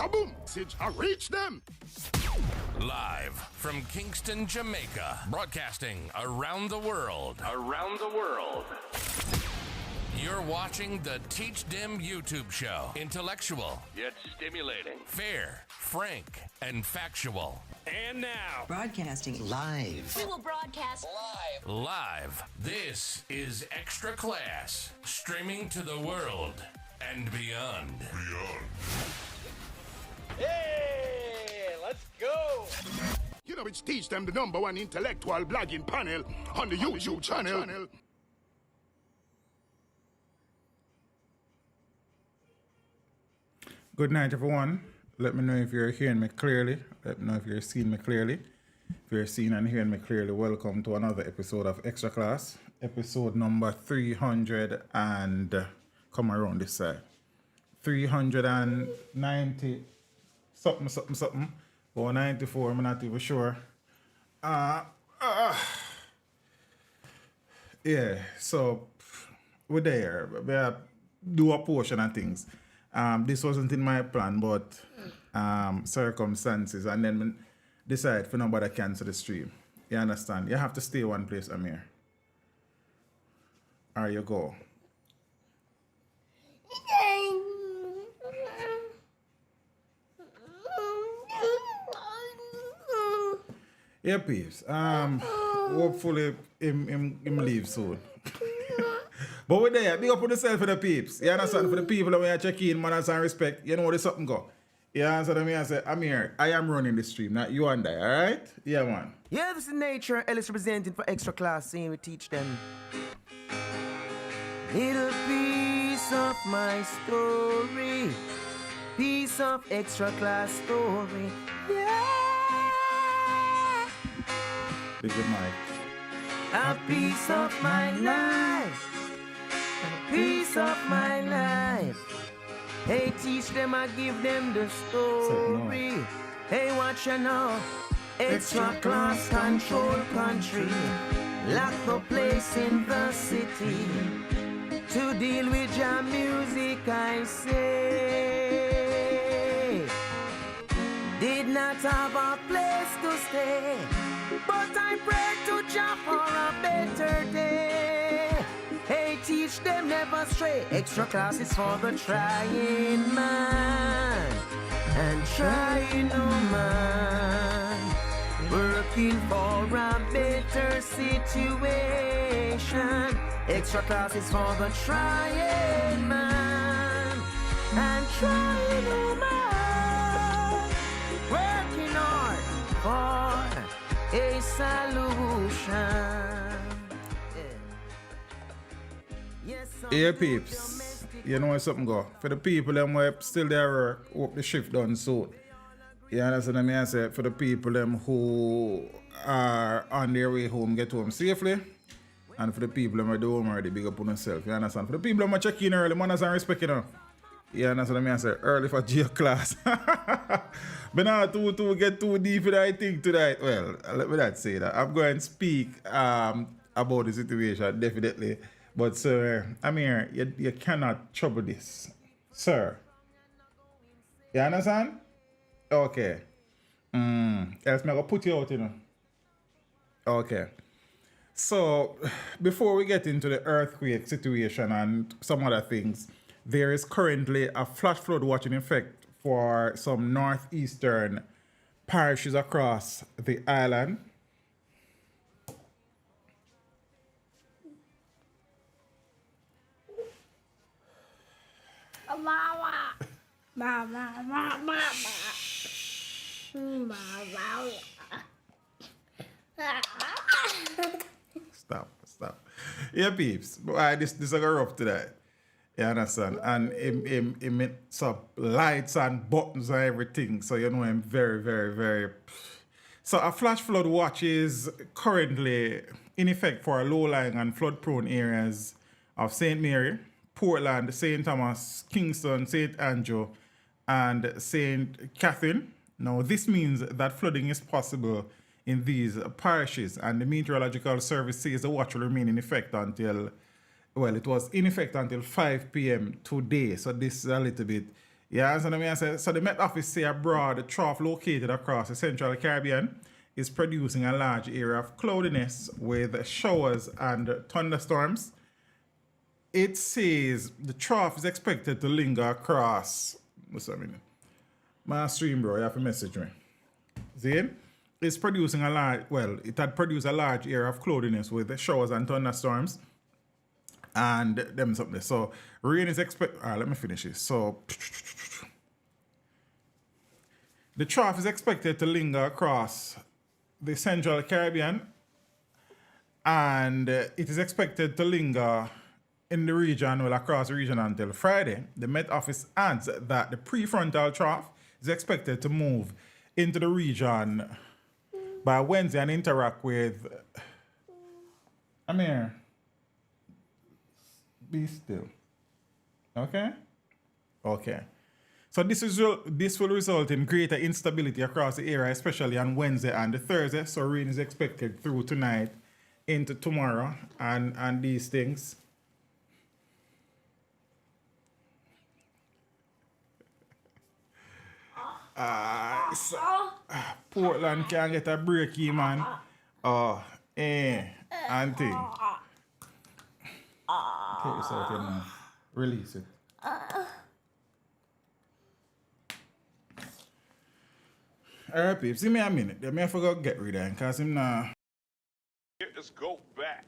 kaboom! Message, I reach them. Live from Kingston, Jamaica, broadcasting around the world. Around the world. You're watching the Teach Dem YouTube show. Intellectual, yet stimulating. Fair, frank, and factual. And now, broadcasting live. We will broadcast live. This is Extra Class, streaming to the world and beyond. Hey, let's go. You know, it's Teach Them, the #1 intellectual blogging panel on the YouTube channel. Good night, everyone. Let me know if you're hearing me clearly. Let me know if you're seeing me clearly. If you're seeing and hearing me clearly, welcome to another episode of Extra Class. Episode number 300 and... come around this side. 390... something. Or 94, I'm not even sure. Yeah, so... we're there. We do a portion of things. This wasn't in my plan, but circumstances, and then decide for nobody to cancel the stream. You understand? You have to stay one place, Amir. Or you go. Yeah, peeps. Hopefully him leave soon. But we're there. Big up on yourself for the peeps. You understand? For the people that we are checking, manners and respect, you know where there's something go. You understand me? I say, I'm here. I am running the stream, not you and I, alright? Yeah, man. Yeah, this is Nature. Ellis representing for Extra Class, saying we teach them. Little piece of my story, piece of Extra Class story. Yeah. Big good mic. A piece of my life. Piece of my life. Hey, teach them, I give them the story. No. Hey, watch you now. Extra class control country. Lock the place in the city. To deal with your music, I say. Did not have a place to stay, but I pray to Jah for a better day. Hey, teach them never stray. Extra class is for the trying man and trying man, working for a better situation. Extra class is for the trying man and trying man, working hard for a solution. Yeah, peeps. You know where something go. For the people them who still there work, hope the shift done soon. You understand what I say? For the people them who are on their way home, get home safely. And for the people them who are home already, big up on themselves. You understand? For the people them who check in early, manners and respect, you know. You understand what I say? Early for G class. But not to get too deep in I think tonight. Well, let me not say that. I'm going to speak about the situation, definitely. But sir, Amir, you cannot trouble this. Sir. You understand? Okay. Else me go put you out, you know. Okay. So, before we get into the earthquake situation and some other things, there is currently a flash flood watch in effect for some northeastern parishes across the island. Stop. Yeah, peeps. This is a rough today. You understand? And him some lights and buttons and everything. So you know I'm very, very, very... So a flash flood watch is currently in effect for low-lying and flood-prone areas of St. Mary, Portland, St. Thomas, Kingston, St. Andrew, and St. Catherine. Now, this means that flooding is possible in these parishes, and the Meteorological Service says the watch will remain in effect until, well, it was in effect until 5 p.m. today. So this is a little bit, Yeah, so I say, so the Met Office say abroad, the trough located across the Central Caribbean is producing a large area of cloudiness with showers and thunderstorms. It says the trough is expected to linger across. What's that mean? My stream, bro, you have to message me. See? It's producing it had produced a large area of cloudiness with showers and thunderstorms. And them something. So rain is expected. Let me finish this. So the trough is expected to linger across the Central Caribbean, and it is expected to linger in the region, across the region until Friday. The Met Office adds that the prefrontal trough is expected to move into the region by Wednesday and interact with. I'm here. Be still. Okay? Okay. So this will result in greater instability across the area, especially on Wednesday and Thursday. So rain is expected through tonight into tomorrow and these things. Portland can get a breaky, man. And thing. Take this out here now. Release it. Alright, peeps, give me a minute. Let me forgot to get rid of him, because him now. Let's go back.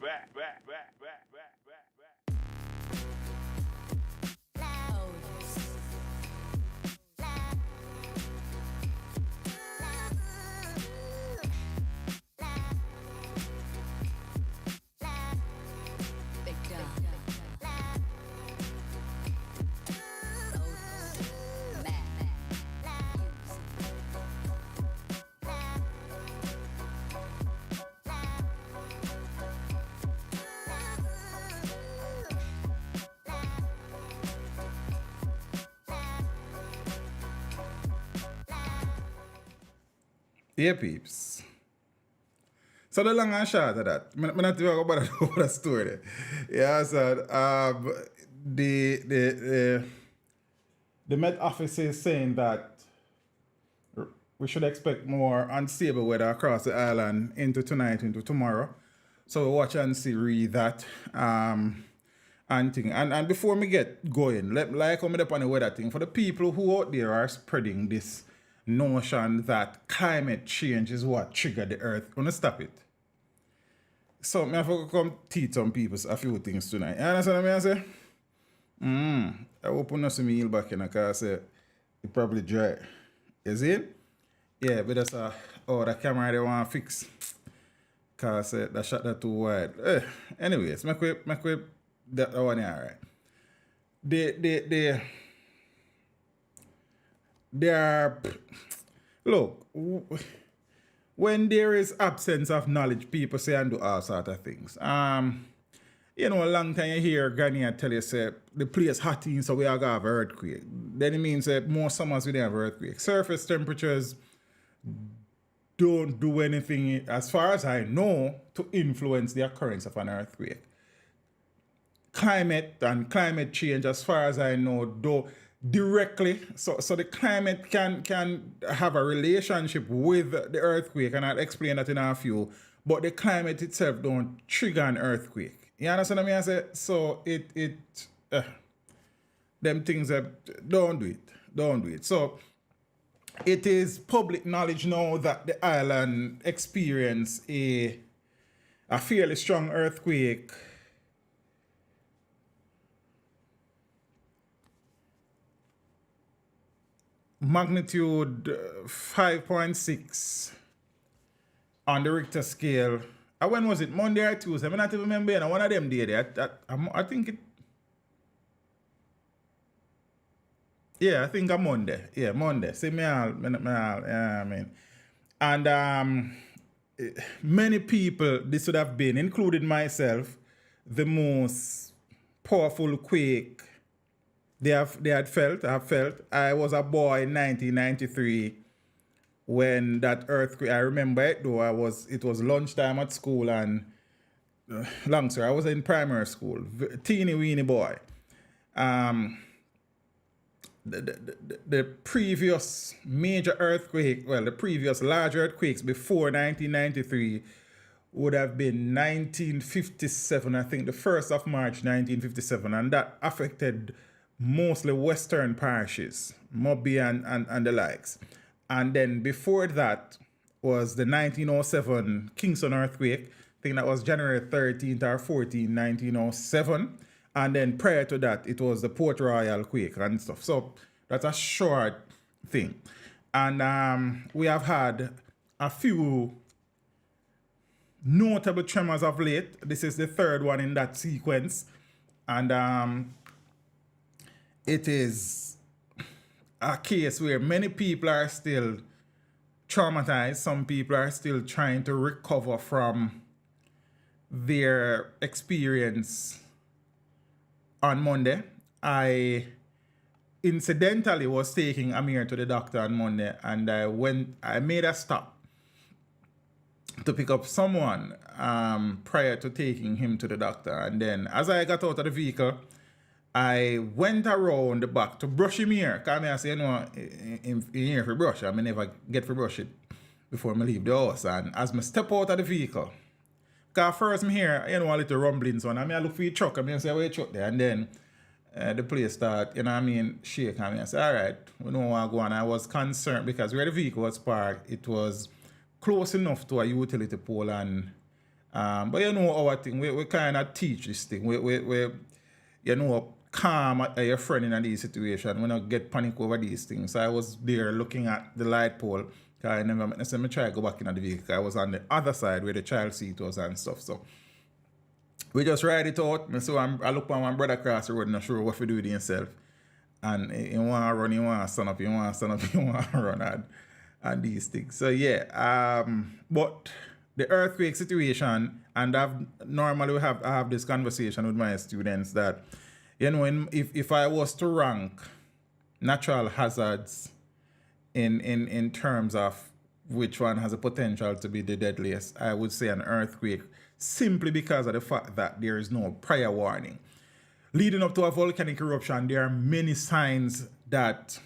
Yeah, peeps. So the long and short of that, I'm not even about the story. Yeah, so the Met Office is saying that we should expect more unstable weather across the island into tonight, into tomorrow. So we watch and see read that and thing. And before me get going, like I'm up on the weather thing, for the people who out there are spreading this notion that climate change is what triggered the earth. I'm gonna stop it. So I have to come teach some people a few things tonight. You understand what I say? I hope you not see me back in because it probably dry. You see it? Yeah, but that's the camera they want to fix. Cause that shot that too wide. Anyways, make that one alright. They are, look, when there is absence of knowledge, people say and do all sort of things. You know, a long time you hear Ghanaian tell you, say, the place hot in, so we are going to have an earthquake. Then it means that more summers we don't have an earthquake. Surface temperatures don't do anything, as far as I know, to influence the occurrence of an earthquake. Climate and climate change, as far as I know, do directly, so the climate can have a relationship with the earthquake, and I'll explain that in a few, but the climate itself don't trigger an earthquake. You understand what I say? So them things that don't do it. So it is public knowledge now that the island experienced a fairly strong earthquake magnitude 5.6 on the Richter scale. When was it? Monday or Tuesday? I not even remember. You know, one of them days. I think it. Yeah, I think on Monday. Yeah, Monday. See me all. I mean, and many people, this would have been, including myself, the most powerful quake they had felt. I was a boy in 1993 when that earthquake. I remember it though. It was lunchtime at school, and long story. I was in primary school, teeny weeny boy. the previous major earthquake, well, the previous large earthquakes before 1993 would have been 1957, I think the 1st of March 1957, and that affected mostly western parishes, Mobby and the likes. And then before that was the 1907 Kingston earthquake. I think that was January 13th or 14th, 1907. And then prior to that, it was the Port Royal quake and stuff. So that's a short thing. And we have had a few notable tremors of late. This is the third one in that sequence. And it is a case where many people are still traumatized. Some people are still trying to recover from their experience on Monday. I incidentally was taking Amir to the doctor on Monday, and I made a stop to pick up someone prior to taking him to the doctor. And then as I got out of the vehicle, I went around the back to brush him here. Because I say, you know, in here for brush. I never get for brush it before I leave the house. And as I step out of the vehicle, because first I'm here, you know, a little rumbling. So I look for your truck. I say, where your truck there? And then the place start, you know what I mean, shake. I say, all right, we know where I go. And I was concerned because where the vehicle was parked, it was close enough to a utility pole. And but you know our thing, we kind of teach this thing. We you know, calm your friend in these situations. We don't get panic over these things. So I was there looking at the light pole. I never let me try to go back in the vehicle. I was on the other side where the child seat was and stuff. So we just ride it out. So I look at my brother across the road, not sure what to do with himself. And he want to run, he want to stand up, he want to stand up, he want to run and these things. So yeah, but the earthquake situation, and normally I have this conversation with my students that, you know, if I was to rank natural hazards in terms of which one has a potential to be the deadliest, I would say an earthquake, simply because of the fact that there is no prior warning. Leading up to a volcanic eruption, there are many signs that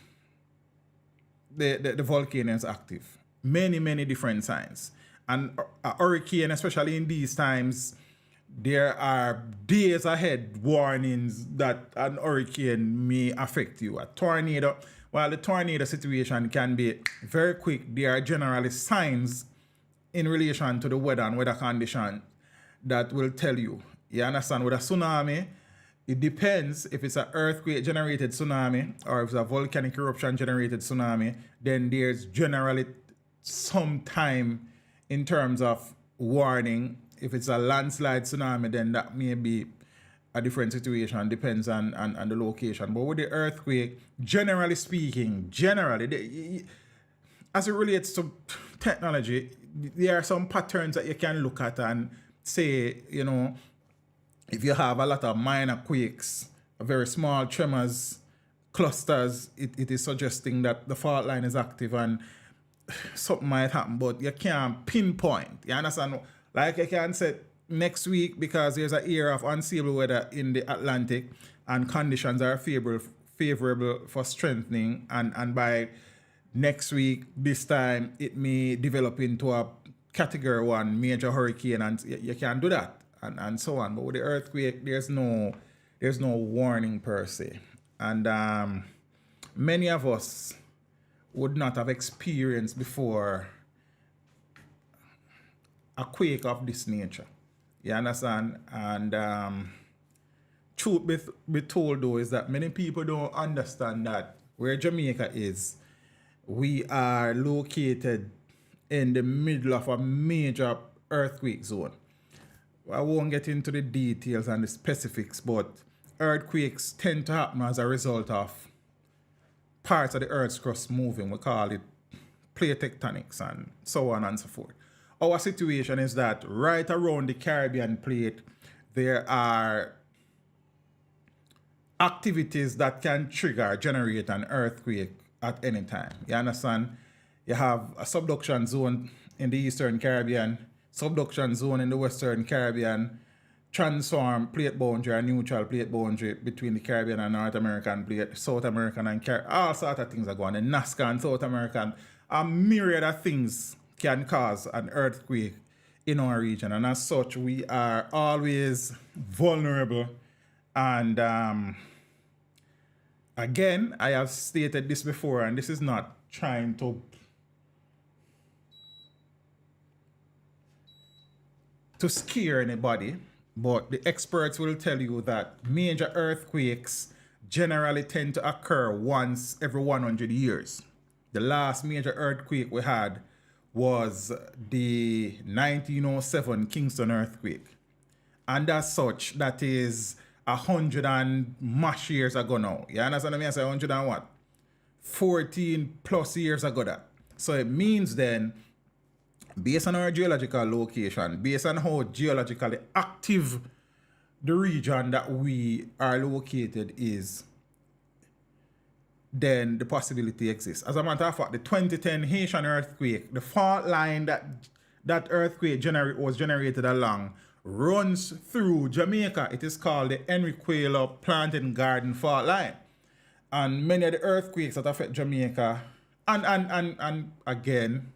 the volcano is active. Many different signs. And a hurricane, especially in these times, there are days ahead warnings that an hurricane may affect you. A tornado, while the tornado situation can be very quick, there are generally signs in relation to the weather and weather condition that will tell you. You understand? With a tsunami, it depends if it's an earthquake-generated tsunami or if it's a volcanic eruption-generated tsunami, then there's generally some time in terms of warning. If it's a landslide tsunami, then that may be a different situation, depends on the location. But with the earthquake, generally speaking, as it relates to technology, there are some patterns that you can look at and say, you know, if you have a lot of minor quakes, very small tremors, clusters, it is suggesting that the fault line is active and something might happen, but you can't pinpoint. You understand? Like I can say next week, because there's an era of unstable weather in the Atlantic and conditions are favorable for strengthening, and by next week, this time, it may develop into a category 1 major hurricane, and you can't do that, and so on. But with the earthquake, there's no warning per se. And many of us would not have experienced before a quake of this nature. You understand? And truth be told, though, is that many people don't understand that where Jamaica is, we are located in the middle of a major earthquake zone. I won't get into the details and the specifics, but earthquakes tend to happen as a result of parts of the Earth's crust moving. We call it plate tectonics and so on and so forth. Our situation is that right around the Caribbean plate, there are activities that can generate an earthquake at any time. You understand? You have a subduction zone in the Eastern Caribbean, subduction zone in the Western Caribbean, transform plate boundary or neutral plate boundary between the Caribbean and North American plate, South American and all sorts of things are going on. And NASCAR and South American, a myriad of things can cause an earthquake in our region. And as such, we are always vulnerable. And again, I have stated this before, and this is not trying to scare anybody, but the experts will tell you that major earthquakes generally tend to occur once every 100 years. The last major earthquake we had was the 1907 Kingston earthquake. And as such, that is 100 and much years ago now. You understand what I mean? I say 100 and what? 14 plus years ago that. So it means then, based on our geological location, based on how geologically active the region that we are located is, then the possibility exists. As a matter of fact, the 2010 Haitian earthquake, the fault line that earthquake was generated along runs through Jamaica. It is called the Henry Quayle Planting Garden Fault Line. And many of the earthquakes that affect Jamaica, and again,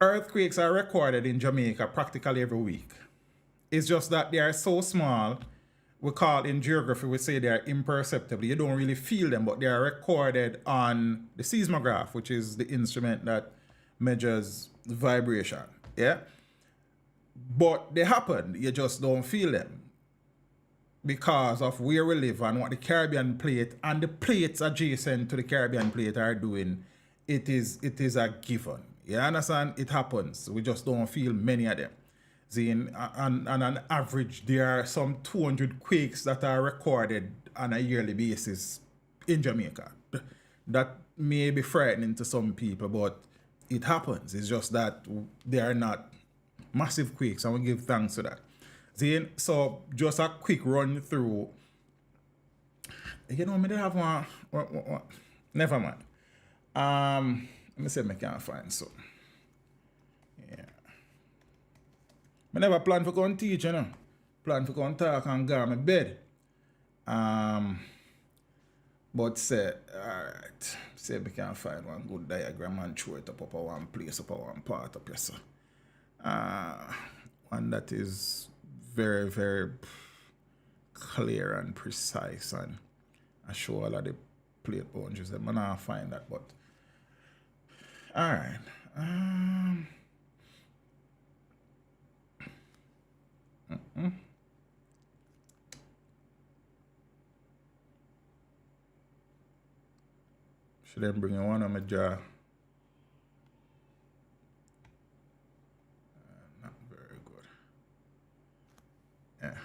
earthquakes are recorded in Jamaica practically every week. It's just that they are so small, we call in geography, we say they are imperceptible. You don't really feel them, but they are recorded on the seismograph, which is the instrument that measures vibration. Yeah? But they happen, you just don't feel them because of where we live and what the Caribbean plate and the plates adjacent to the Caribbean plate are doing. It is a given. You understand? It happens. We just don't feel many of them. See, on an average, there are some 200 quakes that are recorded on a yearly basis in Jamaica. That may be frightening to some people, but it happens. It's just that they are not massive quakes, and we give thanks to that. See, so just a quick run through. You know, me they have one. Never mind. Let me see if I can find some. Yeah. I never plan for going to teach, you know. Plan for going to talk and go on my bed. But say, alright. See if I can find one good diagram and throw it up one place, up one part up here, so. One that is very, very clear and precise, and I show all of the plate boundaries. I'm not find that, but all right. Should I bring one on my jaw? Not very good. Yeah.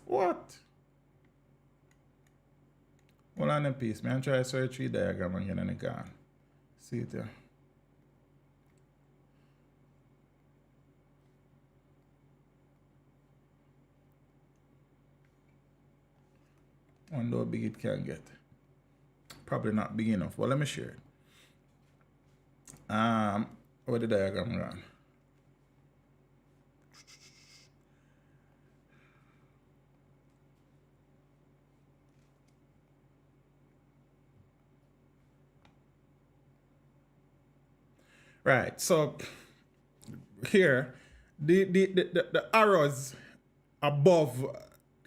What? Hold on a piece. Man, try to search the diagram again and it gone. See it there. Wonder how big it can get. Probably not big enough, but let me share it. Where the diagram gone? Right, so here, the arrows above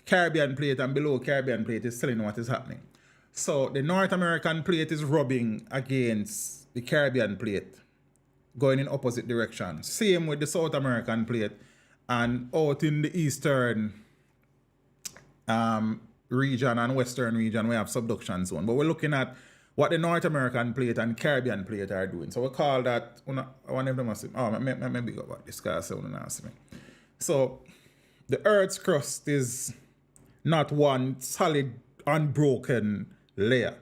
Caribbean plate and below Caribbean plate is telling what is happening. So the North American plate is rubbing against the Caribbean plate, going in opposite direction. Same with the South American plate, and out in the eastern region and western region we have subduction zone. But we're looking at what the North American plate and Caribbean plate are doing. So we call that, one of them must say, maybe go about this guy, so ask me. So the Earth's crust is not one solid, unbroken layer.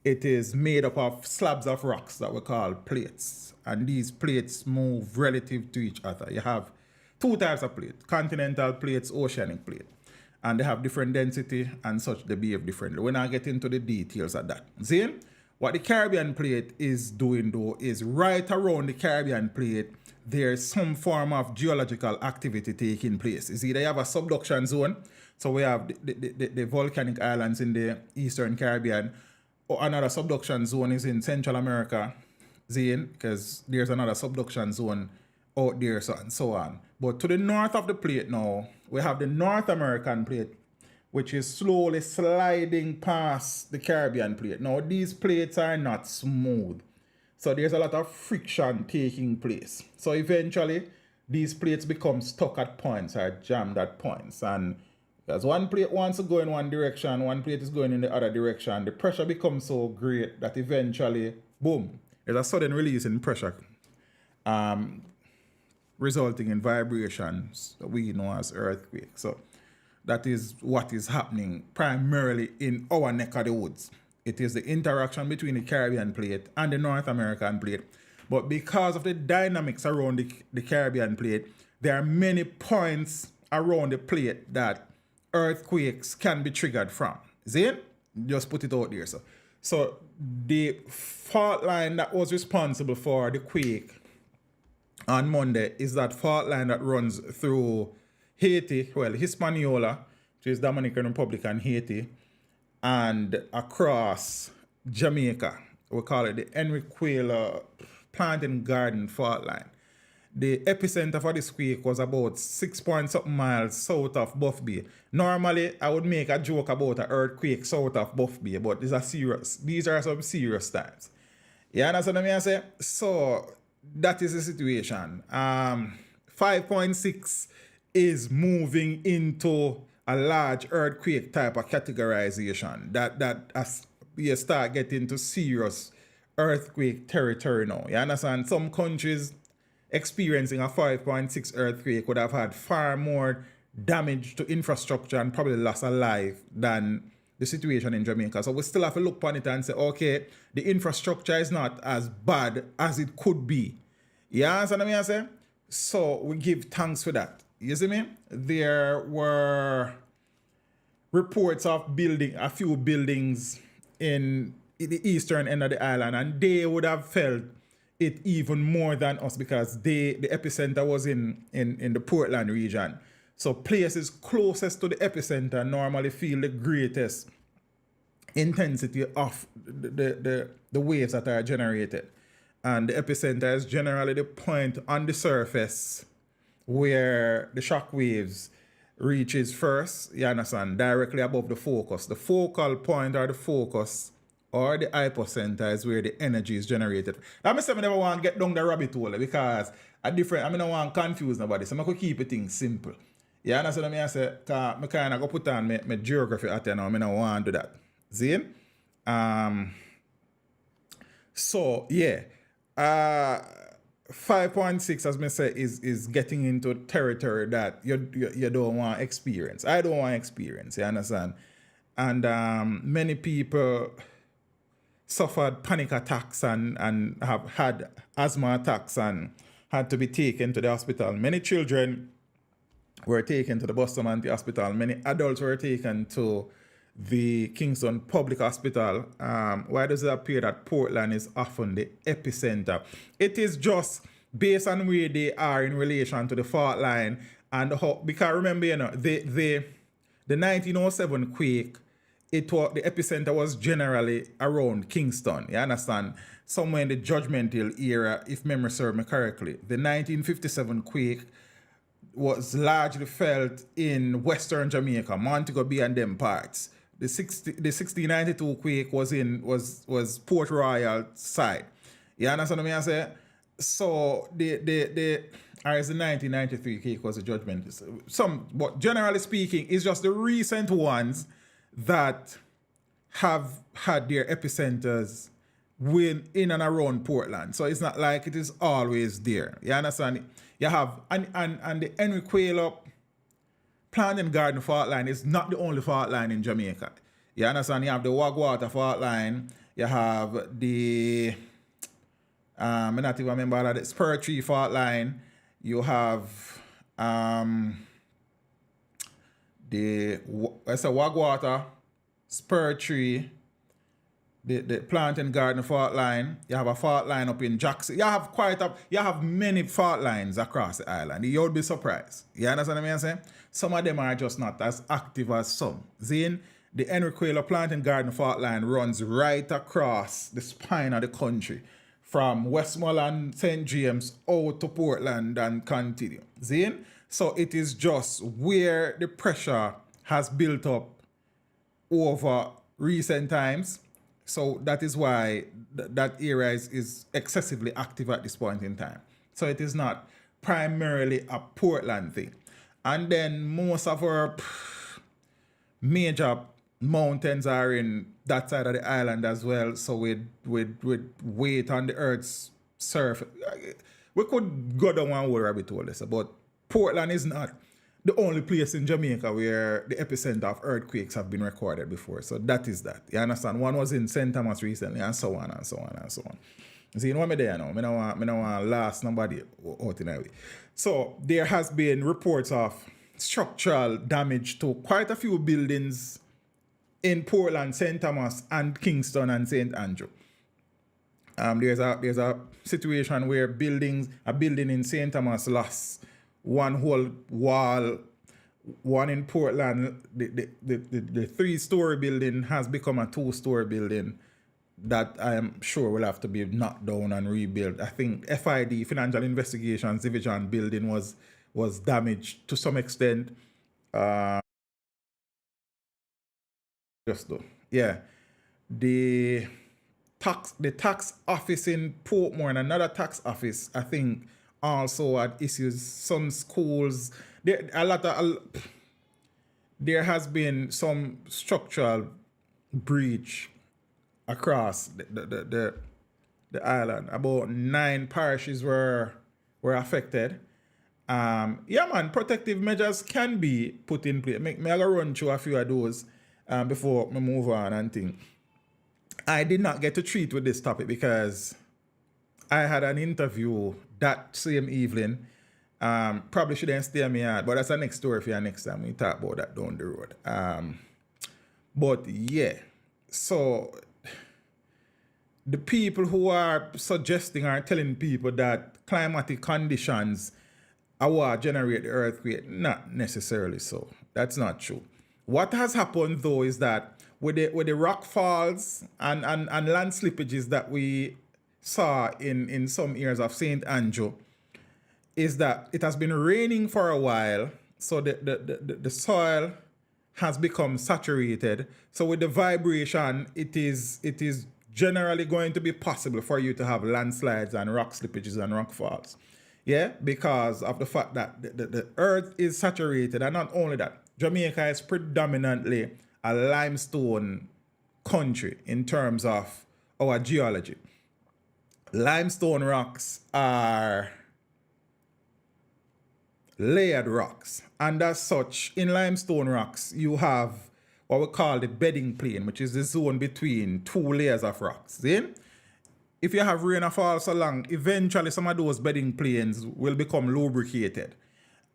It is made up of slabs of rocks that we call plates. And these plates move relative to each other. You have two types of plate, continental plates, oceanic plate. And they have different density and such, they behave differently. We're not getting into the details of that. See? What the Caribbean plate is doing though is right around the Caribbean plate, there's some form of geological activity taking place. It's either you have a subduction zone, so we have the volcanic islands in the Eastern Caribbean, or another subduction zone is in Central America, because there's another subduction zone out there, so and so on. But to the north of the plate now, we have the North American plate, which is slowly sliding past the Caribbean plate. Now, these plates are not smooth, so there's a lot of friction taking place. So eventually, these plates become stuck at points or jammed at points. And because one plate wants to go in one direction, one plate is going in the other direction, the pressure becomes so great that eventually, boom, there's a sudden release in pressure, resulting in vibrations that we know as earthquakes. So that is what is happening primarily in our neck of the woods. It is the interaction between the Caribbean plate and the North American plate. But because of the dynamics around the Caribbean plate, there are many points around the plate that earthquakes can be triggered from. See? Just put it out there. So the fault line that was responsible for the quake on Monday is that fault line that runs through Haiti, well, Hispaniola, which is Dominican Republic and Haiti, and across Jamaica. We call it the Enriquela Plant and Garden Fault Line. The epicenter for this quake was about 6 point something miles south of Buff Bay. Normally, I would make a joke about an earthquake south of Buff Bay, but these are some serious times. You understand what I say? So that is the situation. 5.6 is moving into a large earthquake type of categorization. That as you start getting to serious earthquake territory now. You understand? Some countries experiencing a 5.6 earthquake would have had far more damage to infrastructure and probably loss of life than the situation in Jamaica. So we still have to look upon it and say, okay, the infrastructure is not as bad as it could be. You understand what I say? So we give thanks for that. You see me? There were reports of a few buildings in the eastern end of the island, and they would have felt it even more than us because the epicenter was in the Portland region. So places closest to the epicenter normally feel the greatest intensity of the waves that are generated. And the epicenter is generally the point on the surface where the shock waves reaches first, you understand, directly above the focus. The focal point or the focus or the hypocenter is where the energy is generated. That means I never want to get down the rabbit hole because I don't want to confuse nobody, so I could keep things simple. You understand what I say? Because I kind of go put on my geography at you now, I don't want to do that. See? So, yeah. 5.6, as I say, is getting into territory that you don't want to experience. I don't want to experience, you understand? And many people suffered panic attacks and have had asthma attacks and had to be taken to the hospital. Many children were taken to the Bustamante Hospital. Many adults were taken to the Kingston Public Hospital. Why does it appear that Portland is often the epicenter? It is just based on where they are in relation to the fault line and how, because remember, the 1907 quake, the epicenter was generally around Kingston. You understand? Somewhere in the Judgment Hill era, if memory serves me correctly. The 1957 quake was largely felt in Western Jamaica, Montego Bay and them parts. The 1692 quake was Port Royal side. You understand what I say? So the 1993 quake was a judgment. But generally speaking, it's just the recent ones that have had their epicenters in and around Portland. So it's not like it is always there. You understand? You have and the Enriquela Plant and Garden fault line is not the only fault line in Jamaica. You understand? You have the Wagwater fault line. You have the I not even remember that, the Spur Tree fault line. You have the Wagwater, Spur Tree, the plant and garden fault line. You have a fault line up in Jackson. You have many fault lines across the island. You would be surprised. You understand what I'm saying? Some of them are just not as active as some. Zane, the Enriquela plant and garden fault line runs right across the spine of the country from Westmoreland, St. James, out to Portland and continue. Zane? So it is just where the pressure has built up over recent times. So that is why that area is excessively active at this point in time. So it is not primarily a Portland thing. And then most of our major mountains are in that side of the island as well. So with weight on the Earth's surface, we could go down one whole rabbit hole, but Portland is not the only place in Jamaica where the epicenter of earthquakes have been recorded before. So that is that. You understand? One was in St. Thomas recently, and so on and so on and so on. See, you know what me there now? I don't want last nobody out in a way. So there has been reports of structural damage to quite a few buildings in Portland, St. Thomas, and Kingston and St. Andrew. There's a situation where a building in St. Thomas lost one whole wall. One in Portland, the 3-story building has become a 2-story building that I am sure will have to be knocked down and rebuilt. I think FID, Financial Investigations Division building was damaged to some extent. The tax office in Portmore and another tax office, I think, also had issues. Some schools, there has been some structural breach across the island. About 9 parishes were affected. Protective measures can be put in place. Me I go run through a few of those before we move on and think. I did not get to treat with this topic because I had an interview that same evening. Probably shouldn't stay on me out, but that's a next story for you next time. We talk about that down the road. But yeah, so the people who are suggesting or telling people that climatic conditions are what generate the earthquake, not necessarily so. That's not true. What has happened though is that with the rock falls and land slippages that we saw in some areas of St. Andrew, is that it has been raining for a while, so the soil has become saturated. So with the vibration, it is generally going to be possible for you to have landslides and rock slippages and rock falls. Yeah, because of the fact that the earth is saturated. And not only that, Jamaica is predominantly a limestone country in terms of our geology. Limestone rocks are layered rocks. And as such, in limestone rocks, you have what we call the bedding plane, which is the zone between 2 layers of rocks. See? If you have rain or fall so long, eventually some of those bedding planes will become lubricated.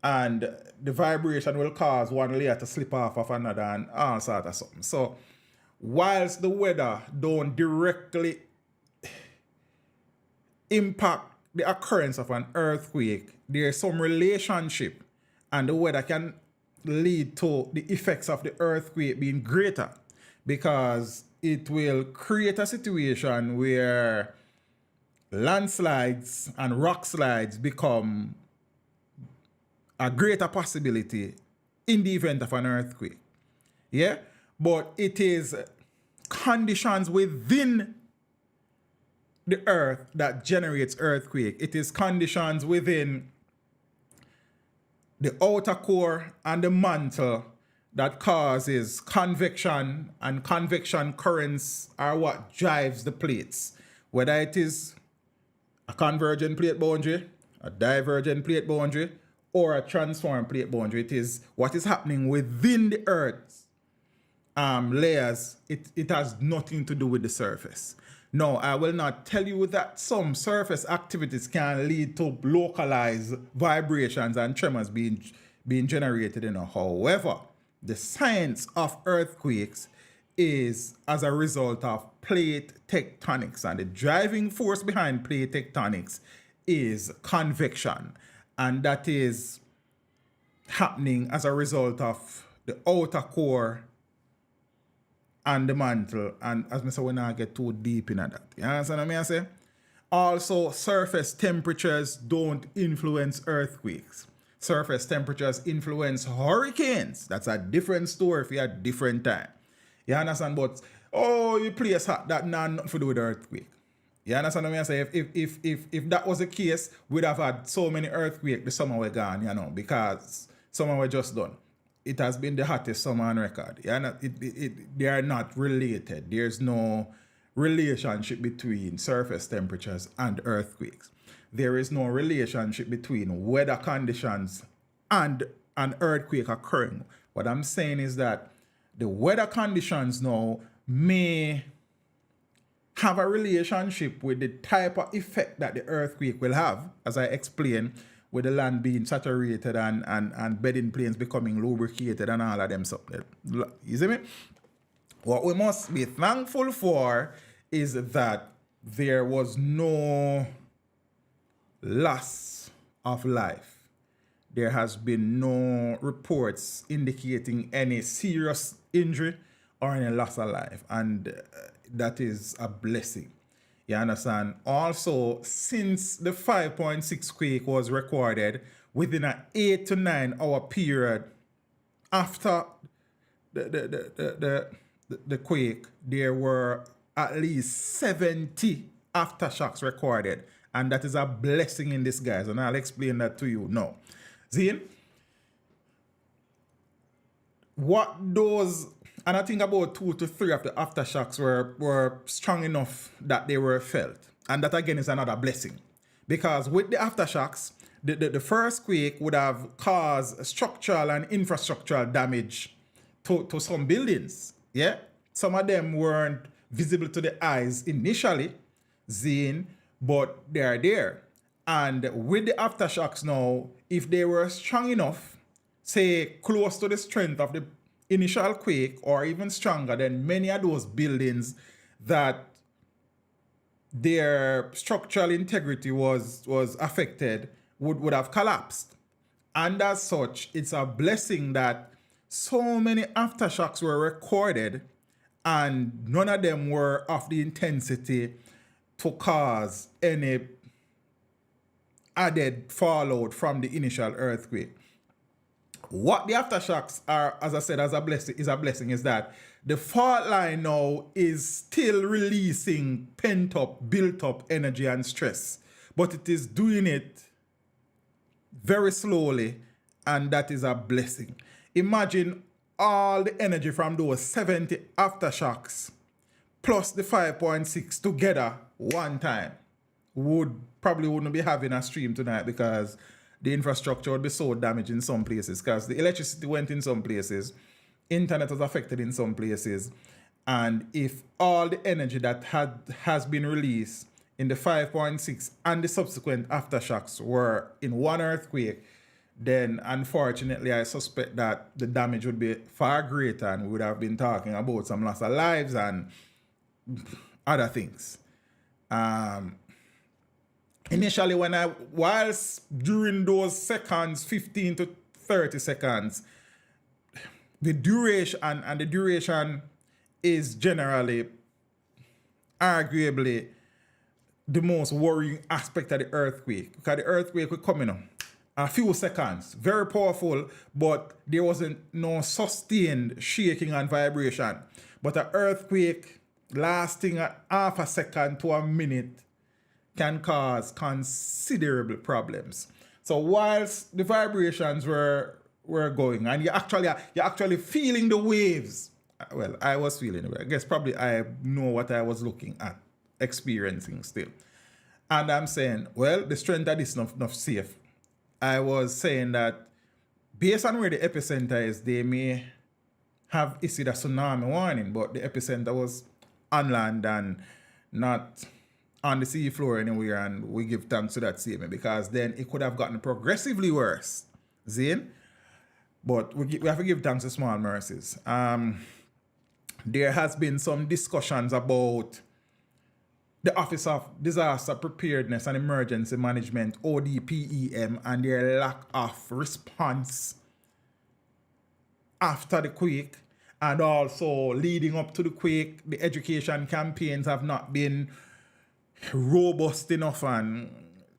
And the vibration will cause one layer to slip off of another and all sorts of something. So, whilst the weather don't directly impact the occurrence of an earthquake, there's some relationship, and the weather can lead to the effects of the earthquake being greater, because it will create a situation where landslides and rock slides become a greater possibility in the event of an earthquake. Yeah? But it is conditions within the earth that generates earthquake. It is conditions within the outer core and the mantle that causes convection, and convection currents are what drives the plates. Whether it is a convergent plate boundary, a divergent plate boundary, or a transform plate boundary, it is what is happening within the Earth's layers. It has nothing to do with the surface. No, I will not tell you that some surface activities can lead to localized vibrations and tremors being generated. However, the science of earthquakes is as a result of plate tectonics, and the driving force behind plate tectonics is convection, and that is happening as a result of the outer core and the mantle. And as I say, we not get too deep into that. You understand what I say? Also, surface temperatures don't influence earthquakes. Surface temperatures influence hurricanes. That's a different story for a different time. You understand? But, you place hot, that nothing to do with earthquake. You understand what I say? If that was the case, we'd have had so many earthquakes the summer we're gone, you know, because summer we're just done. It has been the hottest summer on record. They are not related. There's no relationship between surface temperatures and earthquakes. There is no relationship between weather conditions and an earthquake occurring. What I'm saying is that the weather conditions now may have a relationship with the type of effect that the earthquake will have, as I explained, with the land being saturated and bedding planes becoming lubricated and all of them stuff. You see me? What we must be thankful for is that there was no loss of life. There has been no reports indicating any serious injury or any loss of life, and that is a blessing. You understand? Also, since the 5.6 quake was recorded within an 8 to 9 hour period after the quake, there were at least 70 aftershocks recorded, and that is a blessing in disguise, and I'll explain that to you now. See, what those, and I think about 2 to 3 of the aftershocks were strong enough that they were felt, and that again is another blessing, because with the aftershocks, the first quake would have caused structural and infrastructural damage to some buildings. Yeah, some of them weren't visible to the eyes initially, Zine, but they're there. And with the aftershocks now, if they were strong enough, say close to the strength of the initial quake or even stronger, then many of those buildings that their structural integrity was affected would have collapsed. And as such, it's a blessing that so many aftershocks were recorded and none of them were of the intensity to cause any added fallout from the initial earthquake. What the aftershocks are, as I said, as a blessing is that the fault line now is still releasing pent-up, built-up energy and stress, but it is doing it very slowly, and that is a blessing. Imagine all the energy from those 70 aftershocks plus the 5.6 together one time. Probably wouldn't be having a stream tonight because the infrastructure would be so damaged in some places, because the electricity went in some places, internet was affected in some places, and if all the energy that has been released in the 5.6 and the subsequent aftershocks were in one earthquake, then unfortunately I suspect that the damage would be far greater, and we would have been talking about some loss of lives and other things. Initially, whilst during those seconds, 15 to 30 seconds, the duration is generally, arguably, the most worrying aspect of the earthquake. Because the earthquake will come in a few seconds, very powerful, but there wasn't no sustained shaking and vibration. But an earthquake lasting a half a second to a minute can cause considerable problems. So whilst the vibrations were going, and you're actually feeling the waves. Well, I was feeling it. I guess probably I know what I was looking at, experiencing still. And I'm saying, well, the strength of this not safe. I was saying that based on where the epicenter is, they may have issued a tsunami warning, but the epicenter was on land and not on the sea floor anywhere, and we give thanks to that statement, because then it could have gotten progressively worse. Zane? But we have to give thanks to small mercies. there has been some discussions about the Office of Disaster Preparedness and Emergency Management, ODPEM, and their lack of response after the quake, and also leading up to the quake. The education campaigns have not been robust enough, and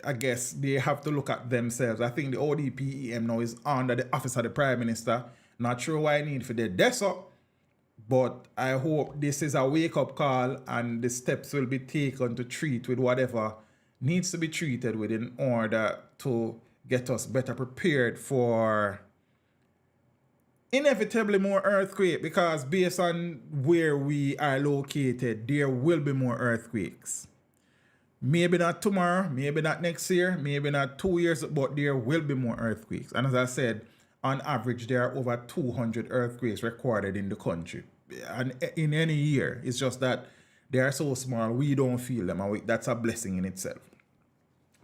I guess they have to look at themselves. I think the ODPEM now is under the Office of the Prime Minister. Not sure why I need for the DESO, but I hope this is a wake-up call and the steps will be taken to treat with whatever needs to be treated with in order to get us better prepared for inevitably more earthquake, because based on where we are located, there will be more earthquakes. Maybe not tomorrow, maybe not next year, maybe not 2 years, but there will be more earthquakes. And as I said, on average, there are over 200 earthquakes recorded in the country. And in any year, it's just that they are so small, we don't feel them. And that's a blessing in itself.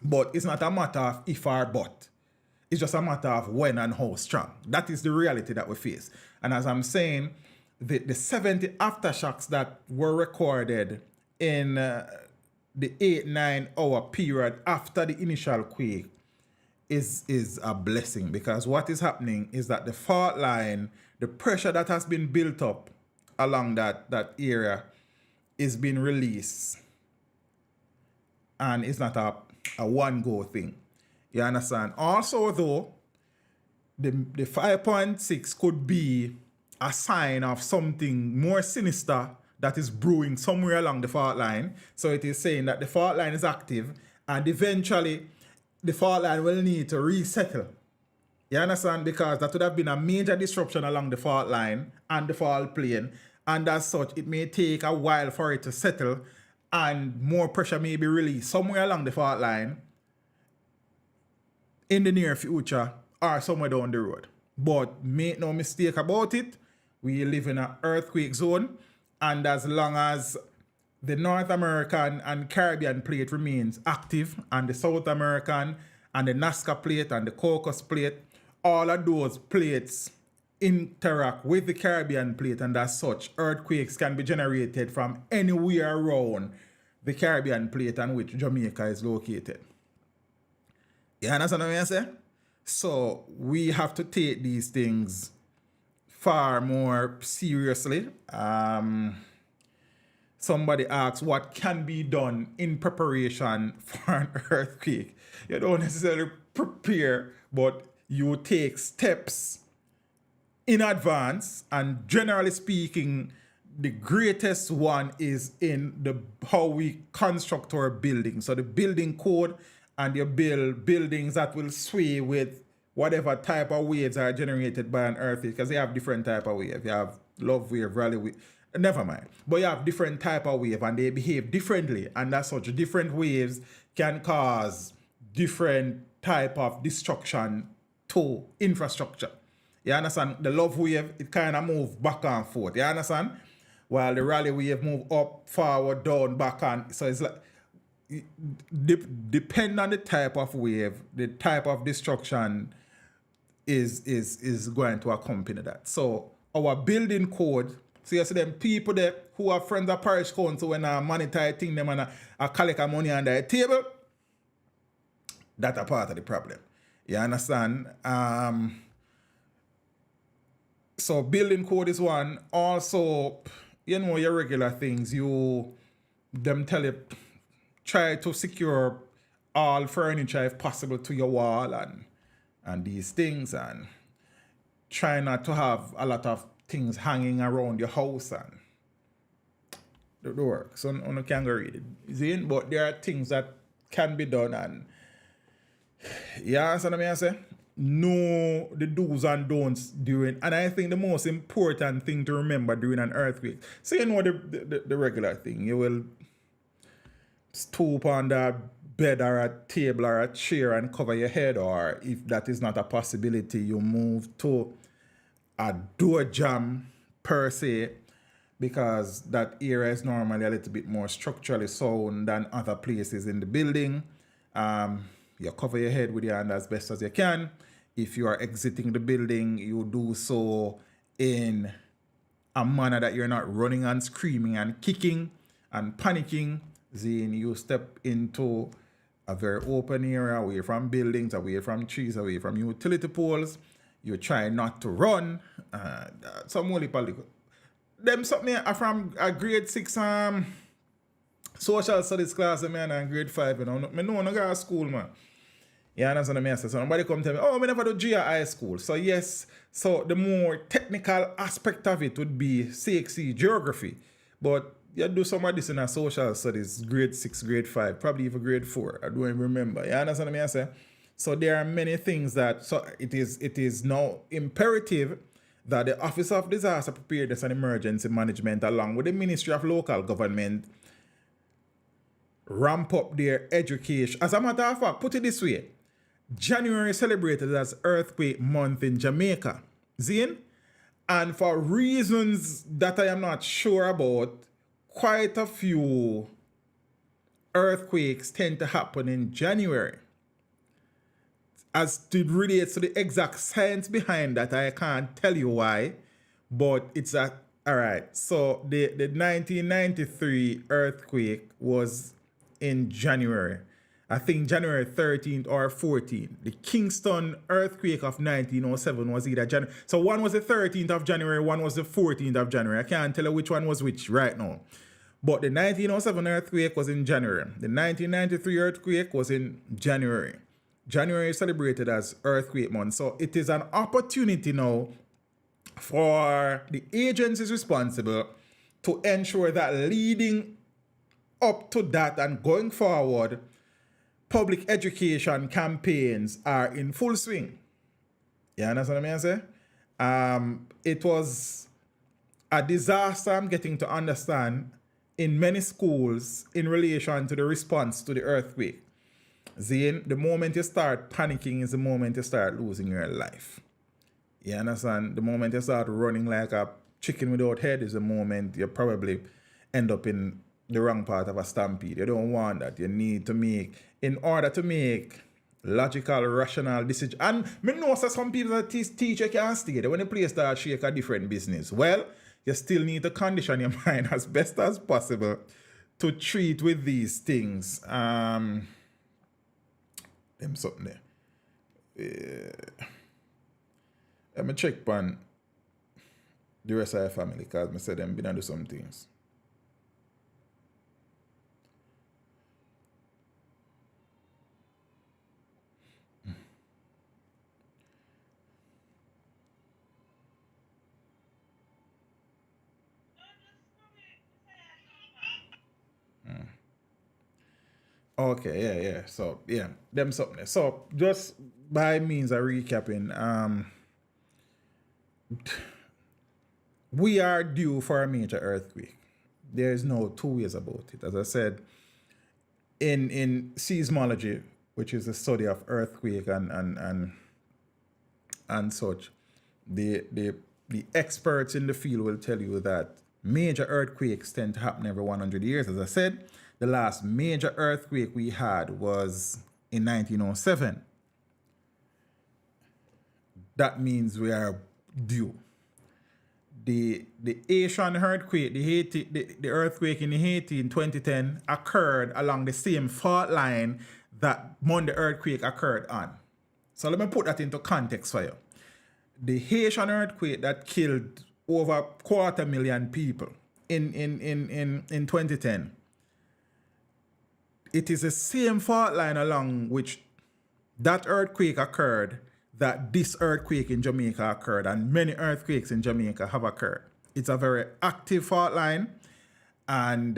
But it's not a matter of if or but. It's just a matter of when and how strong. That is the reality that we face. And as I'm saying, the 70 aftershocks that were recorded in the 8-9 hour period after the initial quake is a blessing, because what is happening is that the fault line, the pressure that has been built up along that area is being released, and it's not a one-go thing. You understand? Also, though, the 5.6 could be a sign of something more sinister that is brewing somewhere along the fault line. So it is saying that the fault line is active, and eventually the fault line will need to resettle. You understand? Because that would have been a major disruption along the fault line and the fault plane. And as such, it may take a while for it to settle, and more pressure may be released somewhere along the fault line in the near future or somewhere down the road. But make no mistake about it, we live in an earthquake zone, and as long as the North American and Caribbean plate remains active, and the South American and the Nazca plate and the Caucasus plate, all of those plates interact with the Caribbean plate, and as such, earthquakes can be generated from anywhere around the Caribbean plate on which Jamaica is located. You understand what I'm saying? So we have to take these things far more seriously. Somebody asks what can be done in preparation for an earthquake. You don't necessarily prepare, but you take steps in advance, and generally speaking, the greatest one is in how we construct our buildings. So the building code, and you build buildings that will sway with whatever type of waves are generated by an earthquake, because they have different type of wave. You have love wave, rally wave, never mind. But you have different type of wave, and they behave differently, and as such, different waves can cause different type of destruction to infrastructure. You understand? The love wave, it kind of move back and forth. You understand? While the rally wave move up, forward, down, back, and so it's like, depend on the type of wave, the type of destruction is going to accompany that. So our building code, so you see them people there who are friends of parish council, when I monetize thing them and I collect money on their table, that's a part of the problem. You understand? So building code is one. Also, you know, your regular things, them tell you, try to secure all furniture if possible to your wall and these things, and try not to have a lot of things hanging around your house and the work. So you can go read it. See? But there are things that can be done, and you understand what I say? Know the do's and don'ts during, and I think the most important thing to remember during an earthquake. So you know the regular thing. You will stoop on the bed or a table or a chair and cover your head, or if that is not a possibility, you move to a door jamb per se, because that area is normally a little bit more structurally sound than other places in the building. You cover your head with your hand as best as you can. If you are exiting the building, you do so in a manner that you're not running and screaming and kicking and panicking. Then you step into a very open area, away from buildings, away from trees, away from utility poles. You try not to run. Some only political. Them something from a grade 6 social studies class, man, and grade 5, you know. I know no go to school, man. You understand what I say? So nobody come tell me, oh, I never do GI high school. So yes, so the more technical aspect of it would be CXC geography. But you do some of this in a social studies, grade 6, grade 5, probably even grade 4. I don't even remember. You understand what I say? So there are many things that, so it is now imperative that the Office of Disaster Preparedness and Emergency Management, along with the Ministry of Local Government, ramp up their education. As a matter of fact, put it this way, January is celebrated as Earthquake Month in Jamaica. Zine? And for reasons that I am not sure about, quite a few earthquakes tend to happen in January. As it relates to the exact science behind that, I can't tell you why, but it's all right. So the 1993 earthquake was in January. I think January 13th or 14th. The Kingston earthquake of 1907 was either January. So one was the 13th of January, one was the 14th of January. I can't tell you which one was which right now. But the 1907 earthquake was in January. The 1993 earthquake was in January. January is celebrated as Earthquake Month. So it is an opportunity now for the agencies responsible to ensure that leading up to that and going forward, public education campaigns are in full swing. You understand what I say? It was a disaster, I'm getting to understand, in many schools in relation to the response to the earthquake. Zane, the moment you start panicking is the moment you start losing your life. You understand? The moment you start running like a chicken without head is the moment you probably end up in the wrong part of a stampede. You don't want that. You need to make, in order to make logical, rational decisions. And I know some people that teach you can't stay there when the place starts shake a different business. Well, you still need to condition your mind as best as possible to treat with these things. Them something there. Let me check on the rest of the family because I said them been and do some things. Okay, yeah. So, yeah, them something there. So, just by means of recapping, we are due for a major earthquake. There is no two ways about it. As I said, in seismology, which is the study of earthquake and such, the experts in the field will tell you that major earthquakes tend to happen every 100 years. As I said, the last major earthquake we had was in 1907. That means we are due. The Asian earthquake, the earthquake in Haiti in 2010 occurred along the same fault line that Monday earthquake occurred on. So let me put that into context for you. The Haitian earthquake that killed over 250,000 people in 2010. It is the same fault line along which that earthquake occurred that this earthquake in Jamaica occurred, and many earthquakes in Jamaica have occurred. It's a very active fault line, and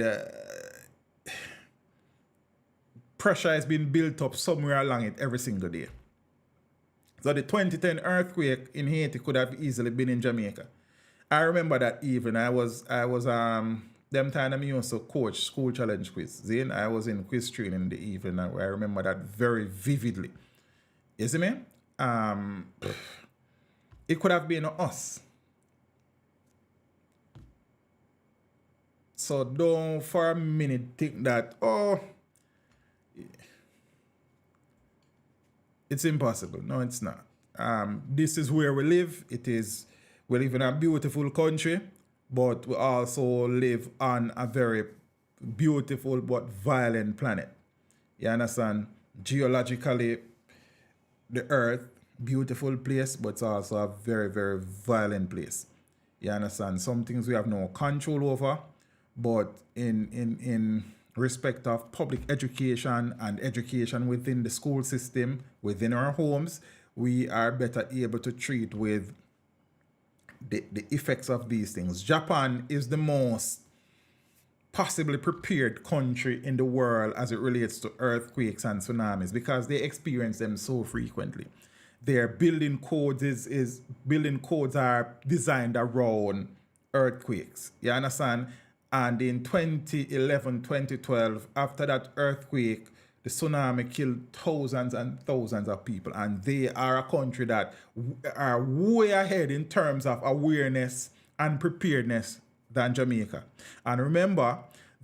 pressure has been built up somewhere along it every single day. So the 2010 earthquake in Haiti could have easily been in Jamaica. I remember that even I was them time I used to coach school challenge quiz. Then I was in quiz training in the evening. I remember that very vividly. You see me? It could have been us. So don't for a minute think that, oh, it's impossible. No, it's not. This is where we live. We live in a beautiful country. but we also live on a very beautiful but violent planet. You understand? Geologically, the Earth, beautiful place, but it's also a very, very violent place. You understand? Some things we have no control over, but in respect of public education and education within the school system, within our homes, we are better able to treat with the effects of these things. Japan is the most possibly prepared country in the world as it relates to earthquakes and tsunamis because they experience them so frequently. Their building codes building codes are designed around earthquakes. You understand? And in 2011, 2012, after that earthquake, the tsunami killed thousands and thousands of people. And they are a country that are way ahead in terms of awareness and preparedness than Jamaica. And remember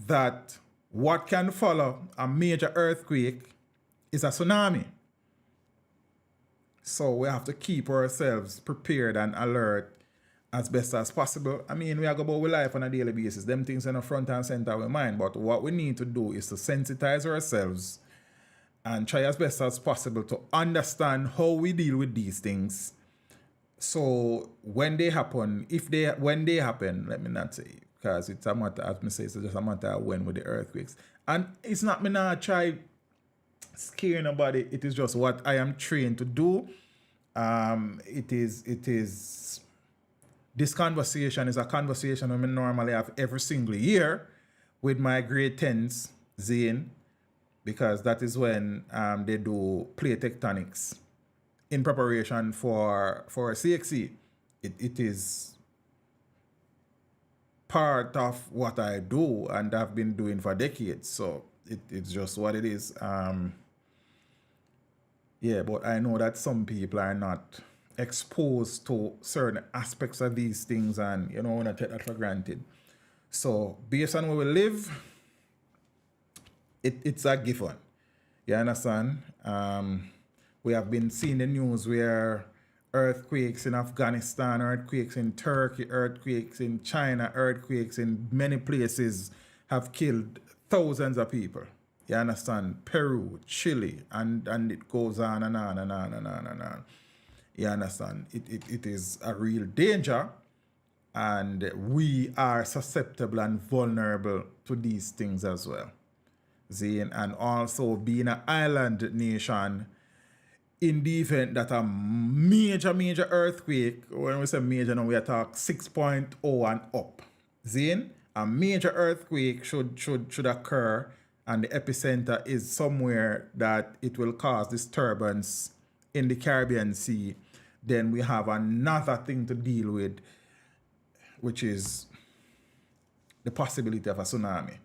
that what can follow a major earthquake is a tsunami. So we have to keep ourselves prepared and alert as best as possible. I mean, we are going about with life on a daily basis. Them things in the front and center of our mind. But what we need to do is to sensitize ourselves and try as best as possible to understand how we deal with these things. So when they happen, when they happen, let me not say, because it's a matter, as I say, it's just a matter of when with the earthquakes. And it's not me not try scare nobody. It is just what I am trained to do. It is this conversation is a conversation I normally have every single year with my grade 10s, Zane, because that is when they do plate tectonics in preparation for a CXC. It is part of what I do and I've been doing for decades. So it's just what it is. Yeah, but I know that some people are not exposed to certain aspects of these things and, you know, want to take that for granted. So based on where we live, it's a given. You understand? We have been seeing the news where earthquakes in Afghanistan, earthquakes in Turkey, earthquakes in China, earthquakes in many places have killed thousands of people. You understand? Peru, Chile, and it goes on and on and on and on and on. You understand? It is a real danger, and we are susceptible and vulnerable to these things as well. Zane, and also being an island nation, in the event that a major earthquake, when we say major now we are talking 6.0 and up. Zane, a major earthquake should occur and the epicenter is somewhere that it will cause disturbance in the Caribbean Sea, then we have another thing to deal with, which is the possibility of a tsunami.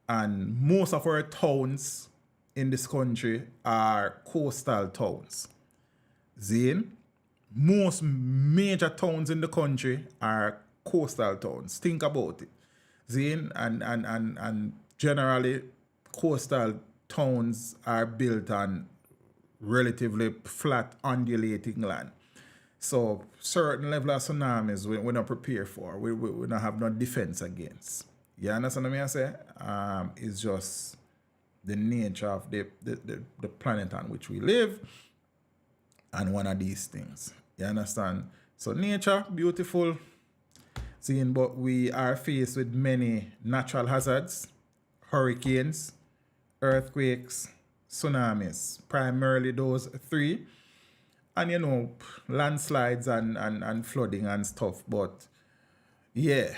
And most of our towns in this country are coastal towns. Zane, most major towns in the country are coastal towns. Think about it. Zane, and generally coastal towns are built on relatively flat, undulating land. So certain level of tsunamis we're not prepared for. We don't have no defense against. You understand what I say? It's just the nature of the planet on which we live and one of these things. You understand? So nature, beautiful, seeing, but we are faced with many natural hazards, hurricanes, earthquakes, tsunamis, primarily those three. And, you know, landslides and flooding and stuff. But, yeah,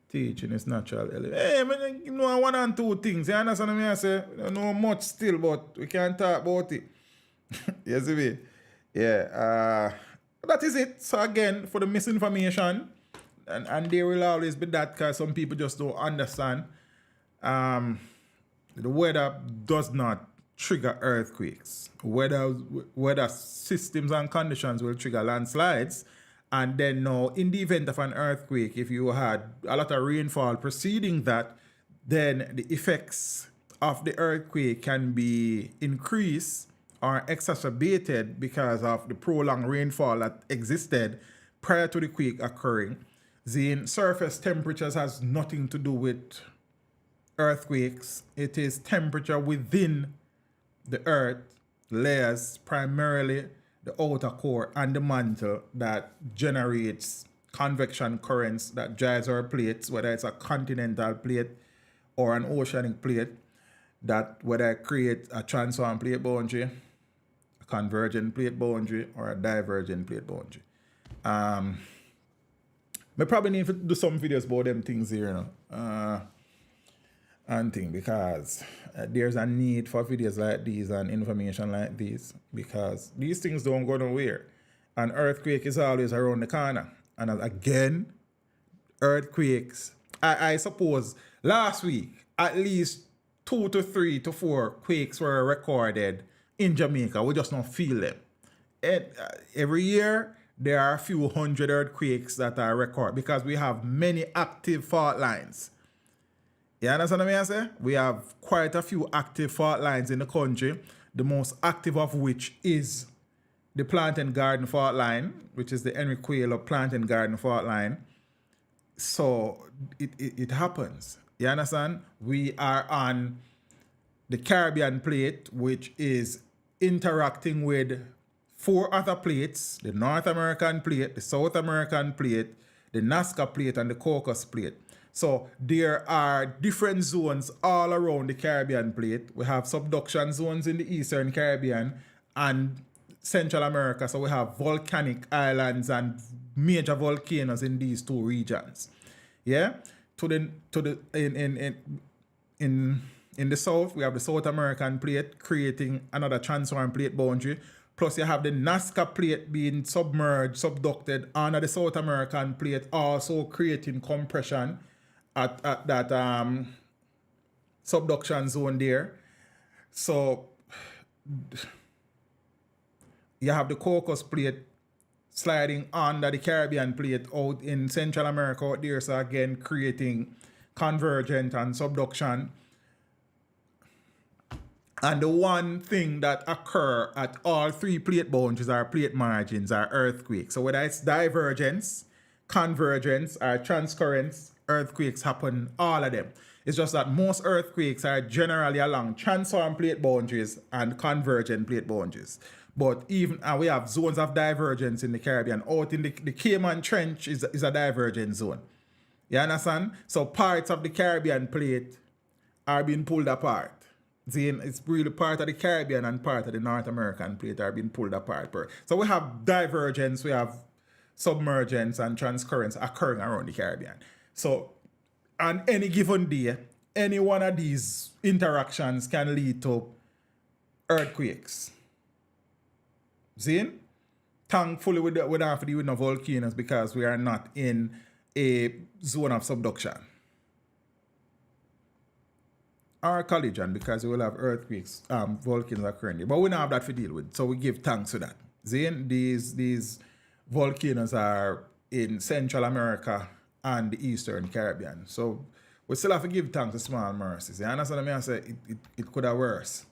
teaching is natural. Hey, man, you know, one and two things. You understand what I say? I don't know much still, but we can't talk about it. You see me? Yeah. That is it. So, again, for the misinformation, and there will always be that because some people just don't understand. The weather does not trigger earthquakes. Weather systems and conditions will trigger landslides. And then now, in the event of an earthquake, if you had a lot of rainfall preceding that, then the effects of the earthquake can be increased or exacerbated because of the prolonged rainfall that existed prior to the quake occurring. The surface temperatures has nothing to do with earthquakes. It is temperature within the earth layers, primarily the outer core and the mantle, that generates convection currents that drives our plates, whether it's a continental plate or an oceanic plate, that whether it create a transform plate boundary, a convergent plate boundary, or a divergent plate boundary. I probably need to do some videos about them things here, you know, and thing, because there's a need for videos like these and information like this, because these things don't go nowhere. An earthquake is always around the corner. And again, earthquakes. I suppose last week, at least 2 to 3 to 4 quakes were recorded in Jamaica. We just don't feel them. And, every year, there are a few hundred earthquakes that are recorded because we have many active fault lines. You understand what I say? We have quite a few active fault lines in the country, the most active of which is the Plant and Garden fault line, which is the Henry Quayle Plant and Garden fault line. So it happens. You understand? We are on the Caribbean plate, which is interacting with 4 other plates: the North American plate, the South American plate, the Nazca plate, and the Caucasus plate. So there are different zones all around the Caribbean plate. We have subduction zones in the Eastern Caribbean and Central America. So we have volcanic islands and major volcanoes in these 2 regions. Yeah. In the south, we have the South American plate creating another transform plate boundary. Plus, you have the Nazca plate being submerged, subducted under the South American plate, also creating compression at that subduction zone there. So you have the Caucasus plate sliding under the Caribbean plate out in Central America out there. So again, creating convergent and subduction. And the one thing that occur at all 3 plate boundaries or plate margins are earthquakes. So whether it's divergence, convergence, or transcurrence, earthquakes happen, all of them. It's just that most earthquakes are generally along transform plate boundaries and convergent plate boundaries. But even we have zones of divergence in the Caribbean. Out in the Cayman Trench is a divergent zone. You understand? So parts of the Caribbean plate are being pulled apart. It's really part of the Caribbean and part of the North American plate are being pulled apart. So we have divergence, we have submergence and transcurrence occurring around the Caribbean. So on any given day, any one of these interactions can lead to earthquakes. See? Thankfully, we don't have to deal with no volcanoes because we are not in a zone of subduction. Or collision, because we will have earthquakes, volcanoes occurring there. But we don't have that to deal with, so we give thanks to that. See? These volcanoes are in Central America and the Eastern Caribbean. So we still have to give thanks to small mercies. You understand what I mean? I say it could have worse.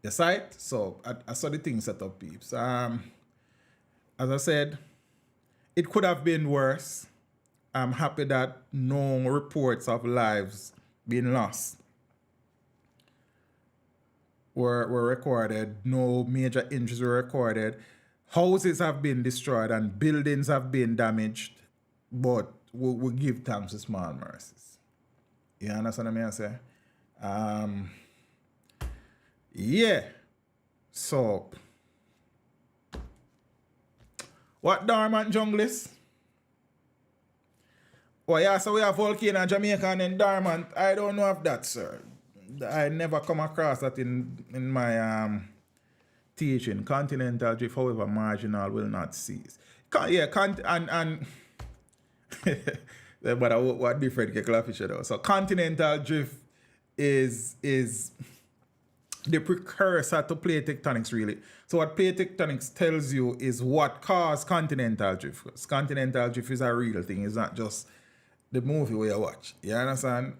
You see it? So I saw the thing set up, peeps. As I said, it could have been worse. I'm happy that no reports of lives being lost were recorded. No major injuries were recorded. Houses have been destroyed and buildings have been damaged. But we give thanks to small mercies. You understand what I say? Yeah. So, what dormant jungle is? Well, yeah, so we have volcano in Jamaica and then dormant. I don't know of that, sir. I never come across that in my teaching. Continental drift, however marginal, will not cease. But what different fish though? So continental drift is the precursor to plate tectonics, really. So what plate tectonics tells you is what caused continental drift. Because continental drift is a real thing. It's not just the movie where you watch. You understand?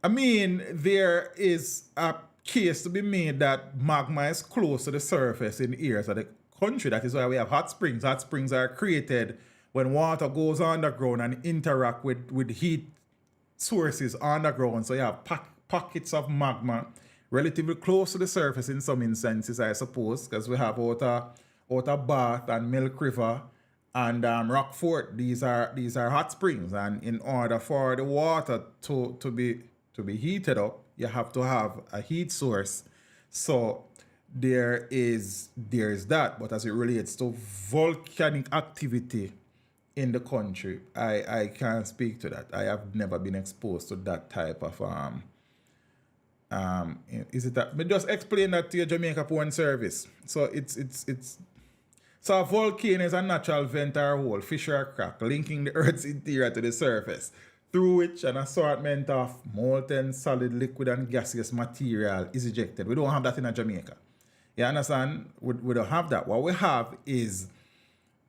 I mean, there is a case to be made that magma is close to the surface in areas of the country. That is why we have hot springs. Hot springs are created when water goes underground and interact with heat sources underground. So you have pockets of magma relatively close to the surface in some instances, I suppose, because we have outer Bath and Milk River and Rockfort. These are hot springs, and in order for the water to be heated up, you have to have a heat source. So there is that, but as it relates to volcanic activity in the country, I can't speak to that. I have never been exposed to that type of is it that? But just explain that to your Jamaica Porn Service. So it's so a volcano is a natural vent or hole, fissure or crack, linking the Earth's interior to the surface, through which an assortment of molten, solid, liquid, and gaseous material is ejected. We don't have that in Jamaica. You understand? We don't have that. What we have is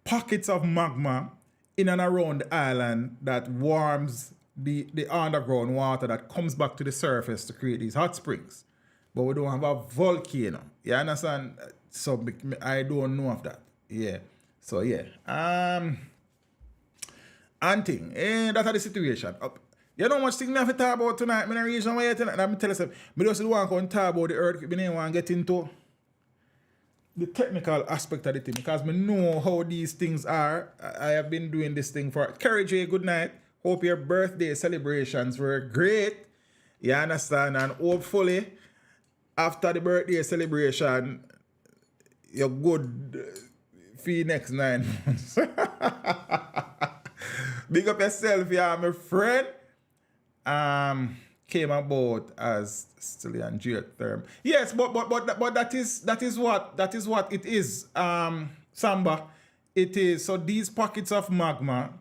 pockets of magma in and around the island that warms the underground water that comes back to the surface to create these hot springs. But we don't have a volcano. You understand? So I don't know of that. Yeah. So yeah. Anting. That's the situation. You know much thing I have to talk about tonight. I'm in a region where tonight. I'm telling you, I just want to talk about the earthquake. I don't want to get into the technical aspect of the thing because I know how these things are. I have been doing this thing for Kerry J. Good night. Hope your birthday celebrations were great. You understand? And hopefully, after the birthday celebration, you're good for the next 9 months. Big up yourself, yeah, my friend. Came about as still in geothermal. Yes, but that is what it is. Samba, it is. So these pockets of magma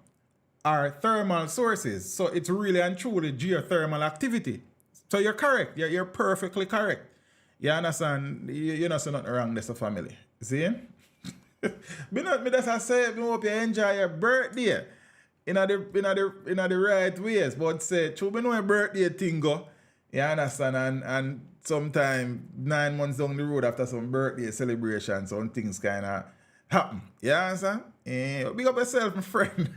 are thermal sources. So it's really and truly geothermal activity. So you're correct. You're perfectly correct. You understand? You know, so nothing wrong. There's a family. See? me just say, I hope you enjoy your birthday in the right ways. But say, true, me know your birthday thing go. You understand? And sometime 9 months down the road after some birthday celebration, some things kind of happen. You understand? Big up yourself, my friend.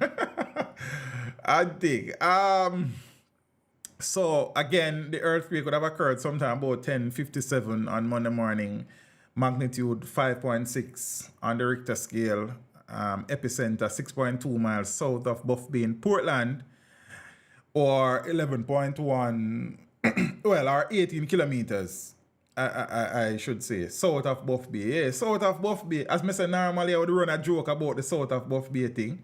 I think. So again, the earthquake would have occurred sometime about 10:57 on Monday morning, magnitude 5.6 on the Richter scale, epicenter 6.2 miles south of Buff Bay in Portland, or 11.1, well, or 18 kilometers, I should say, south of Buff Bay. Yeah, south of Buff Bay. As I said, normally I would run a joke about the south of Buff Bay thing,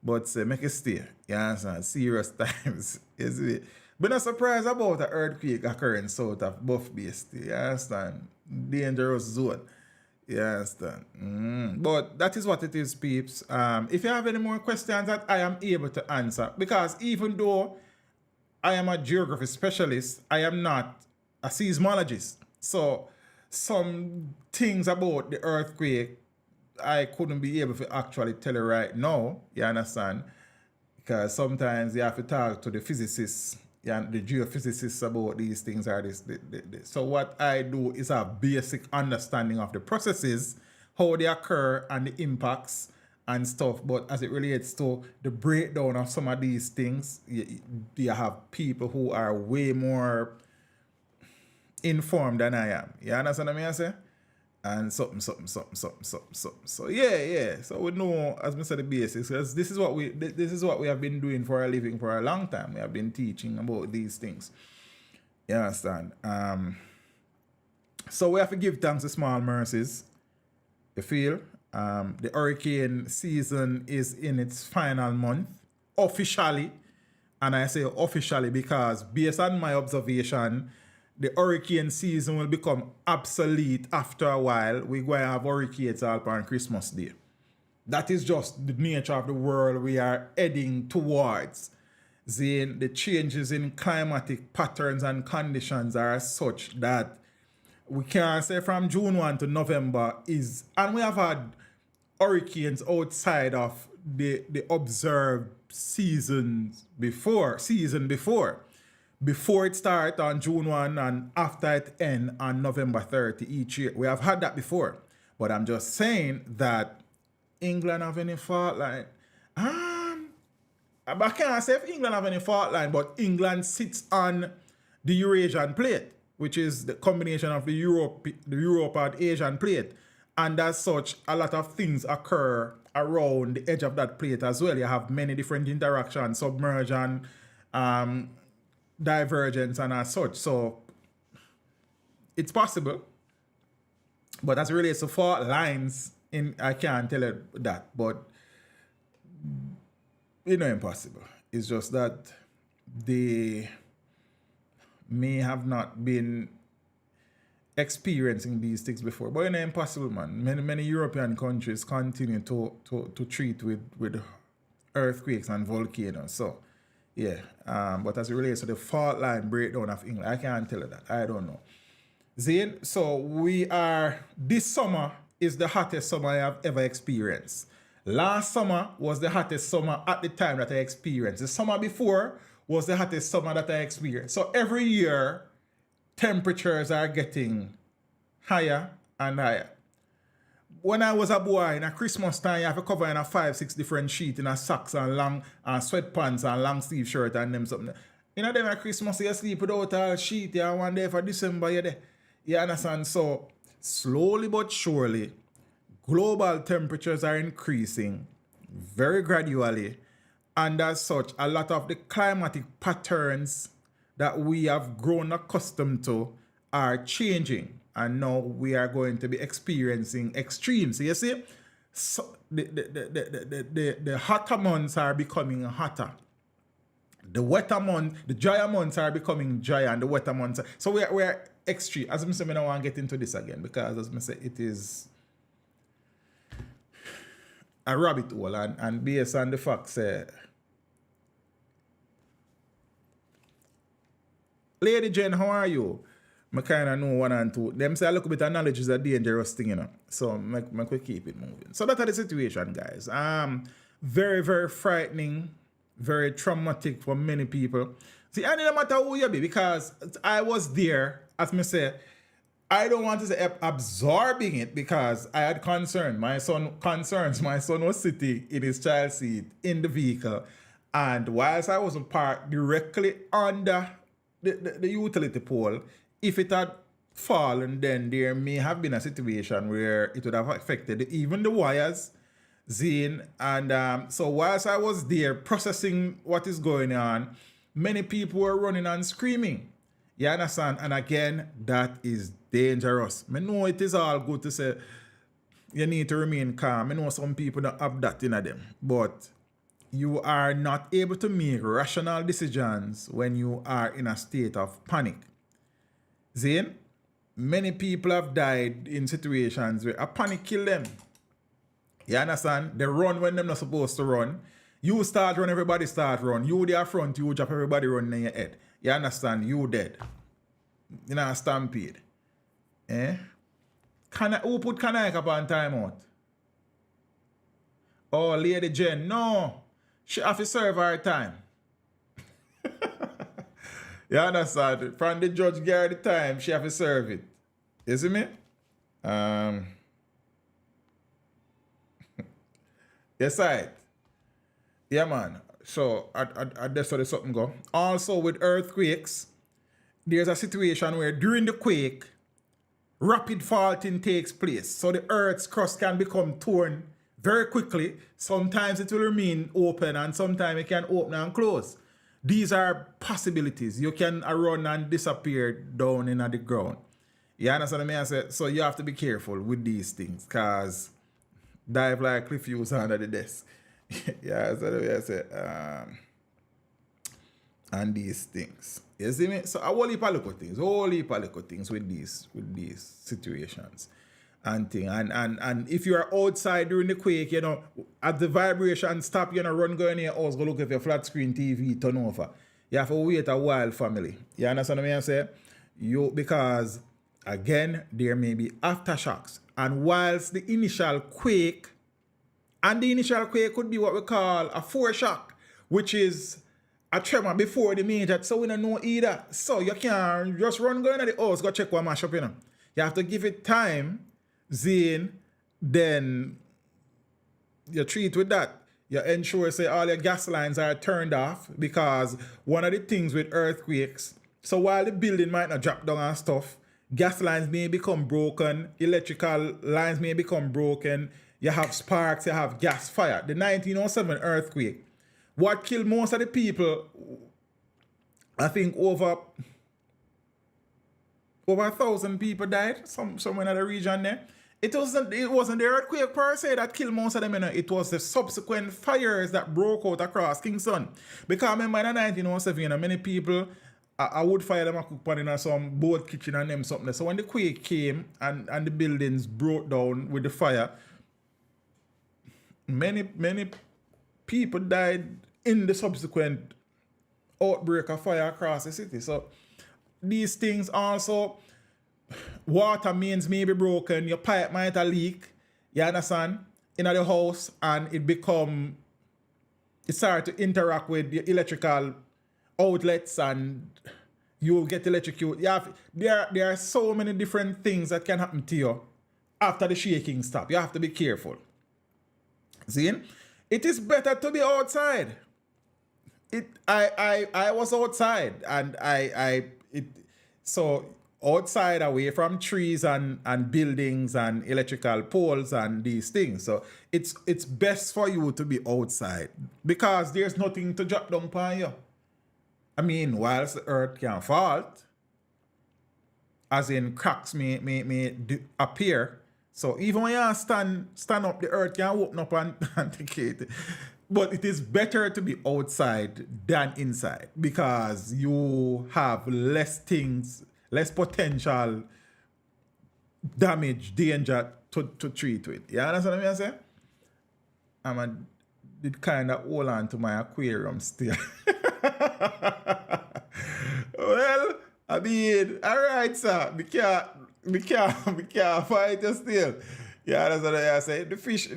but make it stay. You understand? Serious times. Is it? But not surprised about an earthquake occurring south of Buff Bay. You understand? Dangerous zone. You understand? But that is what it is, peeps. If you have any more questions that I am able to answer, because even though I am a geography specialist, I am not a seismologist. So some things about the earthquake I couldn't be able to actually tell you right now. You understand? Because sometimes you have to talk to the physicists and the geophysicists about these things. So what I do is a basic understanding of the processes, how they occur and the impacts and stuff. But as it relates to the breakdown of some of these things, you have people who are way more informed than I am. You understand what I say? And something. So yeah. So we know, as I said, the basics. Because this is what we have been doing for a living for a long time. We have been teaching about these things. You understand? So we have to give thanks to small mercies. You feel? The hurricane season is in its final month, officially. And I say officially because based on my observation, the hurricane season will become obsolete after a while. We're going to have hurricanes all on Christmas Day. That is just the nature of the world we are heading towards. The changes in climatic patterns and conditions are such that we can't say from June 1 to November is... And we have had hurricanes outside of the observed season before. Before it started on June 1 and after it end on November 30 each year. We have had that before. But I'm just saying that England have any fault line. I can't say if England have any fault line, but England sits on the Eurasian plate, which is the combination of the Europe and Asian plate. And as such, a lot of things occur around the edge of that plate as well. You have many different interactions, submersion, divergence, and as such. So it's possible. But as it relates to fault lines, I can't tell you that. But impossible. It's just that they may have not been experiencing these things before. But impossible, man. Many European countries continue to treat with earthquakes and volcanoes. So, yeah. But as it relates to the fault line breakdown of England, I can't tell you that. I don't know. Zane, so this summer is the hottest summer I have ever experienced. Last summer was the hottest summer at the time that I experienced. The summer before was the hottest summer that I experienced. So every year, temperatures are getting higher and higher. When I was a boy, in a Christmas time, you have to cover in a 5-6 different sheets in a socks and long sweatpants and long sleeve shirt and them something. Them at Christmas, you sleep without a sheet. You one day for December, you're there. You understand? So slowly but surely, global temperatures are increasing very gradually, and as such, a lot of the climatic patterns that we have grown accustomed to are changing, and now we are going to be experiencing extremes. So you see, so the hotter months are becoming hotter. The wetter months, the drier months are becoming drier, and the wetter months. So we're extreme. As I say, I don't want to get into this again because, as I say, it is a rabbit hole, and based on the facts, Lady Jen, how are you? I kind of know 1 and 2. Them say a little bit of knowledge is a dangerous thing, So I could keep it moving. So that's the situation, guys. Very, very frightening, very traumatic for many people. See, and no matter who you be, because I was there, as I say, I don't want to say absorbing it because I had concern. My son was sitting in his child seat in the vehicle. And whilst I wasn't parked directly under the utility pole, if it had fallen, then there may have been a situation where it would have affected even the wires, Zane. And so whilst I was there processing what is going on, many people were running and screaming. You understand? And again, that is dangerous. I know it is all good to say you need to remain calm. I know some people don't have that in them. But you are not able to make rational decisions when you are in a state of panic. Zane, many people have died in situations where a panic killed them. You understand? They run when they're not supposed to run. You start run, everybody start run. You there front, you drop, everybody run in your head. You understand? You dead. You know, a stampede. Who put Kanaik up on timeout? Oh, Lady Jen. No. She have to serve her time. You understand? From the judge gave her the time, she have to serve it. You see me? Yes, right. Yeah, man. So, that's how something go. Also, with earthquakes, there's a situation where during the quake, rapid faulting takes place. So the earth's crust can become torn very quickly. Sometimes it will remain open and sometimes it can open and close. These are possibilities. You can run and disappear down in the ground. You understand what I say? So you have to be careful with these things because dive like cliff use under the desk. Yeah, that's what I say. And these things. You see me? So a whole heap of little things with these situations and thing. And if you are outside during the quake, at the vibration stop, run go in your house, go look at your flat screen TV, turn over. You have to wait a while, family. You understand what I say? Because again, there may be aftershocks. And whilst the initial quake could be what we call a foreshock, which is a tremor before the major, so we don't know either. So you can't just run going to the house, go check what mash up, You have to give it time, Zane, then you treat with that. You ensure say all your gas lines are turned off, because one of the things with earthquakes, so while the building might not drop down and stuff, gas lines may become broken, electrical lines may become broken, you have sparks, you have gas fire. The 1907 earthquake, what killed most of the people, I think over 1,000 people died, somewhere in the region there. It wasn't the earthquake per se that killed most of them, you know. It was the subsequent fires that broke out across Kingston. Because I remember in 1907, you know, many people, I would fire them a cook pan in some boat kitchen and them something. So when the quake came and the buildings broke down with the fire, many people died in the subsequent outbreak of fire across the city. So these things also, water mains may be broken, your pipe might have leak, you understand, in the house, and it start to interact with the electrical outlets and you get electrocuted. There are so many different things that can happen to you after the shaking stop. You have to be careful. See? It is better to be outside. I was outside and so outside away from trees and buildings and electrical poles and these things. So it's best for you to be outside because there's nothing to drop down upon you. I mean, whilst the earth can fault, as in cracks may appear. So even when you stand up, the earth can open up and take it. But it is better to be outside than inside because you have less potential damage, danger to treat with. You understand what I'm saying? Did kind of hold on to my aquarium still. Well, I mean, all right, sir. We can't fight you still. You understand what I say? The fish,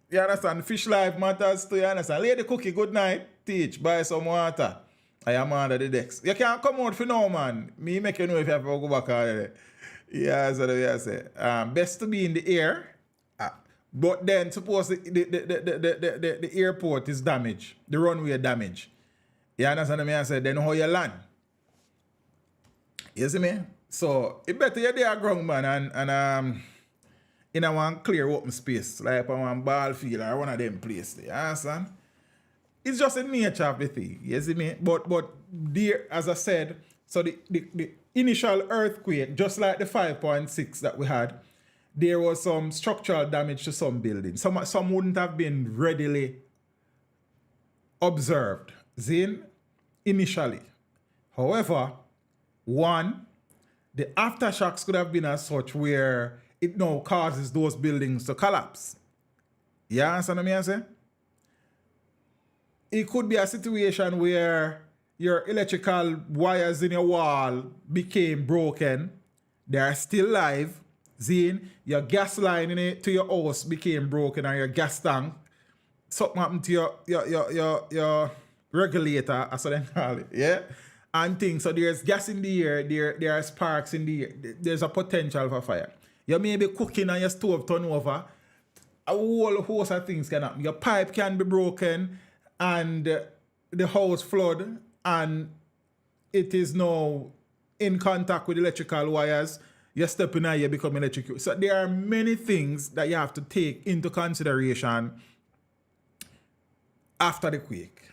you understand? The fish life matters too, you understand? Lady Cookie, good night. Teach, buy some water. I am under the decks. You can't come out for now, man. Me make you know if you have to go back already. Yeah, that's what I say. Best to be in the air. But then suppose the airport is damaged. The runway damaged. You understand what I say? Then how you land? You see me? So it better you're there ground, man, and in a one clear open space, like on one ball field or one of them places. You understand? It's just the nature of the thing. You see me? But there, as I said, so the initial earthquake, just like the 5.6 that we had, there was some structural damage to some buildings. Some wouldn't have been readily observed, initially. However, one, the aftershocks could have been as such where it now causes those buildings to collapse. You understand what I'm saying? It could be a situation where your electrical wires in your wall became broken. They are still live. Your gas line to your house became broken and your gas tank. Something happened to your regulator, as they call it. Yeah? And things. So there's gas in the air, there are sparks in the air. There's a potential for fire. You may be cooking and your stove turn over. A whole host of things can happen. Your pipe can be broken and the house flood and it is now in contact with electrical wires. You're stepping out, you become electrocuted. So there are many things that you have to take into consideration after the quake.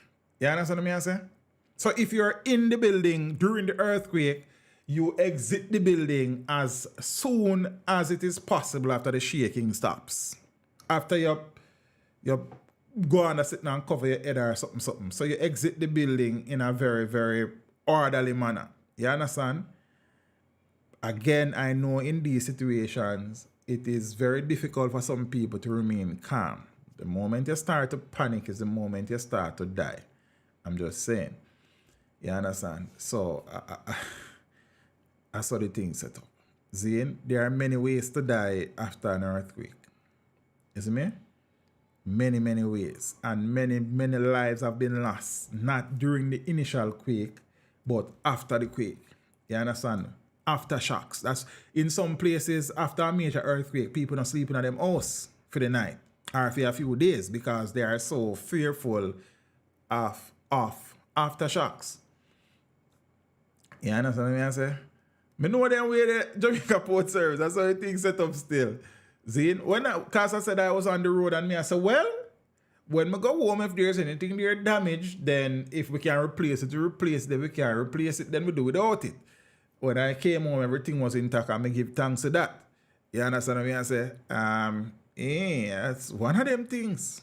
You understand what I'm saying? So if you're in the building during the earthquake, you exit the building as soon as it is possible after the shaking stops. After you go on and sit down and cover your head or something. So you exit the building in a very, very orderly manner. You understand? Again, I know in these situations, it is very difficult for some people to remain calm. The moment you start to panic is the moment you start to die. I'm just saying. You understand? So, I saw the thing set up. There are many ways to die after an earthquake. You see me? Many, many ways. And many, many lives have been lost. Not during the initial quake, but after the quake. You understand? aftershocks. That's in some places after a major earthquake, people not sleeping at them house for the night or for a few days because they are so fearful of aftershocks. You understand what I say? I know them way the Jamaica Port Service. That's how the thing set up still. See, because I said I was on the road and I said, well, when we go home, if there's anything there damaged, then if we can replace it, we replace it. If we can't replace it, then we do without it. When I came home, everything was intact, and I give thanks to that. You understand what I say? That's one of them things.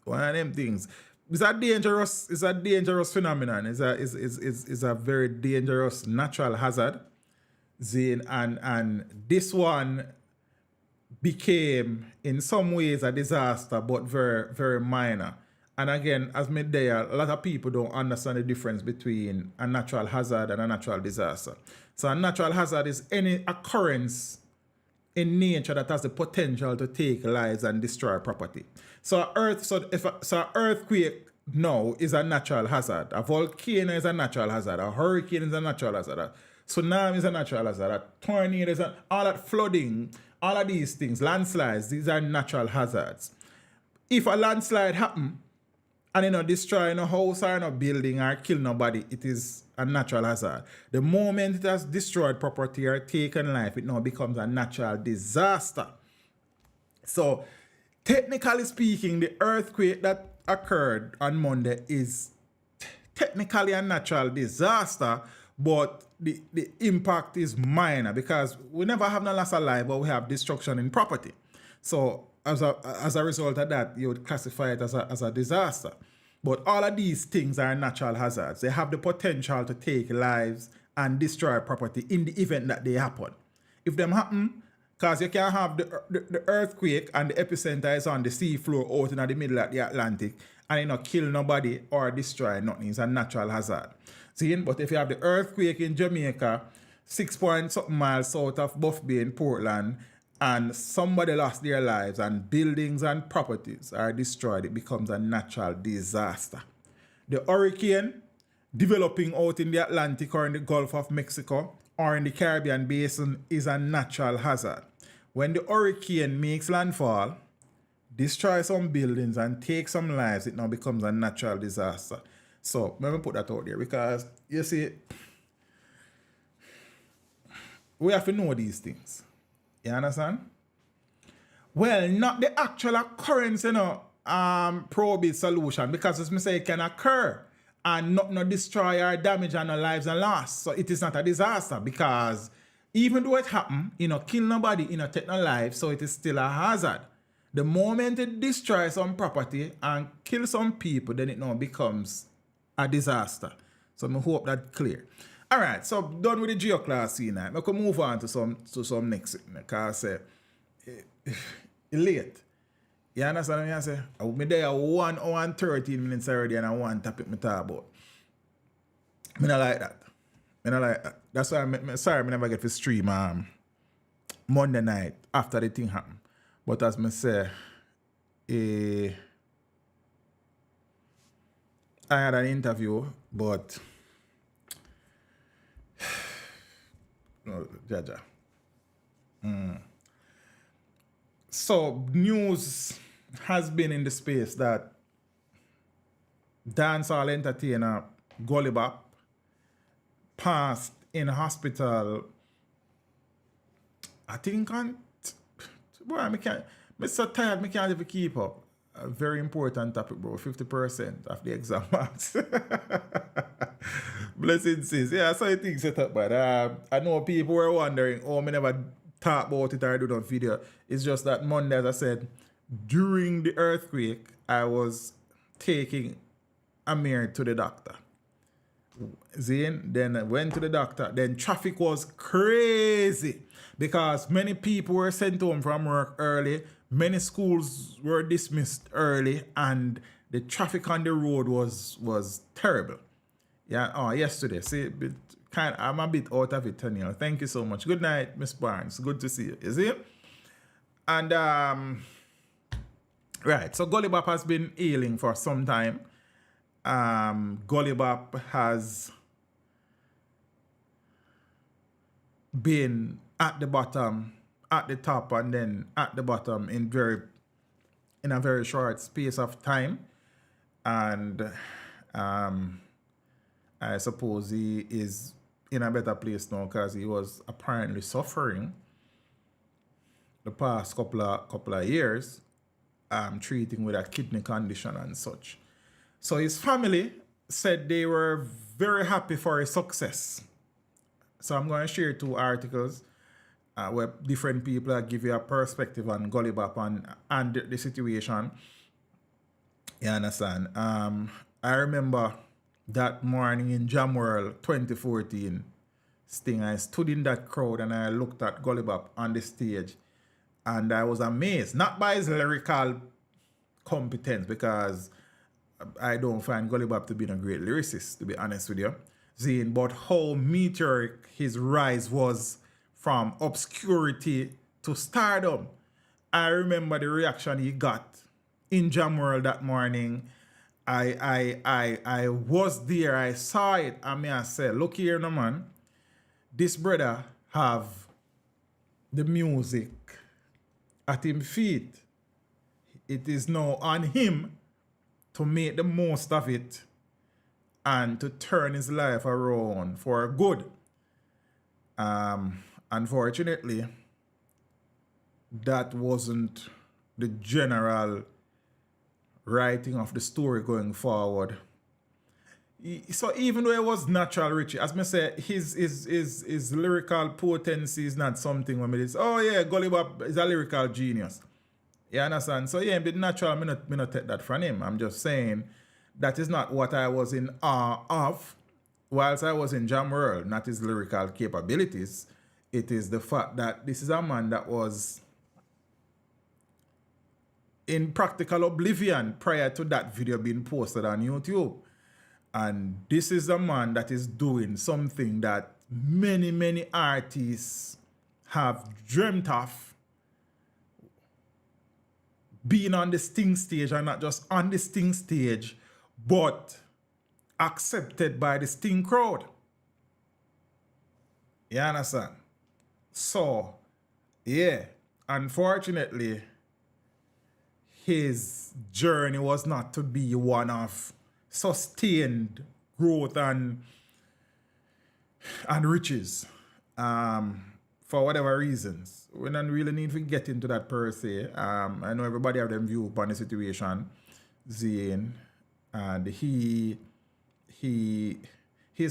One of them things. It's a dangerous phenomenon. It's a very dangerous natural hazard. Zane, and this one became in some ways a disaster, but very, very minor. And again, as me there, a lot of people don't understand the difference between a natural hazard and a natural disaster. So a natural hazard is any occurrence in nature that has the potential to take lives and destroy property. So an earthquake now is a natural hazard. A volcano is a natural hazard. A hurricane is a natural hazard. A tsunami is a natural hazard. A tornado is all that flooding, all of these things, landslides, these are natural hazards. If a landslide happen and it destroy no house or no building or kill nobody, it is a natural hazard. The moment it has destroyed property or taken life, it now becomes a natural disaster. So, technically speaking, the earthquake that occurred on Monday is technically a natural disaster, but the impact is minor because we never have no loss of life, but we have destruction in property. So as a result of that, you would classify it as a disaster. But all of these things are natural hazards. They have the potential to take lives and destroy property in the event that they happen. If them happen, because you can have the earthquake and the epicenter is on the seafloor out in the middle of the Atlantic and it not kill nobody or destroy nothing. It's a natural hazard. See, but if you have the earthquake in Jamaica, 6 point something miles south of Buff Bay in Portland, and somebody lost their lives and buildings and properties are destroyed, it becomes a natural disaster. The hurricane developing out in the Atlantic or in the Gulf of Mexico or in the Caribbean basin is a natural hazard. When the hurricane makes landfall, destroys some buildings and takes some lives, it now becomes a natural disaster. So, let me put that out there because, you see, we have to know these things. You understand? Well, not the actual occurrence, prohibit solution because as I say, it can occur and not destroy or damage and no lives and loss. So it is not a disaster because even though it happened, kill nobody, take no life, so it is still a hazard. The moment it destroys some property and kill some people, then it now becomes a disaster. So I hope that's clear. All right, so done with the geoclass scene now. I can move on to some next because it's late. You understand what I say? I will be there 1 hour and 13 minutes already and I want to topic me talk about. I don't like that. That's why sorry I never get to stream Monday night after the thing happened. But as I say, I had an interview, but no, Jaja. So news has been in the space that dancehall entertainer Gully passed in hospital. I think I'm so tired, I can't even keep up. A very important topic, bro. 50% of the exam marks. Blessed sis. Yeah, I saw the thing set up, but I know people were wondering, I never talk about it or do no video. It's just that Monday, as I said, during the earthquake, I was taking Amir to the doctor. Then I went to the doctor. Then traffic was crazy because many people were sent home from work early. Many schools were dismissed early and the traffic on the road was terrible. Yeah, yesterday. See, I'm a bit out of it, Daniel. Thank you so much. Good night, Miss Barnes. Good to see you. You see? And, right, so Gully has been ailing for some time. Gully has been at the bottom, at the top, and then at the bottom in a very short space of time. And I suppose he is in a better place now because he was apparently suffering the past couple of years, treating with a kidney condition and such. So his family said they were very happy for his success. So I'm going to share 2 articles where different people give you a perspective on Gully Bop and the situation. You understand? I remember that morning in Jam World 2014, Sting, I stood in that crowd and I looked at Gully Bop on the stage and I was amazed, not by his lyrical competence, because I don't find Gully Bop to be a great lyricist, to be honest with you, Zane, but how meteoric his rise was from obscurity to stardom. I remember the reaction he got in Jam World that morning. I was there, I saw it, and I said, look here, no man, this brother have the music at him feet. It is now on him to make the most of it and to turn his life around for good. Unfortunately, that wasn't the general writing of the story going forward. So even though it was natural Richie, as I say, his lyrical potency is not something when me say, oh yeah, Gully Bop is a lyrical genius. You understand? So yeah, the natural, me not take that from him. I'm just saying that is not what I was in awe of whilst I was in Jam World, not his lyrical capabilities. It is the fact that this is a man that was in practical oblivion prior to that video being posted on YouTube. And this is a man that is doing something that many artists have dreamt of, being on the Sting stage, and not just on the Sting stage, but accepted by the Sting crowd. You understand? So, yeah, unfortunately, his journey was not to be one of sustained growth and riches, for whatever reasons. We don't really need to get into that per se. I know everybody have them view upon the situation, Zane, and his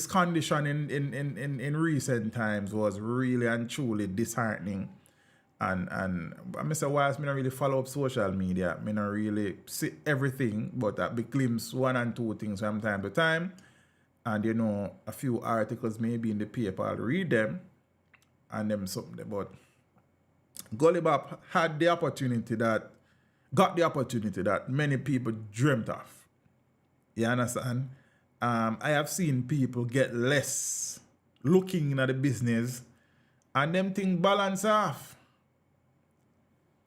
condition in recent times was really and truly disheartening. And I say, whilst I don't really follow up social media, I don't really see everything, but I glimpse 1 and 2 things from time to time. And you know, a few articles maybe in the paper, I'll read them and them something. But Gully Bop got the opportunity that many people dreamt of. You understand? I have seen people get less looking at the business and them things balance off.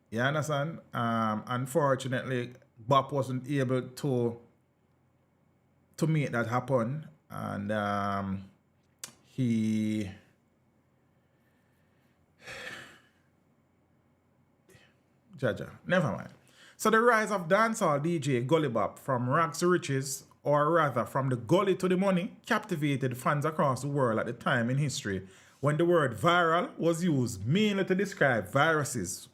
You understand? Unfortunately, Bop wasn't able to make that happen. And he Jaja, never mind. So the rise of dancehall DJ Gully Bop from rags to riches, or rather from the gully to the money, captivated fans across the world at the time in history when the word viral was used mainly to describe viruses.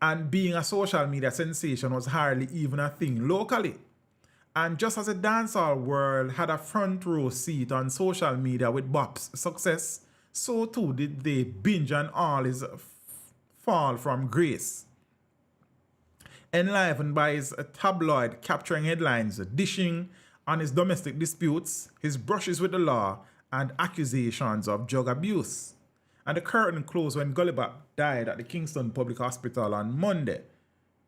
And being a social media sensation was hardly even a thing locally. And just as the dancehall world had a front row seat on social media with Bop's success, so too did they binge on all his fall from grace. Enlivened by his tabloid capturing headlines, dishing on his domestic disputes, his brushes with the law, and accusations of drug abuse. And the curtain closed when Gully Bop died at the Kingston Public Hospital on Monday.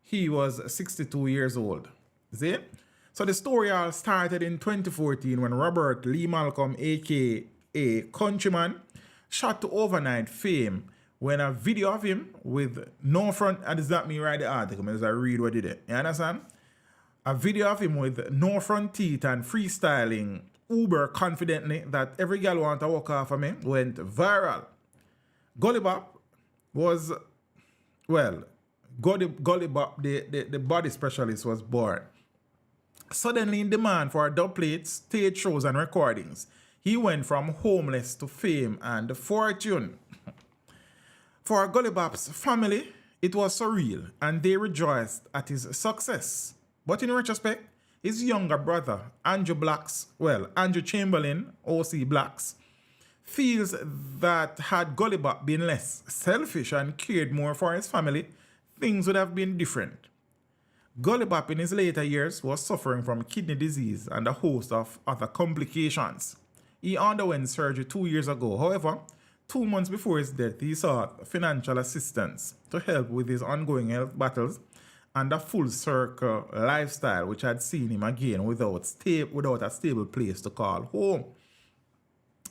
He was 62 years old. See? So the story all started in 2014 when Robert Lee Malcolm, aka Countryman, shot to overnight fame when a video of him with no front, and does not me write the article, as I read what he did. You understand? A video of him with no front teeth and freestyling uber confidently that every girl want to walk off of me went viral. Gully Bop was, well, Gully Bop, the body specialist, was born. Suddenly in demand for dub plates, stage shows, and recordings, he went from homeless to fame and fortune. For Gully Bop's family, it was surreal, and they rejoiced at his success. But in retrospect, his younger brother, Andrew Chamberlain, O.C. Blacks, feels that had Gully Bop been less selfish and cared more for his family, things would have been different. Gully Bop in his later years was suffering from kidney disease and a host of other complications. He underwent surgery 2 years ago. However, 2 months before his death, he sought financial assistance to help with his ongoing health battles and a full circle lifestyle which had seen him again without a stable place to call home.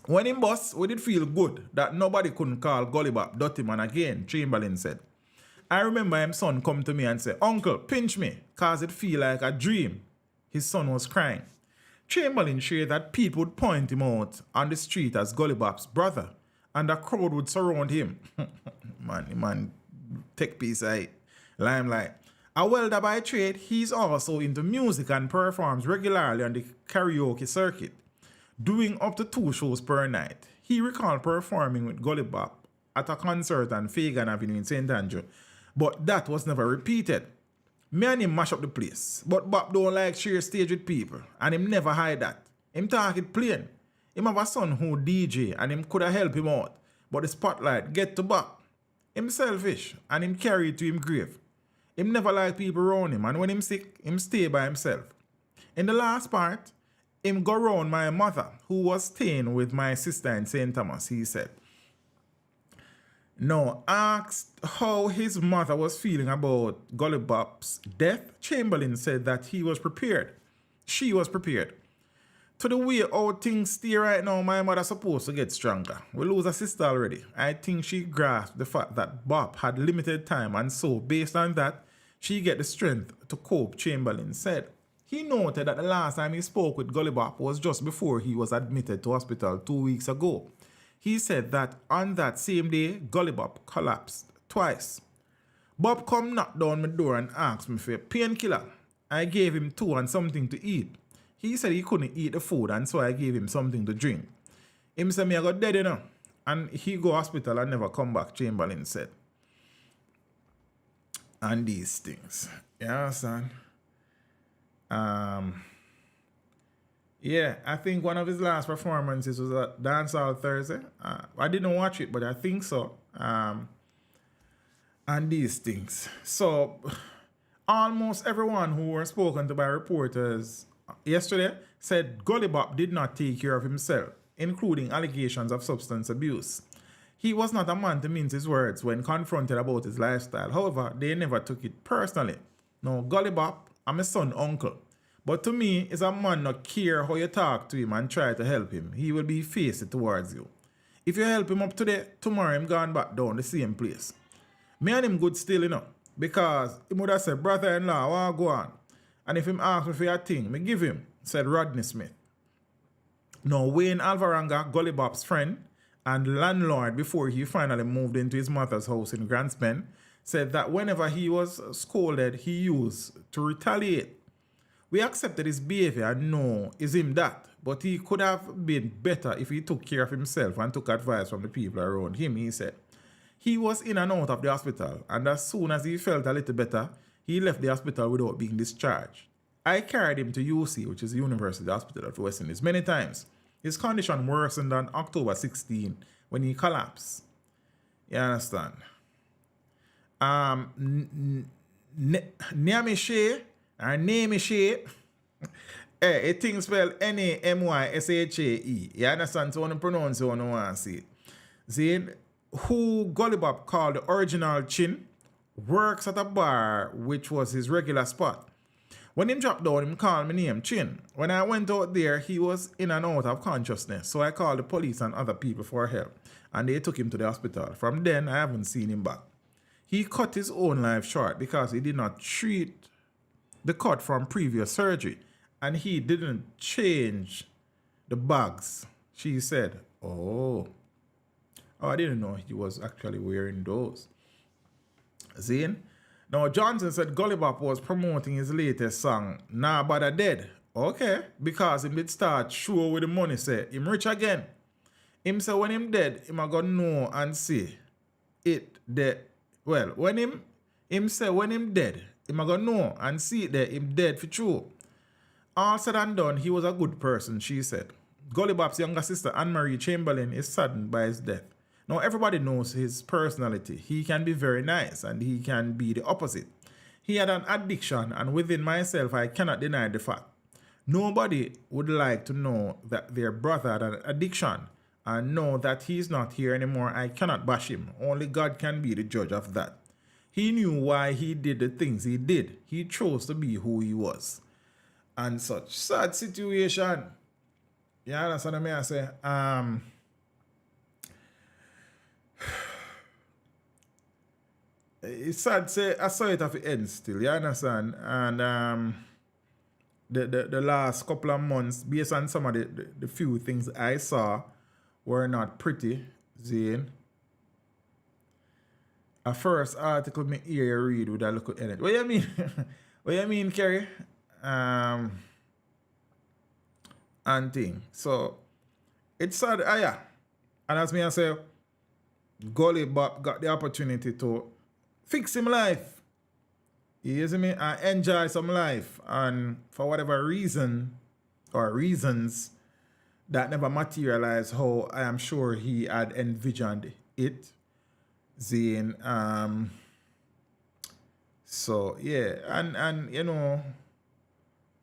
When in bus, we did feel good that nobody couldn't call Gully Bop dirty man again, Chamberlain said. I remember his son come to me and say, Uncle, pinch me, cause it feel like a dream. His son was crying. Chamberlain shared that people would point him out on the street as Gully Bop's brother, and a crowd would surround him. man, take piece of it. Limelight. A welder by trade, he's also into music and performs regularly on the karaoke circuit, doing up to 2 shows per night. He recalled performing with Gully Bop at a concert on Fagan Avenue in St. Andrew, but that was never repeated. Me and him mash up the place, but Bop don't like share stage with people, and him never hide that. Him talk it plain. Him have a son who DJ, and him coulda help him out, but the spotlight get to Bop. Him selfish, and him carry it to him grave. Him never like people around him, and when him sick, him stay by himself. In the last part, him go round my mother, who was staying with my sister in St. Thomas, he said. Now, asked how his mother was feeling about Gully Bop's death, Chamberlain said that he was prepared. She was prepared. To the way how things stay right now, my mother's supposed to get stronger. We lose a sister already. I think she grasped the fact that Bop had limited time, and so, based on that, she get the strength to cope, Chamberlain said. He noted that the last time he spoke with Gully Bop was just before he was admitted to hospital 2 weeks ago. He said that on that same day, Gully Bop collapsed twice. Bop come knock down my door and asked me for a painkiller. I gave him 2 and something to eat. He said he couldn't eat the food, and so I gave him something to drink. Him said me I got dead, you know, and he go hospital and never come back, Chamberlain said. And these things. You understand? Yeah, I think one of his last performances was at Dancehall Thursday. I didn't watch it, but I think so. And these things. So, almost everyone who were spoken to by reporters yesterday said Gully Bop did not take care of himself, including allegations of substance abuse. He was not a man to mince his words when confronted about his lifestyle. However, they never took it personally. Now, Gully Bop, I'm a son uncle. But to me, it's a man not care how you talk to him and try to help him. He will be faced towards you. If you help him up today, tomorrow him gone back down the same place. Me and him good still, you know, because he would have said, brother-in-law, what go on? And if him ask me for a thing, me give him, said Rodney Smith. Now, Wayne Alvaranga, Gully Bop's friend and landlord before he finally moved into his mother's house in Grantspen, said that whenever he was scolded, he used to retaliate. We accepted his behavior and know it's him that, but he could have been better if he took care of himself and took advice from the people around him, he said. He was in and out of the hospital, and as soon as he felt a little better, he left the hospital without being discharged. I carried him to UC, which is the University Hospital of West Indies, many times. His condition worsened on October 16 when he collapsed. You understand? Nyamishe, or Namishe, it thing spelled N-A-M-Y-S-H-A-E. You understand? So when you pronounce it, you want to see it. See, who Gully Bop called the original Chin, works at a bar which was his regular spot. When him dropped down, him called me name Chin. When I went out there, he was in and out of consciousness. So I called the police and other people for help. And they took him to the hospital. From then, I haven't seen him back. He cut his own life short because he did not treat the cut from previous surgery. And he didn't change the bags. She said, oh. Oh, I didn't know he was actually wearing those. Zane? Now, Johnson said Gully Bop was promoting his latest song, Nah Bother Dead. Okay, because him did start show with the money, say, him rich again. Him say when him dead, him a go know and see it dead. Well, when him say when him dead, him a go know and see it there, him dead for true. All said and done, he was a good person, she said. Gully Bop's younger sister, Anne-Marie Chamberlain, is saddened by his death. Now, everybody knows his personality. He can be very nice and he can be the opposite. He had an addiction, and within myself, I cannot deny the fact. Nobody would like to know that their brother had an addiction and know that he's not here anymore. I cannot bash him. Only God can be the judge of that. He knew why he did the things he did. He chose to be who he was. And such sad situation. You understand what I say? It's sad say I saw it at the end still, you understand? And the last couple of months, based on some of the few things I saw, were not pretty, Zane. A first article me hear you read with a look at it. What you mean? What you mean, Kerry? And thing. So it's sad, yeah. And as me I say, Gully Bop got the opportunity to fix him life. You see me? And enjoy some life. And for whatever reason or reasons that never materialized how I am sure he had envisioned it. Zane. So yeah, and you know,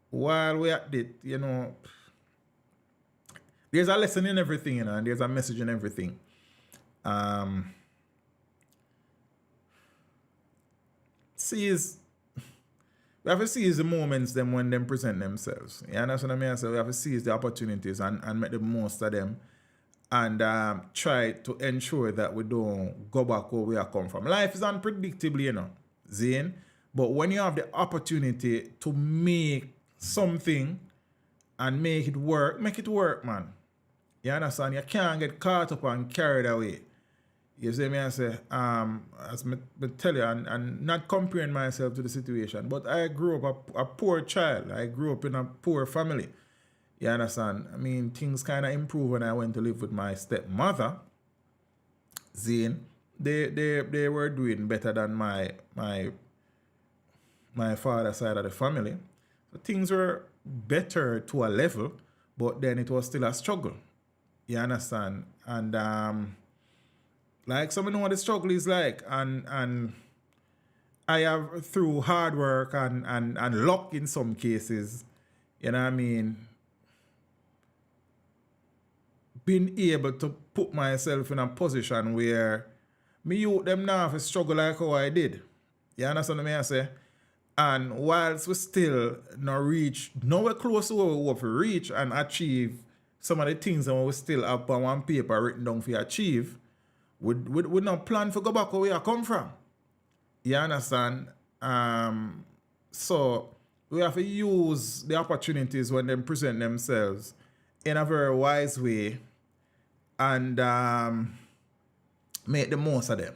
while we're at it, you know, there's a lesson in everything, you know, and there's a message in everything. We have to seize the moments them when them present themselves. You understand what I mean? So we have to seize the opportunities and make the most of them. And try to ensure that we don't go back where we are come from. Life is unpredictable, you know, Zane. But when you have the opportunity to make something and make it work, man. You understand? You can't get caught up and carried away. You see me? I say, as me tell you, and not comparing myself to the situation, but I grew up a poor child. I grew up in a poor family. You understand? I mean, things kind of improved when I went to live with my stepmother. Zane, they were doing better than my father's side of the family. So things were better to a level, but then it was still a struggle. You understand? And like some know what the struggle is like, and I have through hard work and luck in some cases, you know what I mean, been able to put myself in a position where me youth them now have to struggle like how I did. You understand what I say? And whilst we still not reach, nowhere close to where we want to reach and achieve some of the things that we still have on one paper written down for achieve, we not plan to go back where we are come from. You understand? So we have to use the opportunities when they present themselves in a very wise way and make the most of them.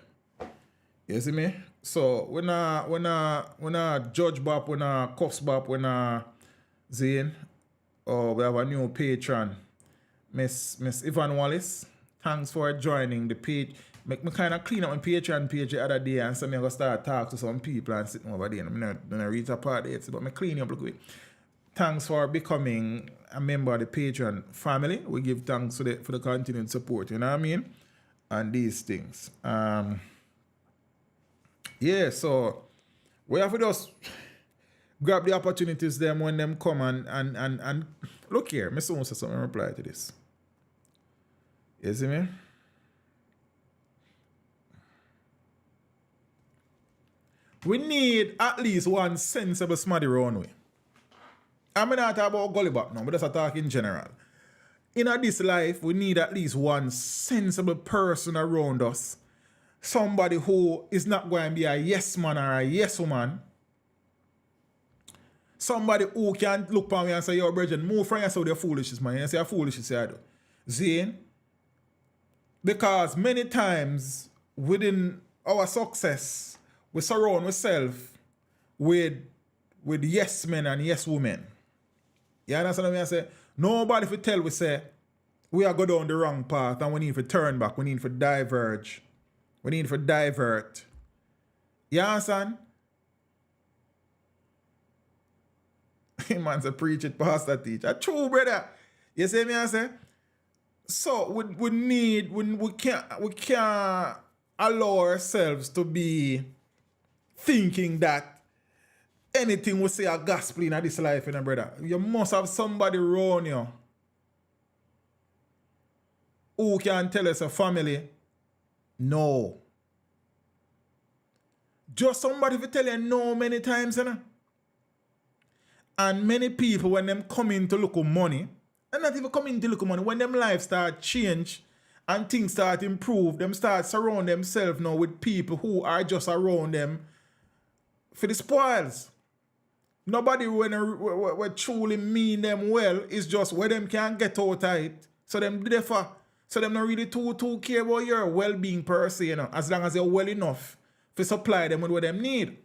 You see me? So we not judge Bop, we not cuffs Bop, we not Zane. Oh, we have a new patron, Miss Yvonne Wallace. Thanks for joining the page. Make me kind of clean up my Patreon page the other day and so I'm going to start talk to some people and sitting over there. I'm not going to reach a part yet, but I'm cleaning up a little bit. Thanks for becoming a member of the Patreon family. We give thanks for the continued support, you know what I mean? And these things. Yeah, so we have to just grab the opportunities them when them come and look here, Mr. Soon say something reply to this. You see me? We need at least one sensible smarty runway. I'm not talking about Gully Bop now, but that's a talk in general. In this life, we need at least one sensible person around us. Somebody who is not going to be a yes man or a yes woman. Somebody who can look at me and say, yo, Bridget, move from yourself with your foolishness, man. You say, your foolishness, I do. Zane, Because many times within our success, we surround ourselves with yes men and yes women. You understand what I say? Nobody for tell we say we are go down the wrong path and we need to turn back. We need to diverge. We need to divert. You understand? Man's a preach it, pastor teach. A true brother. You see me I say? So we can't allow ourselves to be thinking that anything we say a gospel in this life, brother. You must have somebody around you who can tell us a family, no. Just somebody will tell you no many times, And many people, when them come in to look for money, and not even come in to look for money, when them lives start change and things start improve, them start surround themselves now with people who are just around them for the spoils. Nobody when truly mean them well is just where them can get out of it. So them differ. So them not really too care about your well-being per se, as long as you're well enough to supply them with what them need.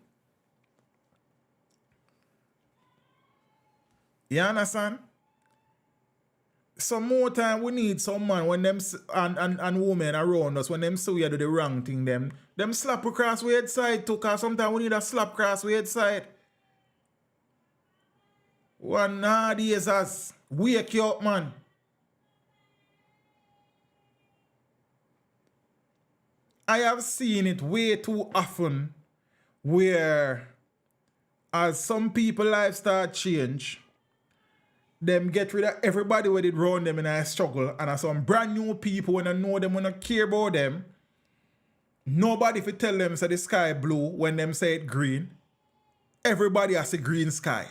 You understand? Some more time we need some man when them and women around us, when them see we do the wrong thing, them slap across the head side too, cause sometimes we need a slap across the head side. One nowadays as wake you up, man. I have seen it way too often where as some people life start change, them get rid of everybody where they round them in a struggle, and as some brand new people when I know them, when I care about them, nobody fi tell them say the sky blue when them say it green. Everybody has a green sky.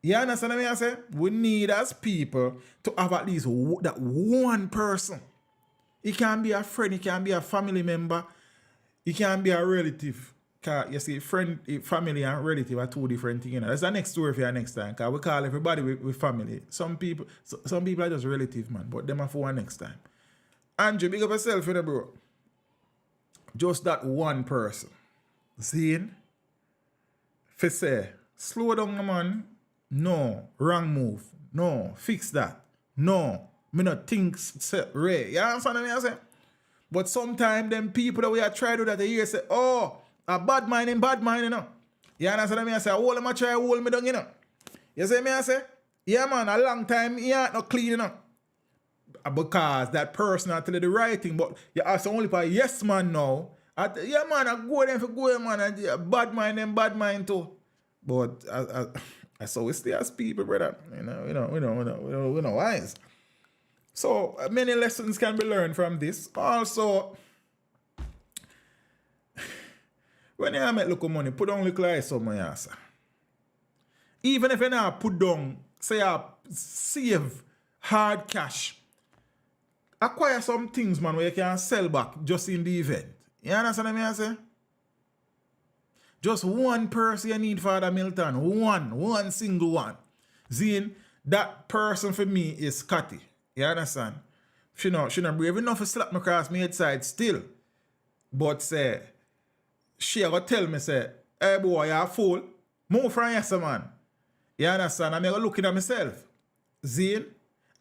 You understand what I say? We need as people to have at least that one person. It can be a friend, it can be a family member, it can be a relative. Cause you see, friend, family and relative are two different things. That's the next story for you next time. Cause we call everybody with family. Some people are just relative, man, but them are for one next time. Andrew, big up yourself, bro. Just that one person. Zane, for say, slow down, man. No, wrong move. No, fix that. No, me not think Ray. You understand what I say? But sometimes them people that we are trying to do that, they hear say, oh, a bad mind, you know. You understand what I say? All of them try to hold me down, you know. You see me I say? Yeah, man, a long time he ain't not clean, you know. Because that person I tell you the right thing, but you ask only for yes man now. Yeah, man, I go there for go, man, and bad mind too. But I saw we stay as people, brother. We know wise. So many lessons can be learned from this. Also, when you make look of money, put on little eyes on my ass. Even if you not put down, say save hard cash, acquire some things, man, where you can sell back just in the event. You understand what I say? Just one person you need, Father Milton. One single one. Zine, that person for me is Scotty. You understand? She not brave enough to slap me across my head side still. But say, she go tell me, say, hey boy, you're a fool. Move from yes, man. You understand? I'm looking at myself. Zine.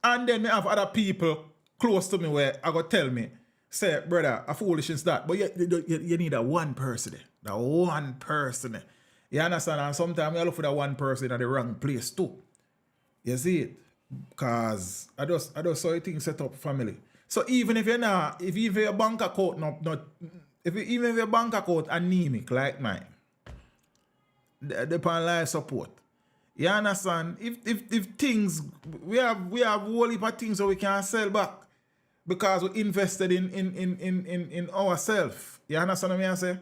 And then me have other people close to me where I go tell me, say, brother, a foolishness that. But you need that one person there. That one person there. You understand? And sometimes you look for that one person at the wrong place too. You see it? Because I just saw a thing set up family. So even if you're not, if your bank account even if your bank account anemic like mine, depend life support. You understand? If things we have whole heap of things that we can sell back because we invested in ourselves. You understand what I say?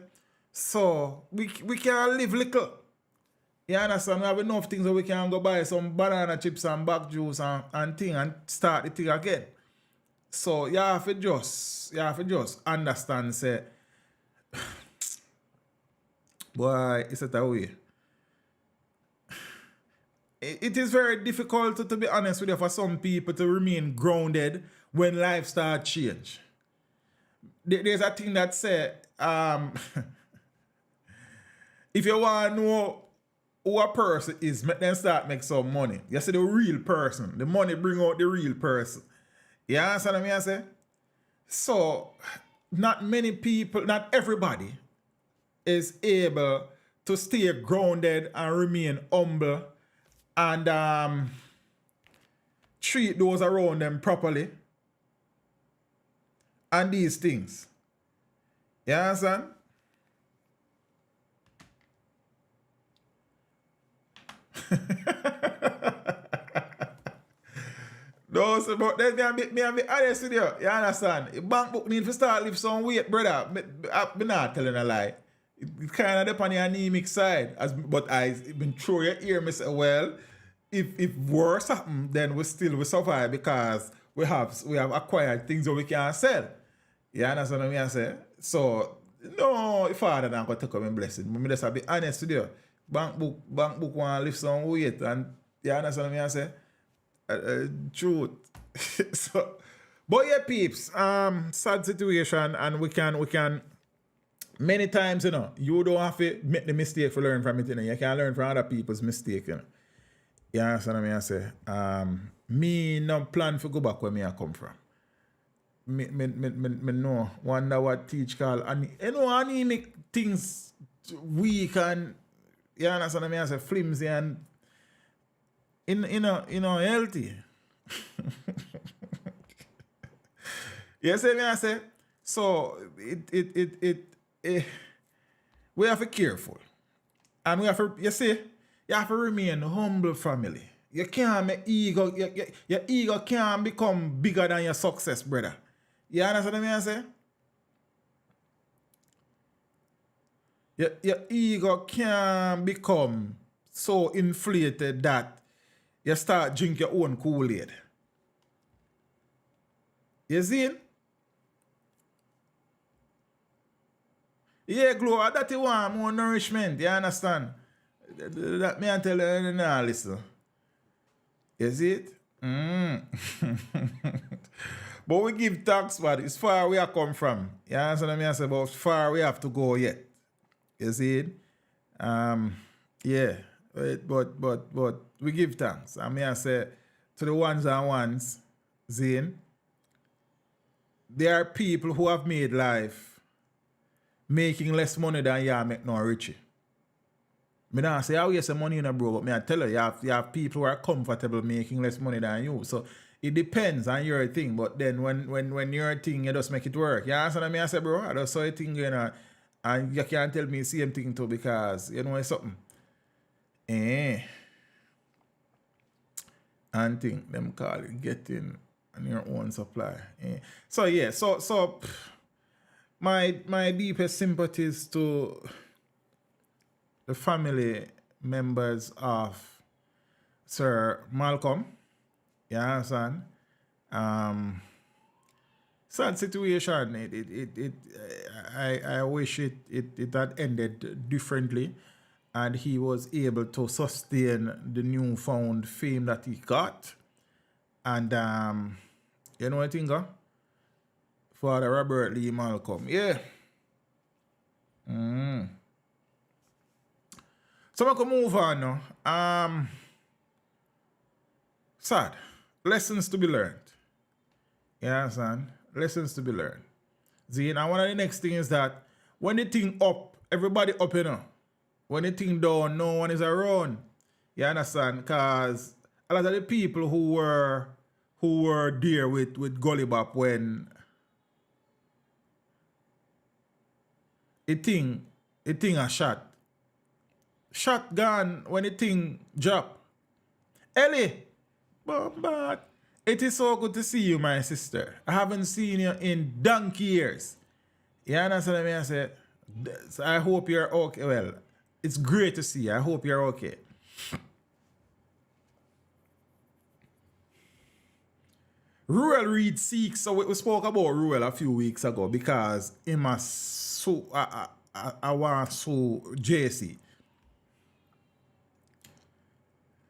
So we can live little. You understand? We have enough things that we can go buy some banana chips and back juice and thing and start the thing again. So you have to just understand, say, boy, it's that way. it is very difficult to be honest with you for some people to remain grounded when life starts change. There's a thing that say, if you want to know who a person is, make them start make some money. You see the real person. The money bring out the real person. You understand what I say? So, not many people, not everybody is able to stay grounded and remain humble and treat those around them properly. And these things. You understand? No, so, but then me be honest with you. You understand? The bank book need to start lift some weight, brother. Me not telling a lie. It kind of depend on the anemic side. But I been through your ear, me say, well, if worse happen, then we survive because we have acquired things that we can sell. You understand what I say? So, no, if Father not going to take up my blessing. Me just be honest with you. Bank book want to lift some weight, and you understand what I say? Truth. So, but yeah, peeps, sad situation, and we can many times, you know, you don't have to make the mistake for learn from it, you know. You can learn from other people's mistake, you know. You understand what I say? Me no plan to go back where me I come from. Me no wonder what teach call, and you know, anemic things weak and you understand what I say, flimsy and you know healthy. You see me I say? So we have to be careful. And we have to, you see, you have to remain humble family. You can't make ego, your ego can't become bigger than your success, brother. You understand what I say? Your ego can't become so inflated that you start drink your own Kool-Aid. You see it? Yeah, Glow, that you want more nourishment, you understand? That me I tell you now, listen. You see it? But we give thanks, but it's far we have come from. You understand what I say? But far we have to go yet. You see it? Yeah. But we give thanks. I mean, I say to the ones and ones, Zane, there are people who have made life making less money than you make no Richie. Me not say, oh, yes, money in a bro, but me I tell you, you have people who are comfortable making less money than you. So it depends on your thing, but then when your thing, you just make it work. You understand what I say, bro? I just saw a thing going on, and you can't tell me the same thing too because, you know, it's something. And thing, them call it getting on your own supply. So yeah, so my deepest sympathies to the family members of Sir Malcolm. You understand? Sad situation. I wish it had ended differently, and he was able to sustain the newfound fame that he got. And you know what I think? Father Robert Lee Malcolm. Yeah. So I can move on now. Sad. Lessons to be learned. You understand? Lessons to be learned. See, now one of the next thing is that when the thing up, everybody up, you know. When the thing down, no one is around. You understand? Because a lot of the people who were there with Gully Bop when a thing a shot. Shotgun when the thing drop. Ellie, but it is so good to see you, my sister. I haven't seen you in donkey years. You understand what I say? So I hope you're okay. Well, it's great to see you. I hope you're okay. Ruel Reid seeks. So we spoke about Ruel a few weeks ago because he must sue. I want to sue JC.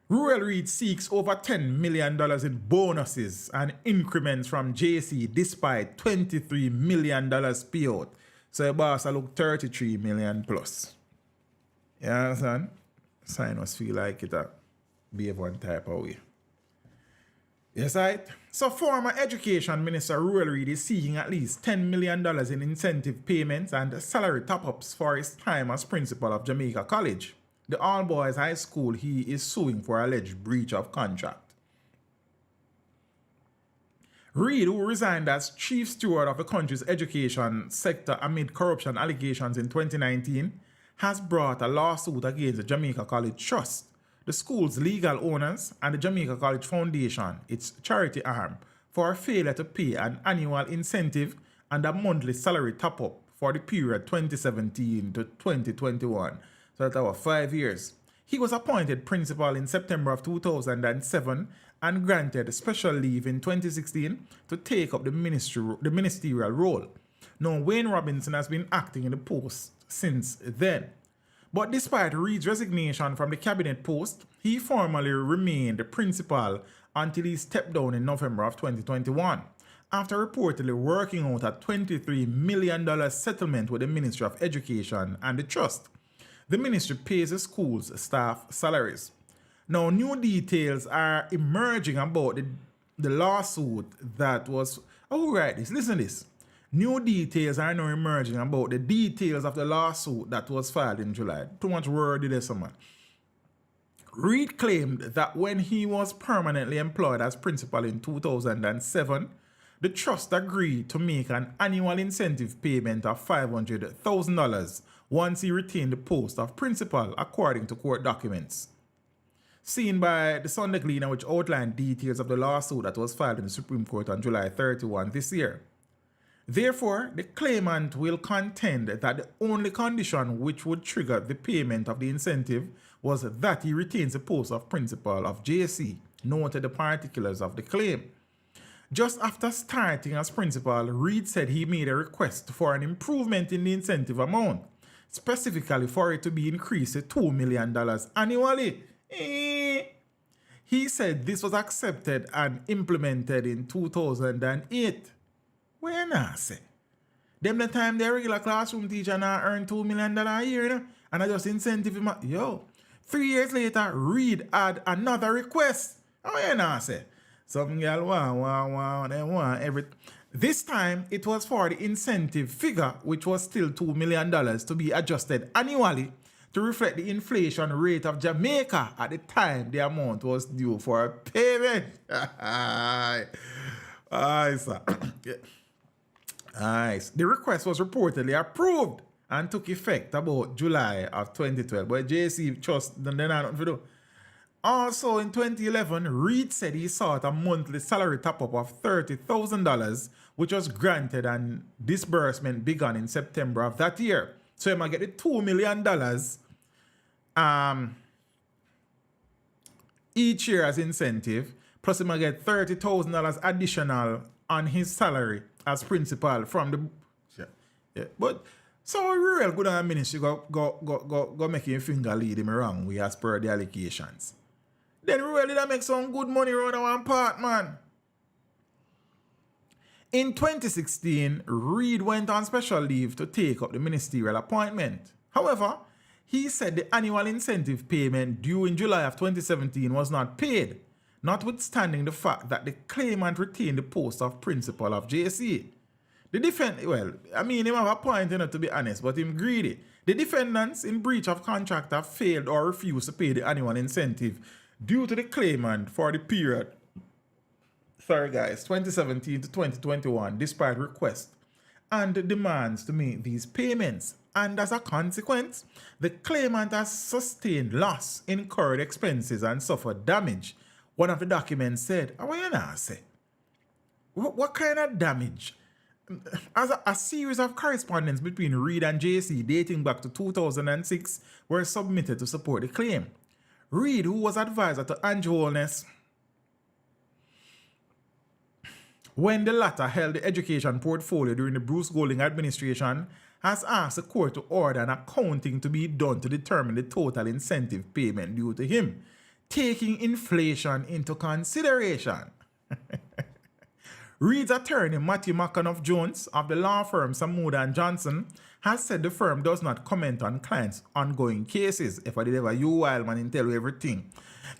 Ruel Reid seeks over $10 million in bonuses and increments from JC despite $23 million payout. So the boss look $33 million plus. You understand? Sign us feel like it behave one type of way. Yes, right? So former Education Minister Ruel Reid is seeking at least $10 million in incentive payments and salary top-ups for his time as principal of Jamaica College, the all-boys high school he is suing for alleged breach of contract. Reid, who resigned as chief steward of the country's education sector amid corruption allegations in 2019, has brought a lawsuit against the Jamaica College Trust, the school's legal owners, and the Jamaica College Foundation, its charity arm, for a failure to pay an annual incentive and a monthly salary top-up for the period 2017 to 2021. So that was 5 years. He was appointed principal in September of 2007 and granted special leave in 2016 to take up the ministerial role. Now, Wayne Robinson has been acting in the post since then. But despite Reid's resignation from the cabinet post, he formally remained the principal until he stepped down in November of 2021, after reportedly working out a $23 million settlement with the Ministry of Education and the Trust. The ministry pays the school's staff salaries. Now, new details are emerging about the lawsuit that was... Oh, right, listen to this. New details are now emerging about the details of the lawsuit that was filed in July. Too much word in this, man. Reid claimed that when he was permanently employed as principal in 2007, the trust agreed to make an annual incentive payment of $500,000 once he retained the post of principal, according to court documents. Seen by the Sunday Gleaner, which outlined details of the lawsuit that was filed in the Supreme Court on July 31 this year. Therefore, the claimant will contend that the only condition which would trigger the payment of the incentive was that he retains the post of principal of JC, noted the particulars of the claim. Just after starting as principal, Reid said he made a request for an improvement in the incentive amount, specifically for it to be increased to $2 million annually. He said this was accepted and implemented in 2008. Where now say? Them the time the regular classroom teacher now earn $2 million a year, you know? And I just incentive him. Yo, 3 years later, Reid had another request. Oh, yeah, now say. Some girl want every... This time, it was for the incentive figure, which was still $2 million, to be adjusted annually to reflect the inflation rate of Jamaica at the time the amount was due for a payment. Aye, sir. Nice. The request was reportedly approved and took effect about July of 2012. But JC Trust, then nothing to do. Also in 2011, Reid said he sought a monthly salary top-up of $30,000, which was granted and disbursement began in September of that year. So he might get the $2 million each year as incentive, plus he might get $30,000 additional on his salary as principal from the... Yeah. But so Ruel good on ministry go make him finger lead him wrong we as per the allegations. Then Ruel did make some good money around one part, man. In 2016, Reid went on special leave to take up the ministerial appointment. However, he said the annual incentive payment due in July of 2017 was not paid, notwithstanding the fact that the claimant retained the post of principal of JC. The him have a point, to be honest, but him greedy. The defendants in breach of contract have failed or refused to pay the annual incentive due to the claimant for the period 2017 to 2021, despite requests and demands to make these payments. And as a consequence, the claimant has sustained loss, incurred expenses, and suffered damage. One of the documents said, what you now say? What kind of damage? As a series of correspondence between Reid and JC dating back to 2006 were submitted to support the claim. Reid, who was advisor to Andrew Holness when the latter held the education portfolio during the Bruce Golding administration, has asked the court to order an accounting to be done to determine the total incentive payment due to him. taking inflation into consideration. Reid's attorney, Matthew McAnuff-Jones of the law firm Samuda & Johnson, has said the firm does not comment on clients' ongoing cases. If I did ever you wild man and tell you everything.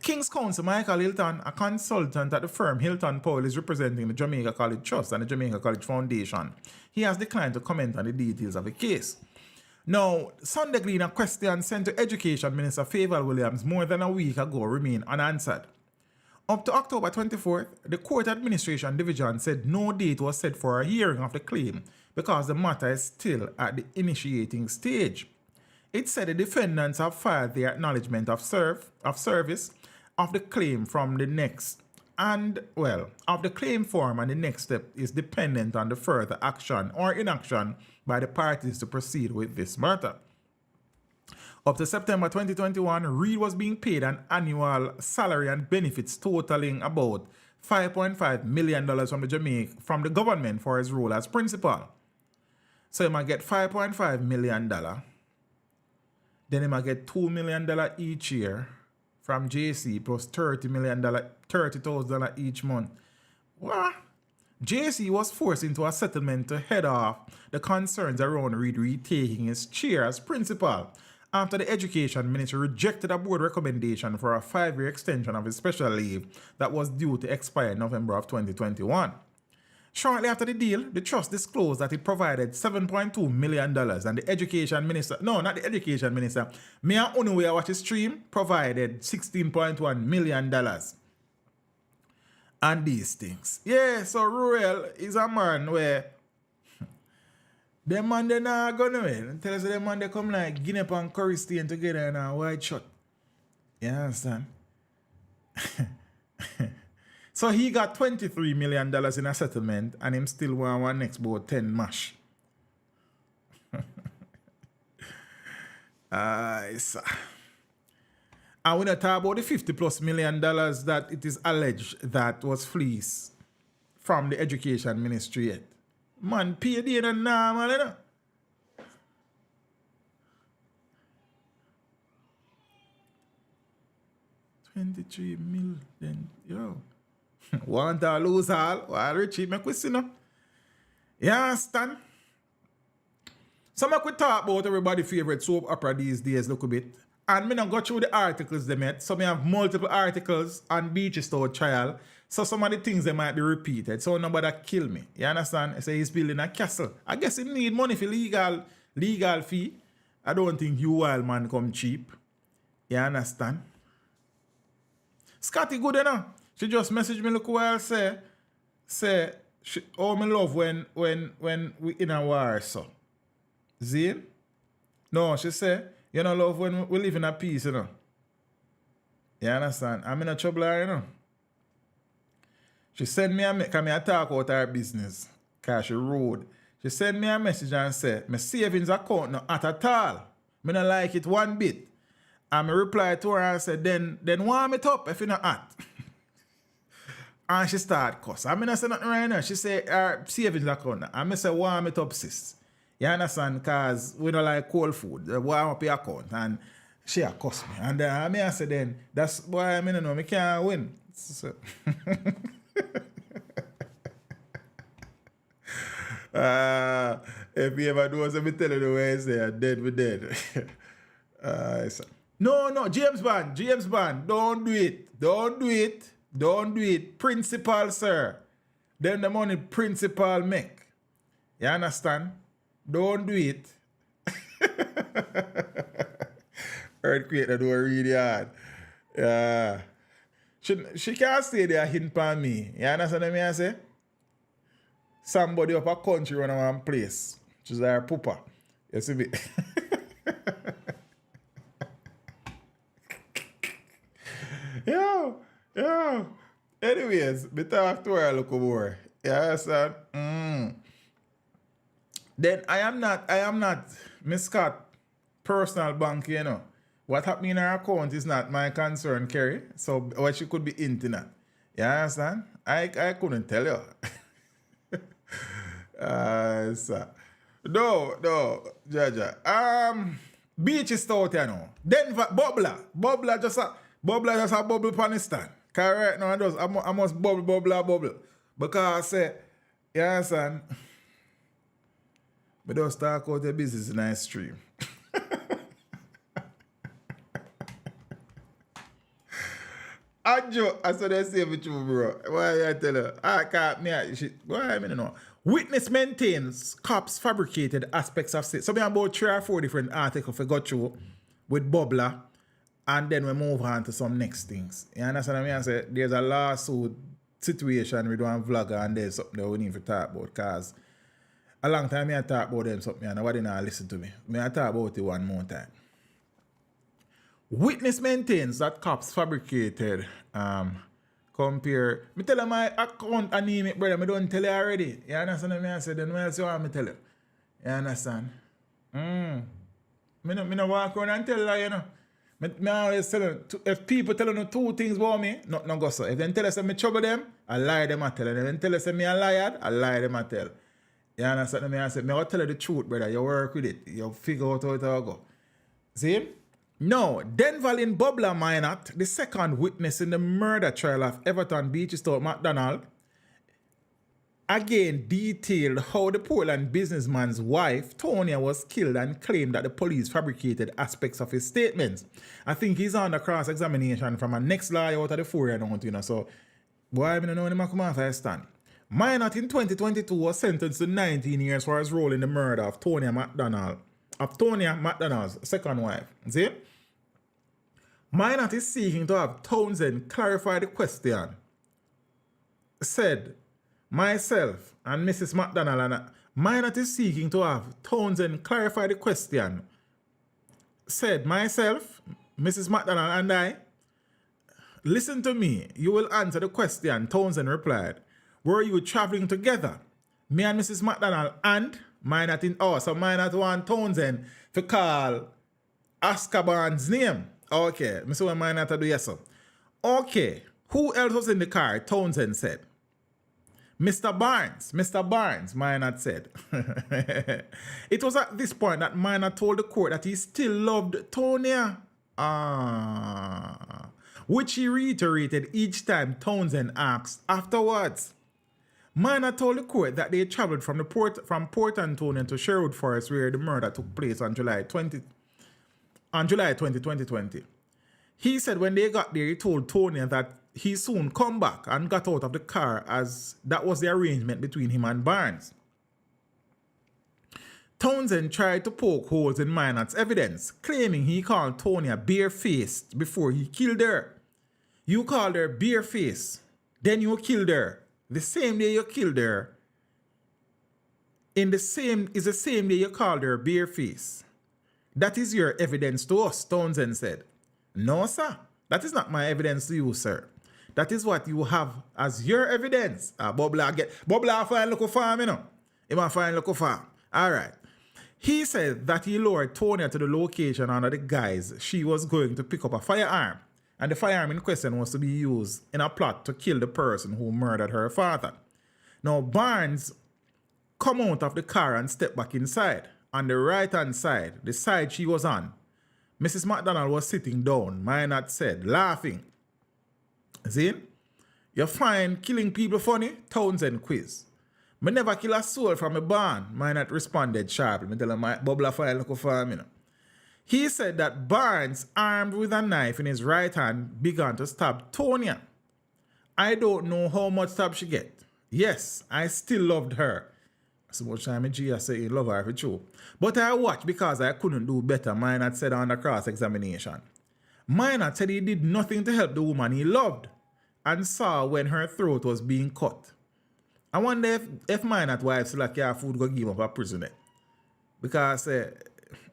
King's Counsel Michael Hilton, a consultant at the firm Hilton Powell, is representing the Jamaica College Trust and the Jamaica College Foundation. He has declined to comment on the details of the case. Now, Sunday Green, a question sent to Education Minister Favour Williams more than a week ago remained unanswered. Up to October 24th, the Court Administration Division said no date was set for a hearing of the claim because the matter is still at the initiating stage. It said the defendants have filed their acknowledgement of service of the claim from the next of the claim form, and the next step is dependent on the further action or inaction by the parties to proceed with this matter. Up to September 2021, Reid was being paid an annual salary and benefits totaling about $5.5 million from the government for his role as principal. So he might get $5.5 million. Then he might get $2 million each year from JC plus $30,000 each month. What? JC was forced into a settlement to head off the concerns around Reid retaking his chair as principal after the Education Ministry rejected a board recommendation for a 5-year extension of his special leave that was due to expire in November of 2021. Shortly after the deal, the trust disclosed that it provided $7.2 million and the Education Minister, no, not the Education Minister, me and Unuwe watch his stream, provided $16.1 million. And these things. Yeah, so Ruel is a man where them man they not gonna win. Tell us them man they come like Guinea and Curry stain together in a white shot. You understand? So he got $23 million in a settlement and him still want one next bout 10 mash. And we not talk about the $50+ million that it is alleged that was fleeced from the Education Ministry yet. Man, paid in and nah, man, you know. $23 million, yo. Want to lose all? Well, Richie, make we see now. You understand? So make we talk about everybody's favorite soap opera these days, look a bit. And me not go through the articles they made. So me have multiple articles on Beachy Stout trial. So some of the things they might be repeated. So nobody kill me. You understand? I say he's building a castle. I guess he need money for legal fee. I don't think you wild man come cheap. You understand? Scotty good enough. She just messaged me look while say oh me love when we in a war so. Zine? No, she say you know love when we live in a peace, you know. You understand? I'm in a trouble, you know. She sent me can me talk about her business. Cause she road. She sent me a message and said, my savings account not at all. Me not like it one bit. And I replied to her and said, then warm it up if you not at. And she started cuss. I mean, I said nothing right now. She said, her savings account. And I said, warm it up, sis. You understand? Because we don't like cold food. Warm up your account. And she cuss me. And I said, then, that's why I mean, no, I can't win. So, if you ever do something, tell you the way I say, dead, we dead. No, James Bond, don't do it. Principal, sir. Then the money principal make. You understand? Don't do it. Earthquake that do really hard. Yeah. She can't stay there hidden on me. You understand what I say? Somebody up a country run one place. She's our pooper. You see me? Yo. Anyways, me talk to her a little more. You understand? Then I am not Miss Scott personal bank, you know. What happened in her account is not my concern, Kerry. So what she could be into that. You understand? I couldn't tell you. No, Jaja. Beachy Stout, you know. Denver, Bubbler Bubble just a bubble pan the stand. Cause right now I must bubble. Because I say, you understand? But don't talk out the business in the stream. I joke, I said I say with you, bro. Why I tell her? I can't why I mean no. Witness maintains cops fabricated aspects of state. So we have about 3 or 4 different articles we got through with Bubbler, and then we move on to some next things. You understand what I mean? I say there's a lawsuit situation with one vlogger and there's something that we need to talk about, because a long time I talk about them something and nobody now listen to me. I talk about it one more time. Witness maintains that cops fabricated compare. Me tell them my account and name it, brother. I don't tell you already. You understand what I say? Then what else you want me tell you? You understand? Me no walk around and tell you, you know. Me always tell you, if people tell you 2 things about me, no go so. If they tell us me trouble them, I lie them I tell. And if they tell us me a liar, I lie them I tell. You understand what I say? Me will tell you the truth, brother. You work with it. You figure out how it will go. See? No, Denver in Bubbler Minot, the second witness in the murder trial of Everton Beachy Stout McDonald, again detailed how the Portland businessman's wife, Tonya, was killed and claimed that the police fabricated aspects of his statements. I think he's on the cross-examination from a next lawyer out of the 4 year, you know, so boy, I don't know him come off I stand. Minot in 2022 was sentenced to 19 years for his role in the murder of Tonya McDonald's second wife. See? Minot is seeking to have Townsend clarify the question. Said, myself and Mrs. McDonald and Minot is seeking to have Townsend clarify the question. Said, myself, Mrs. McDonald and I. Listen to me. You will answer the question, Townsend replied. Were you traveling together? Me and Mrs. McDonald and Minot in so Minot want Townsend to call Azkaban's name. Okay, Mr. What Minot do yes, sir. Okay, who else was in the car? Townsend said. Mr. Barnes, Minot said. It was at this point that Minot told the court that he still loved Tonya. Which he reiterated each time Townsend asked afterwards. Minot told the court that they traveled from Port Antonio to Sherwood Forest, where the murder took place on July 20, 2020. He said when they got there, he told Tonya that he soon come back and got out of the car, as that was the arrangement between him and Barnes. Townsend tried to poke holes in Minot's evidence, claiming he called Tonya barefaced before he killed her. You called her barefaced, then you killed her. The same day you killed her, is the same day you called her barefaced. That is your evidence to us, Townsend said. No, sir. That is not my evidence to you, sir. That is what you have as your evidence. Bubbler find local farm, you know. He might find local farm. All right. He said that he lured Tonya to the location under the guise she was going to pick up a firearm. And the firearm in question was to be used in a plot to kill the person who murdered her father. Now, Barnes come out of the car and step back inside. On the right-hand side, the side she was on, Mrs. McDonald was sitting down, Minot said, laughing. See? You find killing people funny? Townsend quiz. Me never kill a soul from a barn, Minot responded sharply. Me tell him my bubble fire look for him, you know. He said that Barnes, armed with a knife in his right hand, began to stab Tonya. I don't know how much stab she get. Yes, I still loved her. So much time in G I say he love her for true. But I watched because I couldn't do better, Minot said on the cross-examination. Minot said he did nothing to help the woman he loved and saw when her throat was being cut. I wonder if Minot wife still like your food go give up a prisoner. Because, I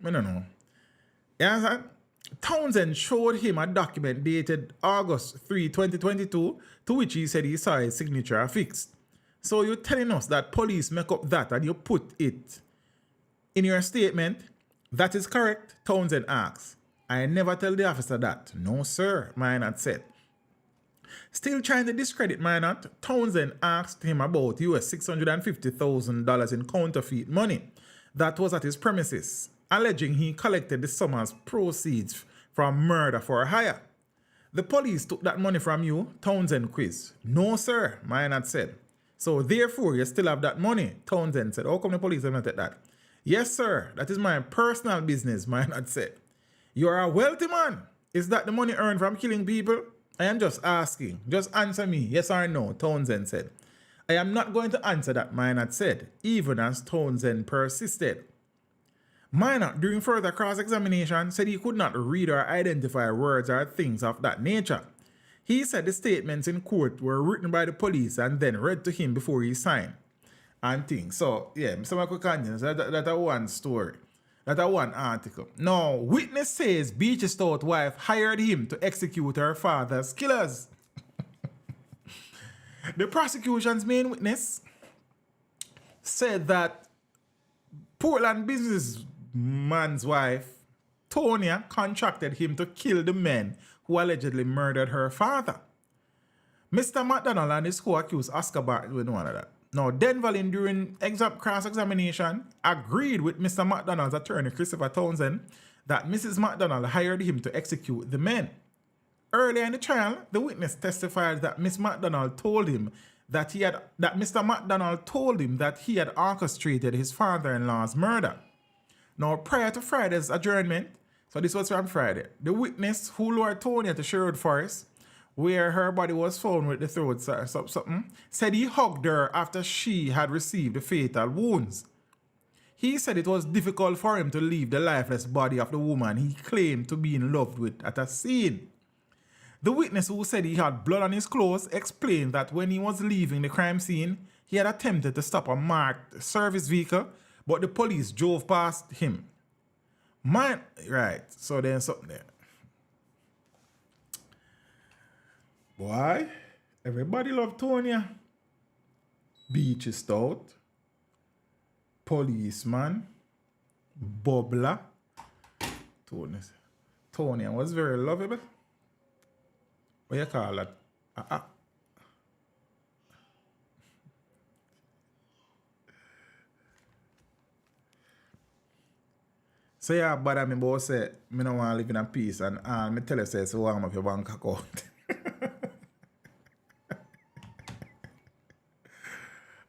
don't know. You understand? Townsend showed him a document dated August 3, 2022, to which he said he saw his signature affixed. So you're telling us that police make up that and you put it in your statement? That is correct, Townsend asked. I never tell the officer that. No, sir, Minot said. Still trying to discredit Minot, Townsend asked him about US $650,000 in counterfeit money that was at his premises, alleging he collected the sum as proceeds from murder for hire. The police took that money from you, Townsend quiz. No, sir, Minot said. So therefore, you still have that money, Townsend said. How come the police have not take that? Yes, sir, that is my personal business, Minot said. You are a wealthy man. Is that the money earned from killing people? I am just asking. Just answer me, yes or no, Townsend said. I am not going to answer that, Minot said, even as Townsend persisted. Minot, during further cross-examination, said he could not read or identify words or things of that nature. He said the statements in court were written by the police and then read to him before he signed. And things. So, yeah, Mr. McCann, that's one story. That's one article. Now, witness says Beachy Stout wife hired him to execute her father's killers. The prosecution's main witness said that Portland businessman's wife, Tonya, contracted him to kill the men who allegedly murdered her father. Mr. McDonald and his co-accused Oscar Barton with one of that. Now, Denvalin, during cross-examination, agreed with Mr. McDonald's attorney, Christopher Townsend, that Mrs. McDonald hired him to execute the men. Earlier in the trial, the witness testified that Miss McDonald told him that Mr. McDonald told him that he had orchestrated his father-in-law's murder. Now, prior to Friday's adjournment, so this was from Friday, the witness who lured Tonya to Sherwood Forest, where her body was found with the throat something, said he hugged her after she had received the fatal wounds. He said it was difficult for him to leave the lifeless body of the woman he claimed to be in love with at a scene. The witness, who said he had blood on his clothes, explained that when he was leaving the crime scene, he had attempted to stop a marked service vehicle, but the police drove past him. Right, so there's something there. Boy, everybody love Tonya. Beachy Stout, policeman, bubbler. Tonya was very lovable. What you call that? So yeah, bother me about say, me no want to live in a peace and me tell you say, so warm up your bank account.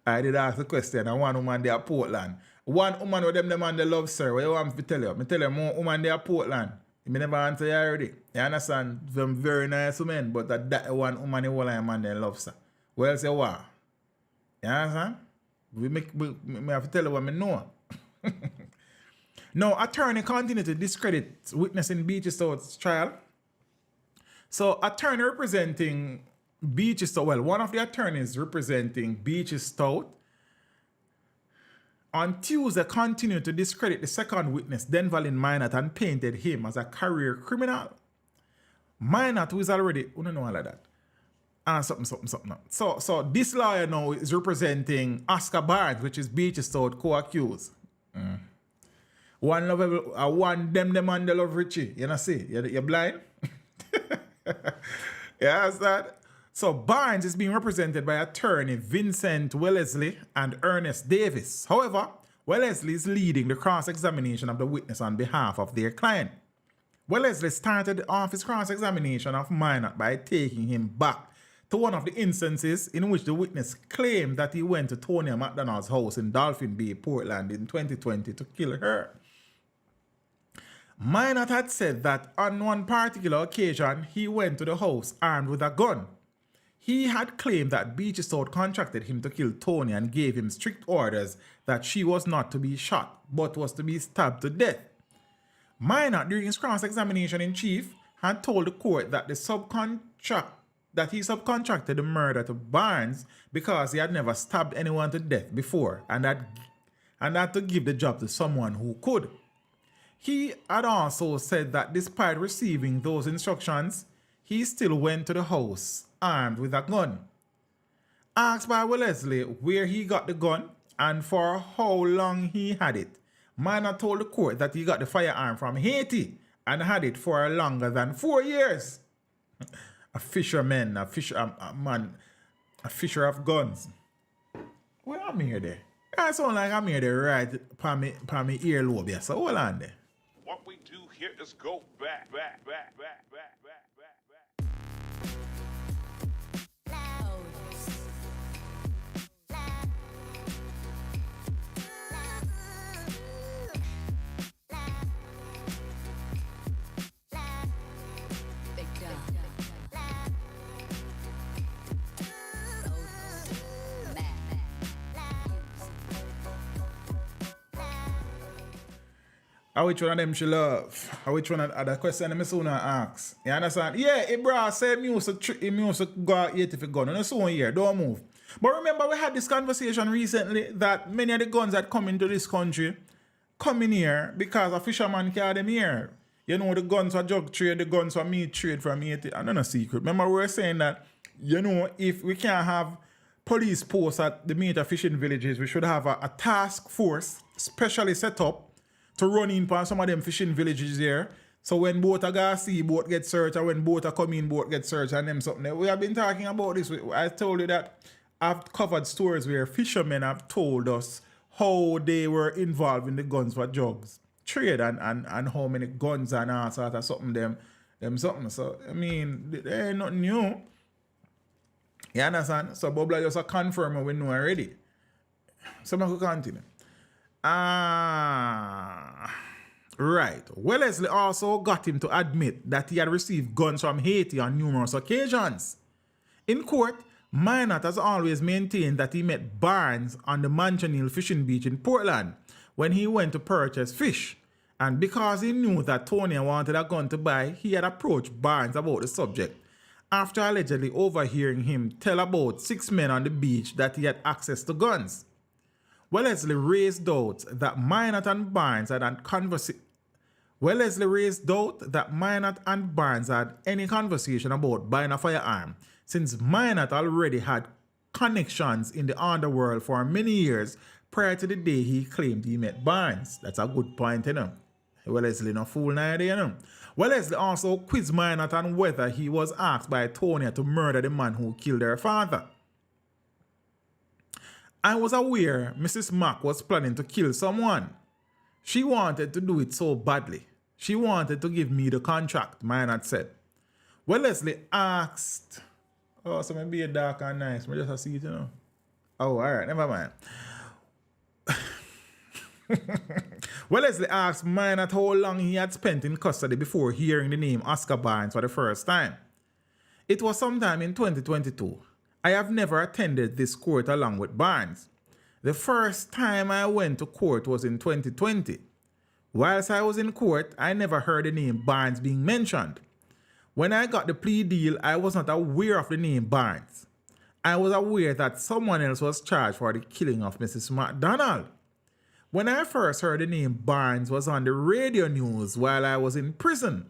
I did ask the question, and one woman there at Portland. One woman with them man they love, sir. What you want me to tell you? Me tell you more woman there at Portland. Me never answer you already. You understand? Them very nice women, but that one woman the whole man they love, sir. Well, say what? You understand? Me have to tell you what me know. Now, attorney continued to discredit witness in Beachy Stout's trial. So, attorney representing Beachy Stout, well, one of the attorneys representing Beachy Stout on Tuesday continued to discredit the second witness, Denvalin Minot, and painted him as a career criminal. Minot, who is already, we don't know all of that. Something. So this lawyer now is representing Oscar Barnes, which is Beachy Stout co-accused. One lovable, one them and they love Richie. You know, see, you're blind. Yeah, that's that. So Barnes is being represented by attorney Vincent Wellesley and Ernest Davis. However, Wellesley is leading the cross-examination of the witness on behalf of their client. Wellesley started off his cross-examination of Minot by taking him back to one of the instances in which the witness claimed that he went to Tonya McDonald's house in Dolphin Bay, Portland in 2020 to kill her. Minot had said that on one particular occasion, he went to the house armed with a gun. He had claimed that Beachy Stout contracted him to kill Tonya and gave him strict orders that she was not to be shot, but was to be stabbed to death. Minot, during his cross-examination in chief, had told the court that he subcontracted the murder to Barnes because he had never stabbed anyone to death before and had to give the job to someone who could. He had also said that despite receiving those instructions, he still went to the house armed with a gun. Asked by Wellesley where he got the gun and for how long he had it, Minot told the court that he got the firearm from Haiti and had it for longer than 4 years. A fisherman, a fisher of guns. Well, I'm here there. I sound like I'm here there right pa me earlobe, yeah. So hold on there. What we do here is go back. How which one of them she love? How which one of the question I'm soon ask? You understand? Yeah, Ibra said he used to go out 80 for gun. And so here, don't move. But remember, we had this conversation recently that many of the guns that come into this country come in here because a fisherman carry them here. You know, the guns are drug trade, the guns are meat trade from 80. And not a secret. Remember, we were saying that, you know, if we can't have police posts at the major fishing villages, we should have a task force specially set up to run in for some of them fishing villages here. So when boat are going see, boat get searched, or when boat are coming, boat get searched, and them something. We have been talking about this. I told you that I've covered stories where fishermen have told us how they were involved in the guns for drugs trade and how many guns and all sort of something them something. So I mean, there ain't nothing new. You understand? So Bubla just a confirm we know already. So I could continue. Right. Wellesley also got him to admit that he had received guns from Haiti on numerous occasions. In court, Minot has always maintained that he met Barnes on the Manchonil fishing beach in Portland when he went to purchase fish. And because he knew that Tony wanted a gun to buy, he had approached Barnes about the subject, after allegedly overhearing him tell about 6 men on the beach that he had access to guns. Wellesley raised doubt that Minot and Barnes had any conversation about buying a firearm, since Minot already had connections in the underworld for many years prior to the day he claimed he met Barnes. That's a good point, you know. Wellesley no fool neither, you know. Wellesley also quizzed Minot on whether he was asked by Tonya to murder the man who killed her father. I was aware Mrs. Mack was planning to kill someone. She wanted to do it so badly. She wanted to give me the contract, Minot said. Wellesley asked... Oh, so maybe a dark and nice. I just see it, you know. Oh, all right, never mind. Wellesley asked Minot how long he had spent in custody before hearing the name Oscar Barnes for the first time. It was sometime in 2022. I have never attended this court along with Barnes. The first time I went to court was in 2020. Whilst I was in court, I never heard the name Barnes being mentioned. When I got the plea deal, I was not aware of the name Barnes. I was aware that someone else was charged for the killing of Mrs. McDonald. When I first heard the name Barnes was on the radio news while I was in prison.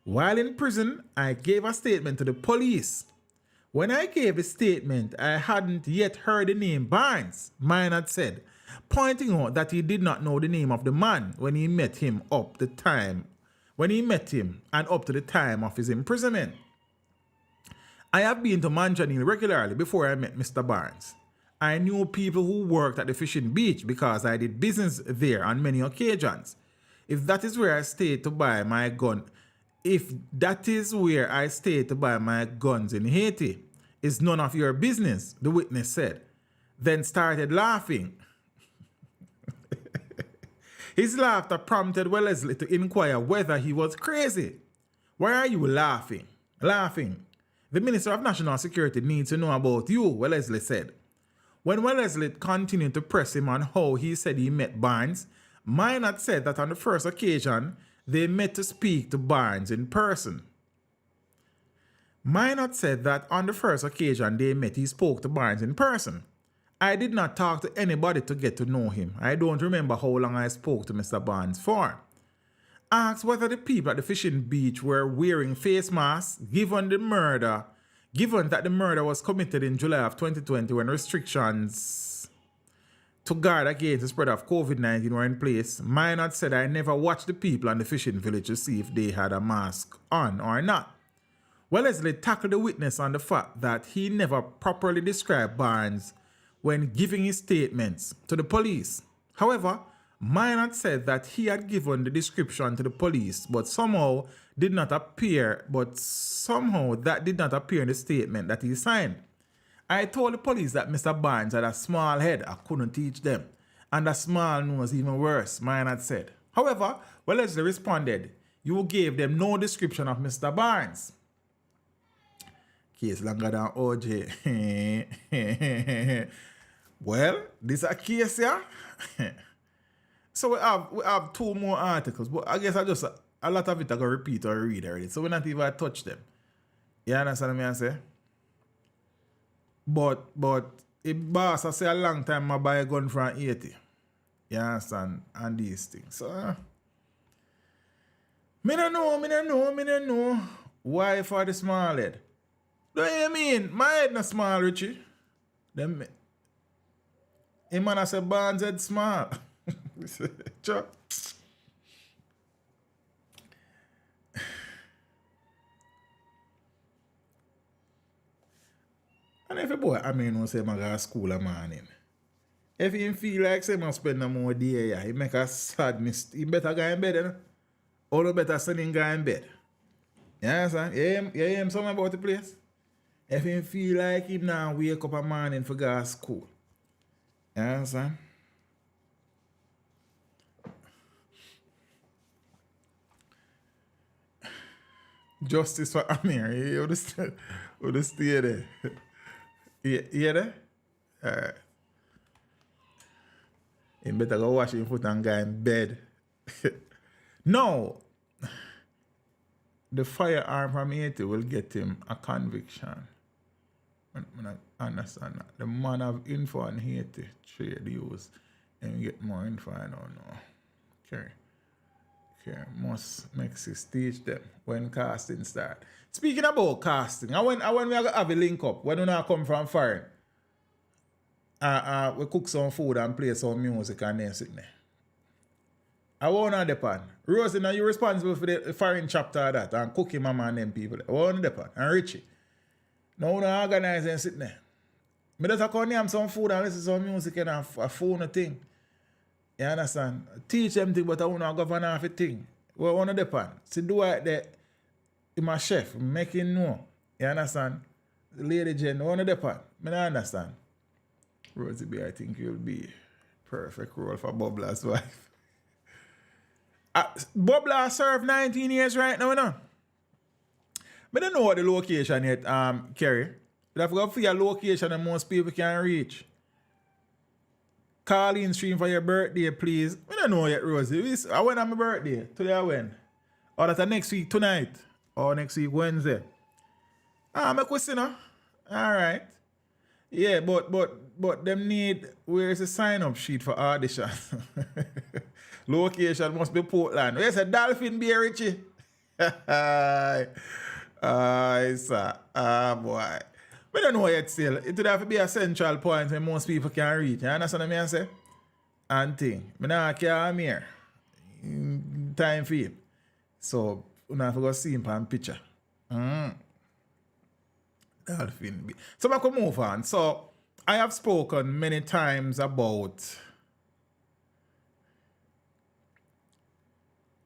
While in prison, I gave a statement to the police. When I gave a statement, I hadn't yet heard the name Barnes, Minot said, pointing out that he did not know the name of the man when he met him and up to the time of his imprisonment. I have been to Manchonil regularly before I met Mr. Barnes. I knew people who worked at the fishing beach because I did business there on many occasions. If that is where I stayed to buy my guns in Haiti, it's none of your business, the witness said, then started laughing. His laughter prompted Wellesley to inquire whether he was crazy. Why are you laughing? The Minister of National Security needs to know about you, Wellesley said. When Wellesley continued to press him on how he said he met Barnes, Minot said that on the first occasion, they met to speak to Barnes in person. Minot said that on the first occasion they met, he spoke to Barnes in person. I did not talk to anybody to get to know him. I don't remember how long I spoke to Mr. Barnes for. Asked whether the people at the fishing beach were wearing face masks, given that the murder was committed in July of 2020 when restrictions to guard against the spread of COVID-19 were in place, Minot said I never watched the people on the fishing village to see if they had a mask on or not. Wellesley tackled the witness on the fact that he never properly described Barnes when giving his statements to the police. However, Minot said that he had given the description to the police, but somehow that did not appear in the statement that he signed. I told the police that Mr. Barnes had a small head. I couldn't teach them. And a small nose even worse, Minot said. However, Wellesley responded, you gave them no description of Mr. Barnes. Case longer than OJ. Well, this is a case here. So we have 2 more articles, but I guess a lot of it I go repeat or read already. So we not even touch them. You understand what I say? But if boss I say a long time I buy a gun from 80. You understand? And these things. So me no know. Why for the small head? Don't you mean? My head not small, Richie. Them man I say Barnes head small. Sure. And if a boy, I mean, say, I go to school a morning. If he feel like say, I spend no more day, he make a sadness. He better go in bed, you know? Or no better send him go in bed. You understand? You hear him something about the place? If he feel like he now wake up a morning for go to school. You understand? Justice for Amir. You would stay there. You hear that? Alright. He better go wash his foot and go in bed. No. The firearm from Haiti will get him a conviction. I don't understand that. The man have info on Haiti trade use and get more info. I don't know. Okay. Must make sense. Teach them when casting start. Speaking about casting, I when we have a link up, when we now come from foreign, we cook some food and play some music and then sit there. I want on the pan. Rosie, now you responsible for the foreign chapter of that and cooking mama and them people. I want on the pan. And Richie. Now we organize and sit there. Me just come name some food and listen to some music and a phone thing. You understand? Teach them things, but I want to govern off a thing. We want to depend. See, do it there. I'm a chef. Make him know. You understand? Lady Jen, I want to depend. I don't understand. Rosie B, I think you'll be perfect role for Bubbler's wife. Bubbler served 19 years right now, you know? I don't know what the location yet, Kerry. But I forgot for your location that most people can reach. Call in stream for your birthday, please. I don't know yet, Rosie. I went on my birthday. Today I went. Or that's next week tonight. Or next week Wednesday. My question, huh? Alright. Yeah, but them need, where's the sign-up sheet for audition? Location must be Portland. Where's a Dolphin Bay, Richie? Aye, sir. Boy. We don't know yet still. It would have to be a central point where most people can reach. You understand what I say? And thing. I don't care I'm here. Time for him. So, we have to go see him on picture. Dolphin B. So, I can move on. So, I have spoken many times about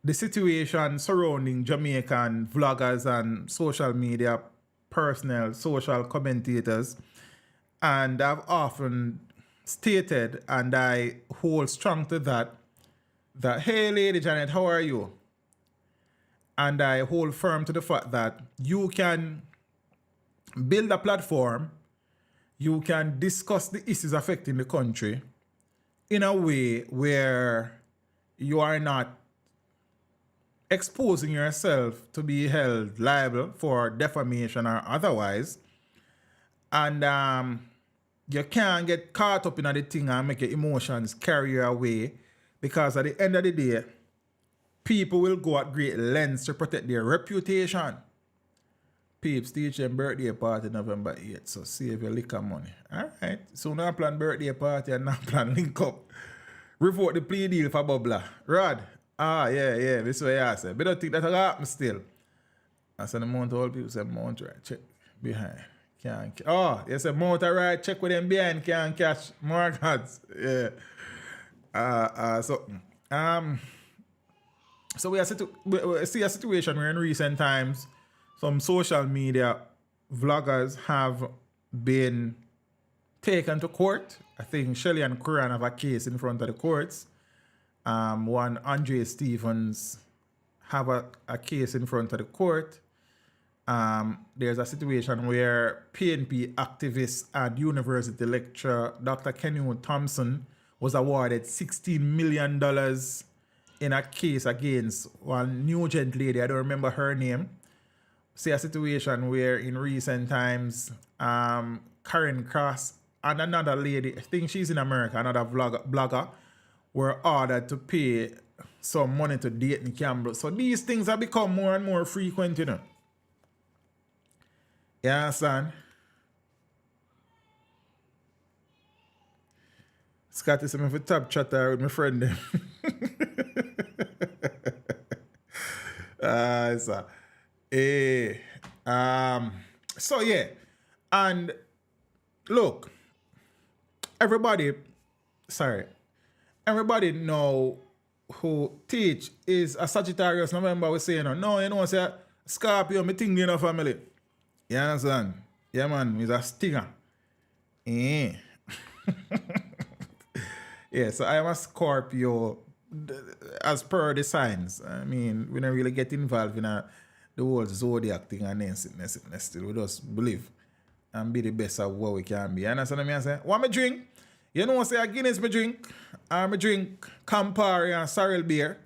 the situation surrounding Jamaican vloggers and social media personnel, social commentators, and I've often stated, and I hold strong to that, hey Lady Janet, how are you? And I hold firm to the fact that you can build a platform, you can discuss the issues affecting the country in a way where you are not exposing yourself to be held liable for defamation or otherwise. And you can't get caught up in the thing and make your emotions carry you away, because at the end of the day, people will go at great lengths to protect their reputation. Peeps, teach them birthday party November 8th, so save your liquor money. Alright, so now plan birthday party and now plan link up. Revoke the plea deal for Bubbler. Rod, yeah, this way I say. But I don't think that'll happen still. I said the amount of old people say mount right, check behind. Can't you say mount right, check with them behind, can't catch more gods. Yeah. So we see a situation where in recent times some social media vloggers have been taken to court. I think Shelley and Curran have a case in front of the courts. One Andre Stevens have a case in front of the court. There's a situation where PNP activist and university lecturer Dr. Kenyon Thompson was awarded $16 million in a case against one Nugent lady. I don't remember her name. See a situation where in recent times, Karen Cross and another lady, I think she's in America, another blogger, were ordered to pay some money to Dayton Campbell. So these things have become more and more frequent, you know. You understand? Scotty said me for top chatter with my friend them. So yeah. And look, everybody know who Teach is a Sagittarius. Remember we saying no, you know, say Scorpio, me think in a family. You understand? Yeah, man, he's a stinger. Yeah, so I am a Scorpio as per the signs. I mean, we don't really get involved in the whole zodiac thing and then still. We just believe and be the best of what we can be. You understand what I say? What me drink? You know, say a Guinness me drink. I drink Campari and sorrel beer.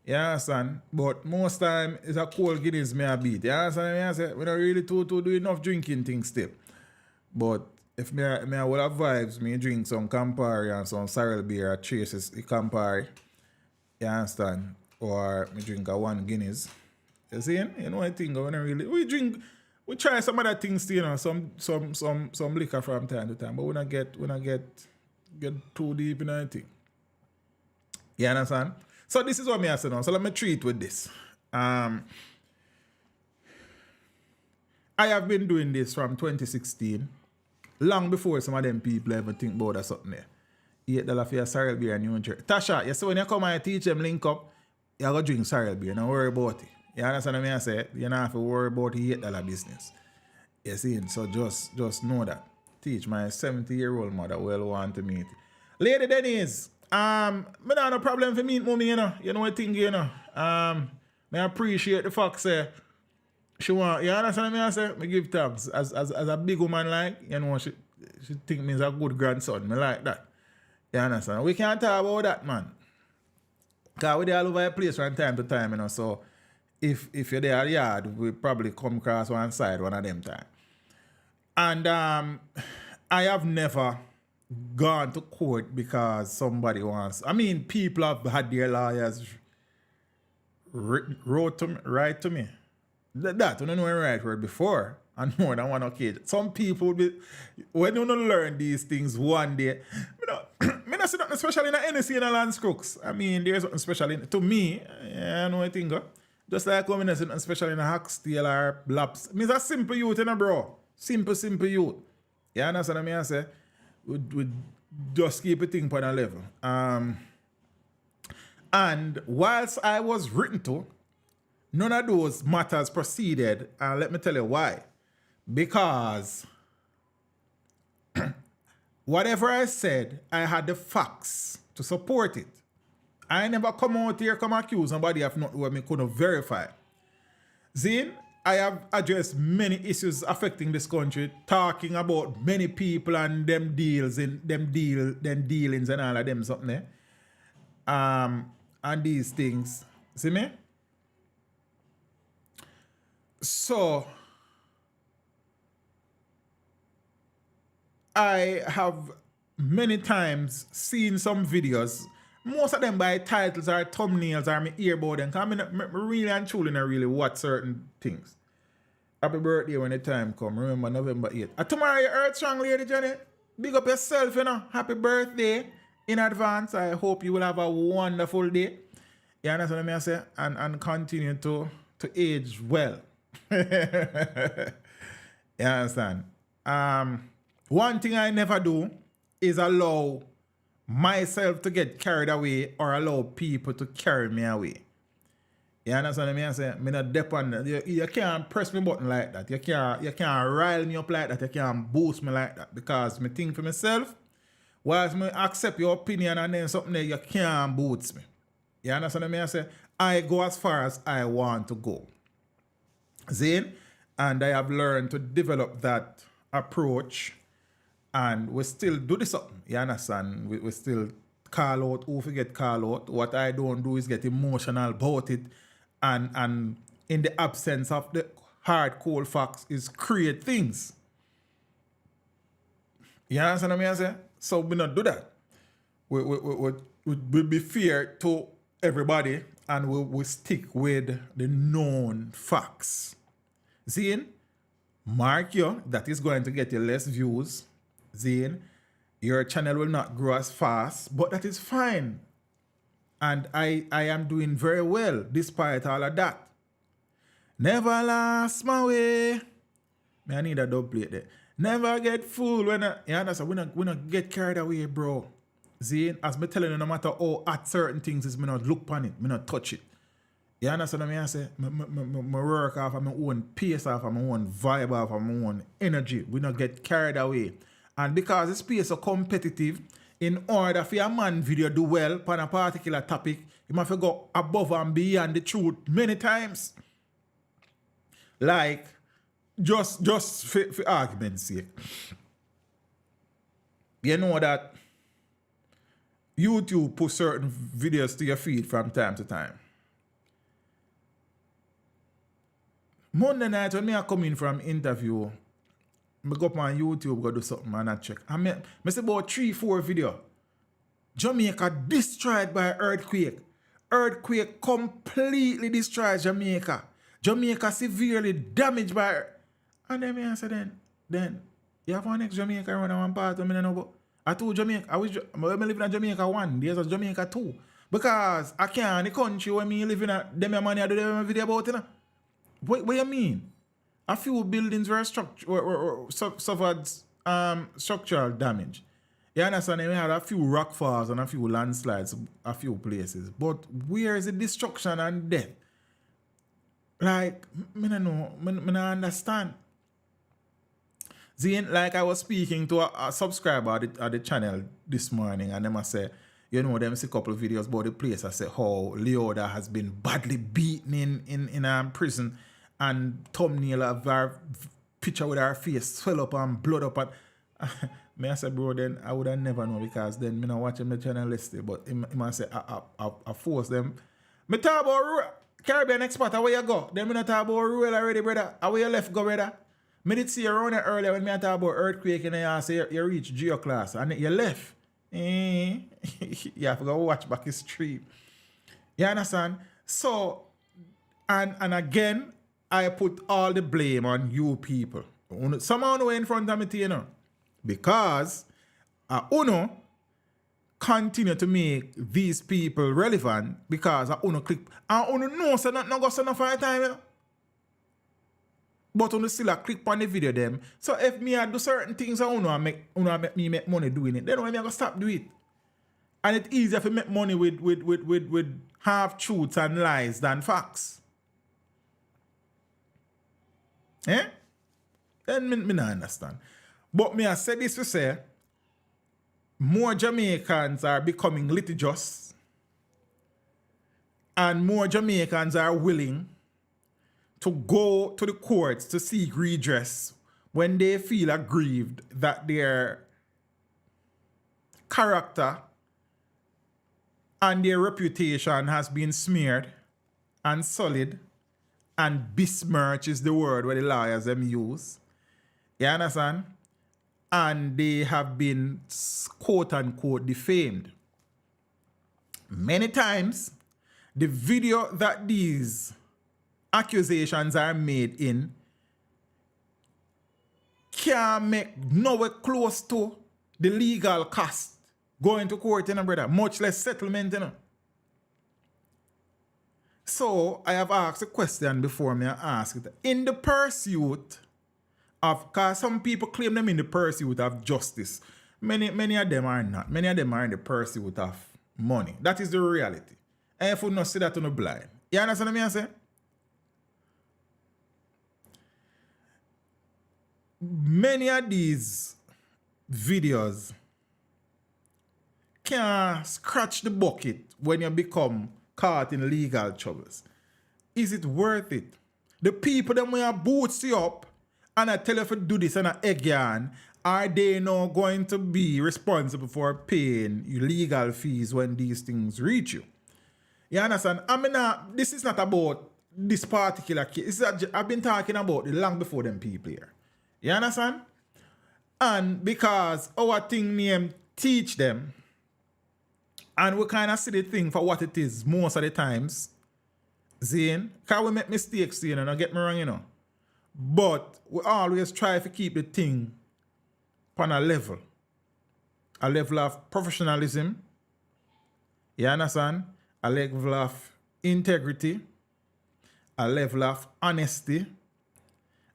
You understand? But most time it's a cold Guinness me a beat. You understand what I say? We don't really do enough drinking things still. But if me would have vibes, me drink some Campari and some sorrel beer or traces the Campari. You understand? Or me drink a one Guinness. You see? You know what I think? We try some other things too, you know, some liquor from time to time, but we not get too deep in anything. You understand? So this is what me I say now. So let me treat with this. I have been doing this from 2016, long before some of them people ever think about that something there. $8 for your sorrel beer and New Jersey. Tasha, you see when you come and teach them link up, you go drink sorrel beer, don't worry about it. You understand what I say? You don't have to worry about the $8 business. You see? So just know that. Teach my 70-year-old mother well want to meet. Lady Denise, me not no problem for meet mommy, you know. You know what I think, you know. Me appreciate the fact say she want, you understand what I say? Me give thanks. As a big woman like, you know, she think me's a good grandson. Me like that. You understand? We can't talk about that, man. Because we're all over the place from time to time, you know, so if you're there yard, we probably come across one side one of them time. And I have never gone to court because somebody wants. I mean, people have had their lawyers write to me. That I don't know the right word before, and more than one occasion. Some people will be when you don't learn these things one day. Me not see nothing special in NSC and Lance Crooks. I mean, there's something special in to me. I know I think. Just like when I see nothing special in a Hacksteel or Laps. I mean, it's a simple youth, you know, bro. Simple youth. You understand what I say? We just keep a thing on a level. And whilst I was written to, none of those matters proceeded. And let me tell you why. Because whatever I said, I had the facts to support it. I never come out here, come accuse somebody of not what me couldn't verify. Zin, I have addressed many issues affecting this country, talking about many people and them dealings and all of them something there. And these things. See me? So I have many times seen some videos. Most of them by titles or thumbnails or me hear about them. Because I really and truly not really watch certain things. Happy birthday when the time come. Remember November 8th. Tomorrow you heard strong, Lady Jenny. Big up yourself, you know. Happy birthday in advance. I hope you will have a wonderful day. You understand what I say? And continue to age well. You understand? One thing I never do is allow myself to get carried away or allow people to carry me away. You understand what I say? Me not depend. You can't press me button like that. You can't rile me up like that. You can't boost me like that. Because me think for myself, whilst me accept your opinion and then something there, you can't boost me. You understand what I say? I go as far as I want to go. Zane? And I have learned to develop that approach. And we still do this something. You understand? We still call out, who forget call out. What I don't do is get emotional about it, and in the absence of the hard cold facts is create things. You understand what I say? So we not do that. We be fair to everybody, and we stick with the known facts. Zane, mark you, that is going to get you less views. Zane, your channel will not grow as fast, but that is fine. And I am doing very well despite all of that. Never lost my way. I need a dub plate there. Never get fooled when we not get carried away, bro. Zane, as me telling you, no matter how at certain things is, me not look upon it, me not touch it. You understand what I say? Me work off of my own pace, off of my own vibe, off of my own energy. We not get carried away. And because the space is so competitive, in order for a man video do well on a particular topic, you must go above and beyond the truth many times. Like, just for argument's sake. You know that YouTube put certain videos to your feed from time to time. Monday night when me I come in from interview, I go up on YouTube, go do something and I check. I see about 3-4 video. Jamaica destroyed by earthquake. Earthquake completely destroyed Jamaica. Jamaica severely damaged by it. And then I say then you have one next Jamaica around one part of me know about. I told Jamaica, I live in Jamaica 1, there's a Jamaica 2. Because I can't in the country where me live in them money I do them video about it. What you mean? A few buildings were suffered structural damage. You understand? We had a few rock falls and a few landslides, a few places. But where is the destruction and death? Like, I don't know. I don't understand. Zane, like I was speaking to a subscriber at the channel this morning, and them I say, you know, them see a couple of videos about the place. I say how Leoda has been badly beaten in prison, and thumbnail of our picture with her face swell up and blood up. And me I say, bro, then I would have never know, because then me not watching my channel listed. But he must say I force them. Me talk about Ruel, Caribbean expert, where you go? Then me not talk about Ruel already, brother. How you left go, brother? Me did see you around there earlier when me talk about earthquake, and you say you reach geo class and you left. You have to go watch back his stream. You understand? So, and again, I put all the blame on you people. Somehow know in front of me, you know. Because Uno continue to make these people relevant because Uno click. And Uno know so not go so no for a time, you know. But Uno still click on the video them. So if me I do certain things Uno make me make money doing it, then when me I go stop doing it. And it's easier to make money with half truths and lies than facts. Eh? Then me not understand. But me I say this to say, more Jamaicans are becoming litigious, and more Jamaicans are willing to go to the courts to seek redress when they feel aggrieved that their character and their reputation has been smeared and sullied, and besmirch is the word where the lawyers them use. You understand? And they have been quote unquote defamed. Many times, the video that these accusations are made in can't make nowhere close to the legal cost going to court, you know, brother, much less settlement, you know. So I have asked a question before me. I ask it. In the pursuit of, because some people claim them in the pursuit of justice. Many of them are not. Many of them are in the pursuit of money. That is the reality. And if we not see that on the blind. You understand what I say? Many of these videos can scratch the bucket when you become caught in legal troubles. Is it worth it? The people that will boots you up and I tell you to do this and I egg you on, are they now going to be responsible for paying your legal fees when these things reach you? You understand? I mean, this is not about this particular case. I've been talking about it long before them people here. You understand? And because our thing name teach them, and we kind of see the thing for what it is most of the times, Zane, because we make mistakes, you know, don't get me wrong, you know. But we always try to keep the thing on a level of professionalism, you understand? A level of integrity, a level of honesty,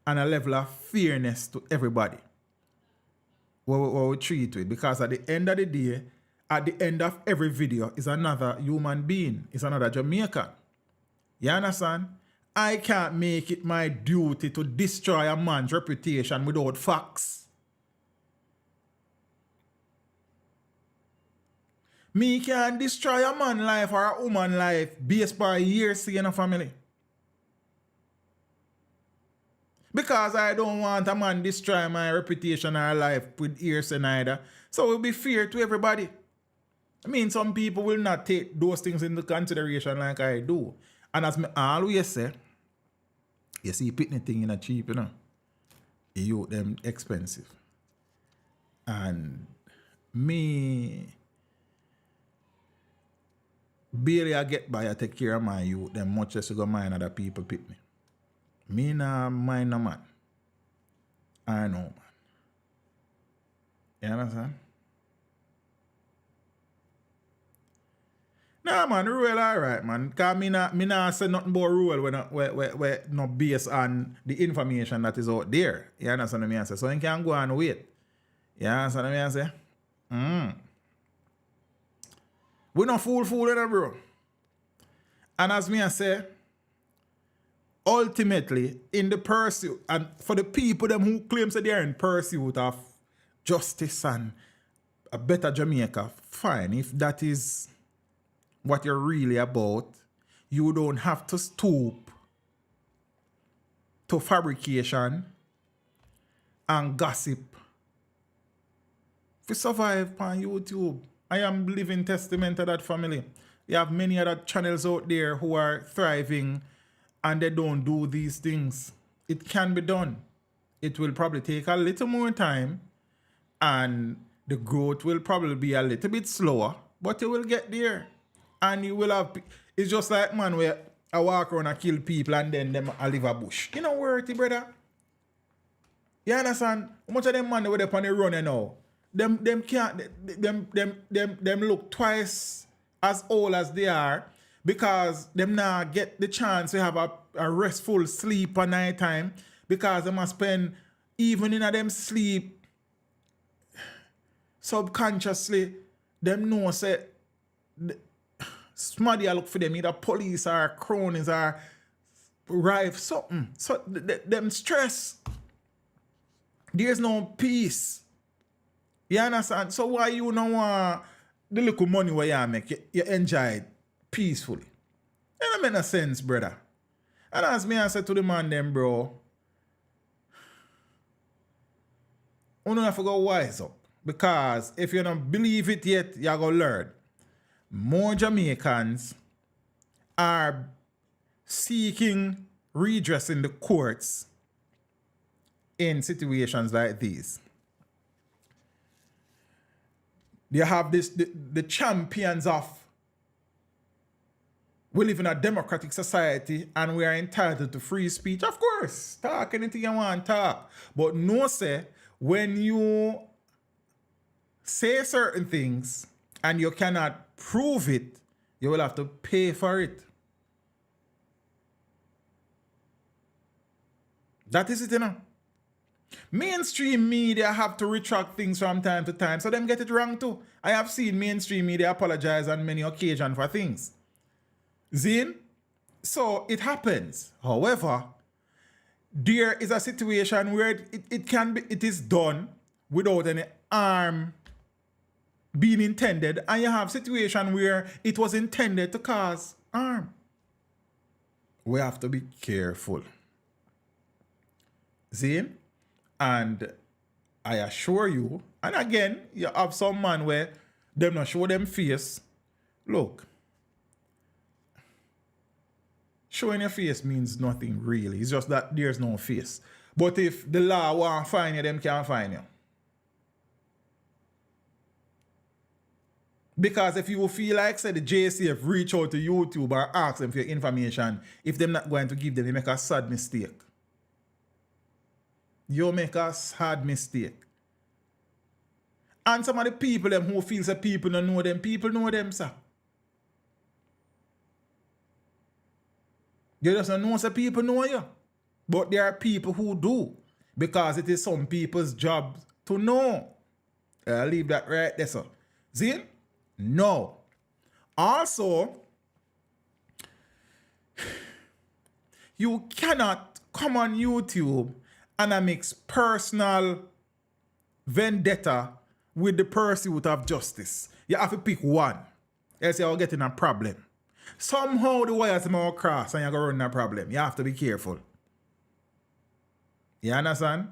and a level of fairness to everybody. What we treat it. Because at the end of the day, at the end of every video is another human being, is another Jamaican. You understand? I can't make it my duty to destroy a man's reputation without facts. Me can't destroy a man's life or a woman's life based by years in a family. Because I don't want a man destroy my reputation or life with hearsay neither. So it will be fair to everybody. I mean, some people will not take those things into consideration like I do. And as I always say, you see, pitney thing in a cheap, you know. You them expensive. And me barely I get by, I take care of my youth, them much as you go mind other people pitney. Me nah mind no man. I know, man. You understand? Nah, man, Ruel alright, man. Because me nah say nothing about Ruel when not based on the information that is out there. You understand what I say? So you can go and wait. You understand what I say? We not fool, bro. And as me I say, ultimately, in the pursuit, and for the people them who claim that they are in pursuit of justice and a better Jamaica, fine. If that is what you're really about, you don't have to stoop to fabrication and gossip to survive on YouTube. I am living testament to that family. You have many other channels out there who are thriving and they don't do these things. It can be done. It will probably take a little more time and the growth will probably be a little bit slower, but you will get there. And you will have, it's just like, man, where I walk around and kill people and then them I live a bush. You know worthy, brother? You understand? How much of them man where they on the run now? Them look twice as old as they are because them now get the chance to have a restful sleep at night time because they must spend even in them sleep subconsciously them know say somebody I look for them, either police or cronies or rife something. So them stress. There's no peace. You understand? So why you don't want the little money where you make, you enjoy it peacefully? It don't make no sense, brother. And as me I said to the man them, bro, you don't have to go wise up. Because if you don't believe it yet, you're going to learn. More Jamaicans are seeking redress in the courts in situations like these. They have this, the champions of, we live in a democratic society and we are entitled to free speech. Of course, talk anything you want to talk. But no say, when you say certain things and you cannot prove it, you will have to pay for it. That is it, you know. Mainstream media have to retract things from time to time, so them get it wrong too. I have seen mainstream media apologize on many occasions for things. Zine? So it happens. However, there is a situation where it is done without any harm being intended, and you have a situation where it was intended to cause harm. We have to be careful. Zine? And I assure you, and again, you have some man where them not show them face. Look, showing your face means nothing really. It's just that there's no face. But if the law want to find you, them can't find you. Because if you feel like, say, the JCF reach out to YouTube or ask them for your information, if they're not going to give them, you make a sad mistake. You make a sad mistake. And some of the people them who feel that people don't know them, people know them, sir. You just don't know that people know you. But there are people who do. Because it is some people's job to know. I'll leave that right there, sir. See? No. Also, you cannot come on YouTube and mix personal vendetta with the pursuit of justice. You have to pick one. Else you're getting a problem. Somehow the wires more cross and you're going to run a problem. You have to be careful. You understand?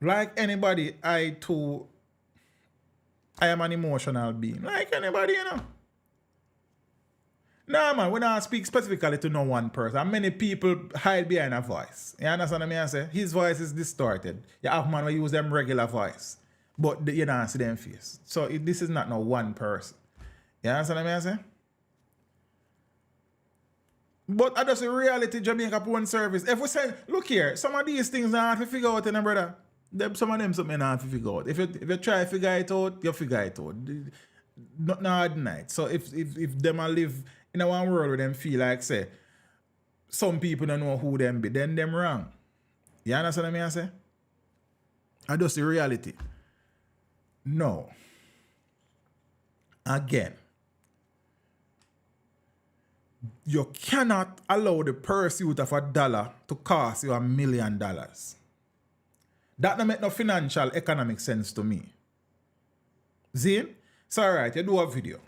Like anybody, I am an emotional being. Like anybody, you know. Nah, man, when I speak specifically to no one person, many people hide behind a voice. You understand what I say? His voice is distorted. You have man who use them regular voice, but you don't see them face. So this is not no one person. You understand what I say? But I just a reality Jamaica Porn Service. If we say, look here, some of these things I have to figure out, brother. Some of them something I have to figure out. If you try to figure it out, you figure it out. Not hard night. So if them a live in a one world where them feel like, say, some people don't know who them be, then them wrong. You understand what I say? I just the reality. No. Again. You cannot allow the pursuit of $1 to cost you $1 million. That don't make no financial economic sense to me. See? It's alright, you do a video.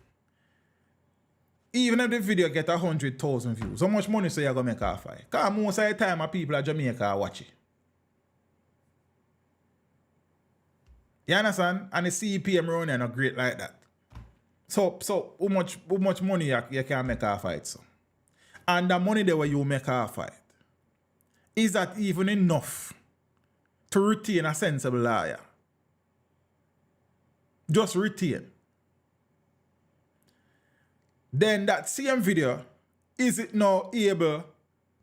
Even if the video get 100,000 views, how much money so you gonna make off it? Because most of the time people at Jamaica watch it. You understand? And the CPM running are not great like that. So how much money you can make off it? So? And the money that you make off it, is that even enough to retain a sensible lawyer? Just retain. Then that same video, is it now able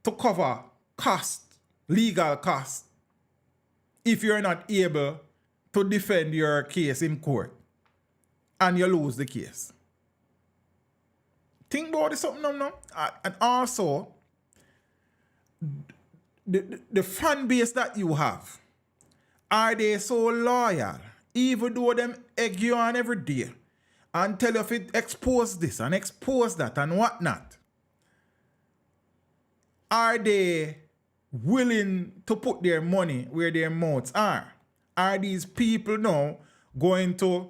to cover cost, legal cost, if you're not able to defend your case in court and you lose the case? Think about this something now. And also, the fan base that you have, are they so loyal, even though them egg you on every day and tell you if it expose this and expose that and whatnot? Are they willing to put their money where their mouths are? Are these people now going to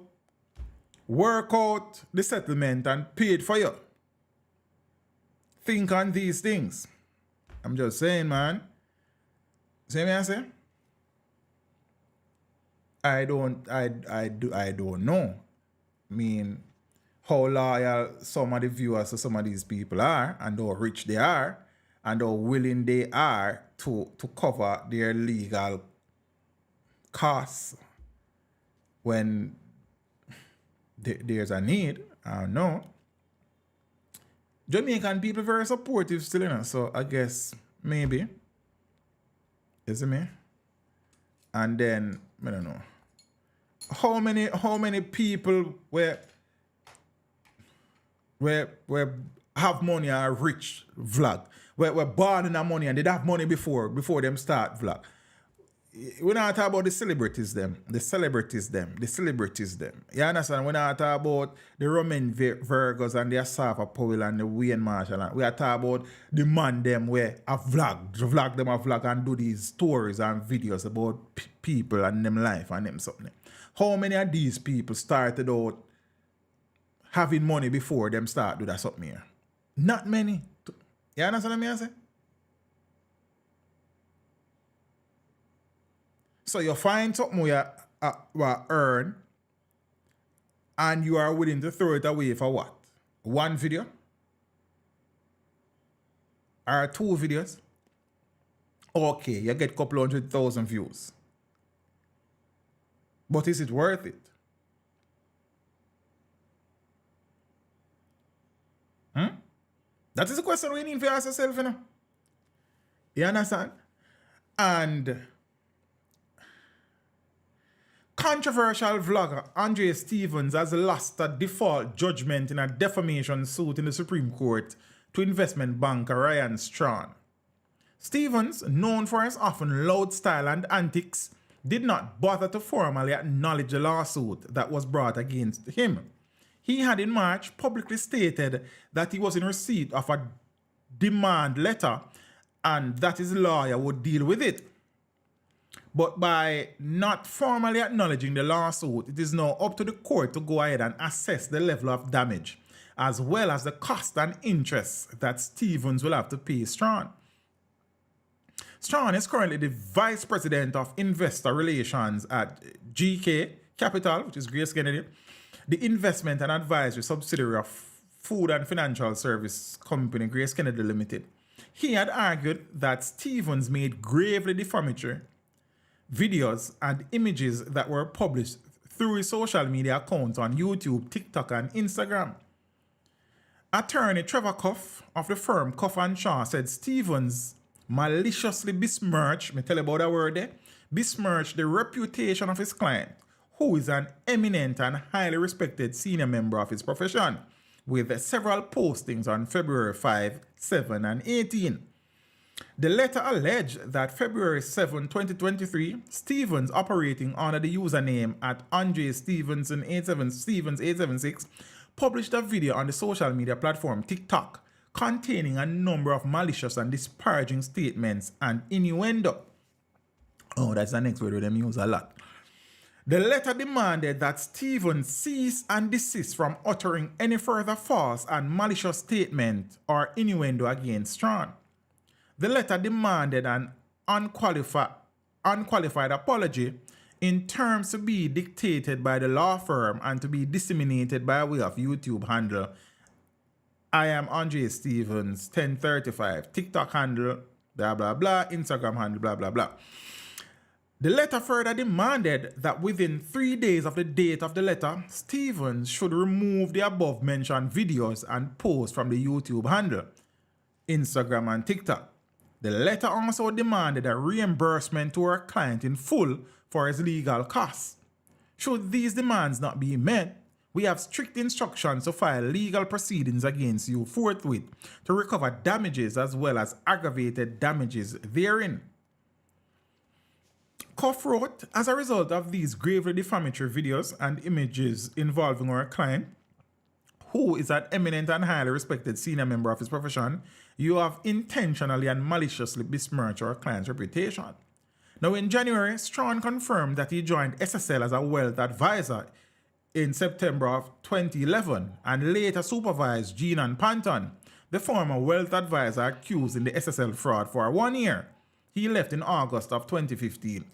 work out the settlement and pay it for you? Think on these things. I'm just saying, man. See me I say? I don't know. I mean, how loyal some of the viewers to some of these people are, and how rich they are, and how willing they are to cover their legal costs when there's a need. I don't know. Jamaican people very supportive still, you know, so I guess maybe. You see me? And then, I don't know. How many people where have money are rich vlog? Where born in the money and they have money before them start vlog. We're not talking about the celebrities them. You understand? We're not talking about the Roman Virgos and the Asafa Powell and the Wayne Marshall. We are talking about the man them where a vlog and do these stories and videos about people and them life and them something. How many of these people started out having money before them start do that something here? Not many. You understand what I say? So you find something where you earn and you are willing to throw it away for what? One video? Or 2 videos? Okay, you get a couple 100,000 views. But is it worth it? That is a question we need to ask yourself, you know. You understand? And controversial vlogger Andre Stevens has lost a default judgment in a defamation suit in the Supreme Court to investment banker Ryan Strawn. Stevens, known for his often loud style and antics, did not bother to formally acknowledge the lawsuit that was brought against him. He had in March publicly stated that he was in receipt of a demand letter and that his lawyer would deal with it. But by not formally acknowledging the lawsuit, it is now up to the court to go ahead and assess the level of damage, as well as the cost and interest that Stevens will have to pay Strawn. Strawn is currently the Vice President of Investor Relations at GK Capital, which is Grace Kennedy, the investment and advisory subsidiary of food and financial service company Grace Kennedy Limited. He had argued that Stevens made gravely defamatory videos and images that were published through his social media accounts on YouTube, TikTok, and Instagram. Attorney Trevor Cuff of the firm Cuff & Shaw said Stevens maliciously besmirched, me tell you about that word there, besmirched the reputation of his client, who is an eminent and highly respected senior member of his profession, with several postings on February 5, 7, and 18. The letter alleged that February 7, 2023, Stevens, operating under the username at Andre Stevenson 876, published a video on the social media platform TikTok containing a number of malicious and disparaging statements and innuendo. Oh, that's the next word them use a lot. The letter demanded that Stevens cease and desist from uttering any further false and malicious statement or innuendo against Strawn. The letter demanded an unqualified apology in terms to be dictated by the law firm and to be disseminated by way of YouTube handle I am Andre Stevens 1035, TikTok handle blah blah blah, Instagram handle blah blah blah. The letter further demanded that within 3 days of the date of the letter, Stevens should remove the above mentioned videos and posts from the YouTube handle, Instagram, and TikTok. The letter also demanded a reimbursement to our client in full for his legal costs. Should these demands not be met, we have strict instructions to file legal proceedings against you forthwith to recover damages as well as aggravated damages therein. Cuff wrote, as a result of these gravely defamatory videos and images involving our client, who is an eminent and highly respected senior member of his profession, you have intentionally and maliciously besmirched our client's reputation. Now, in January, Strawn confirmed that he joined SSL as a wealth advisor in September of 2011 and later supervised Gene Panton, the former wealth advisor accused in the SSL fraud, for 1 year. He left in August of 2015.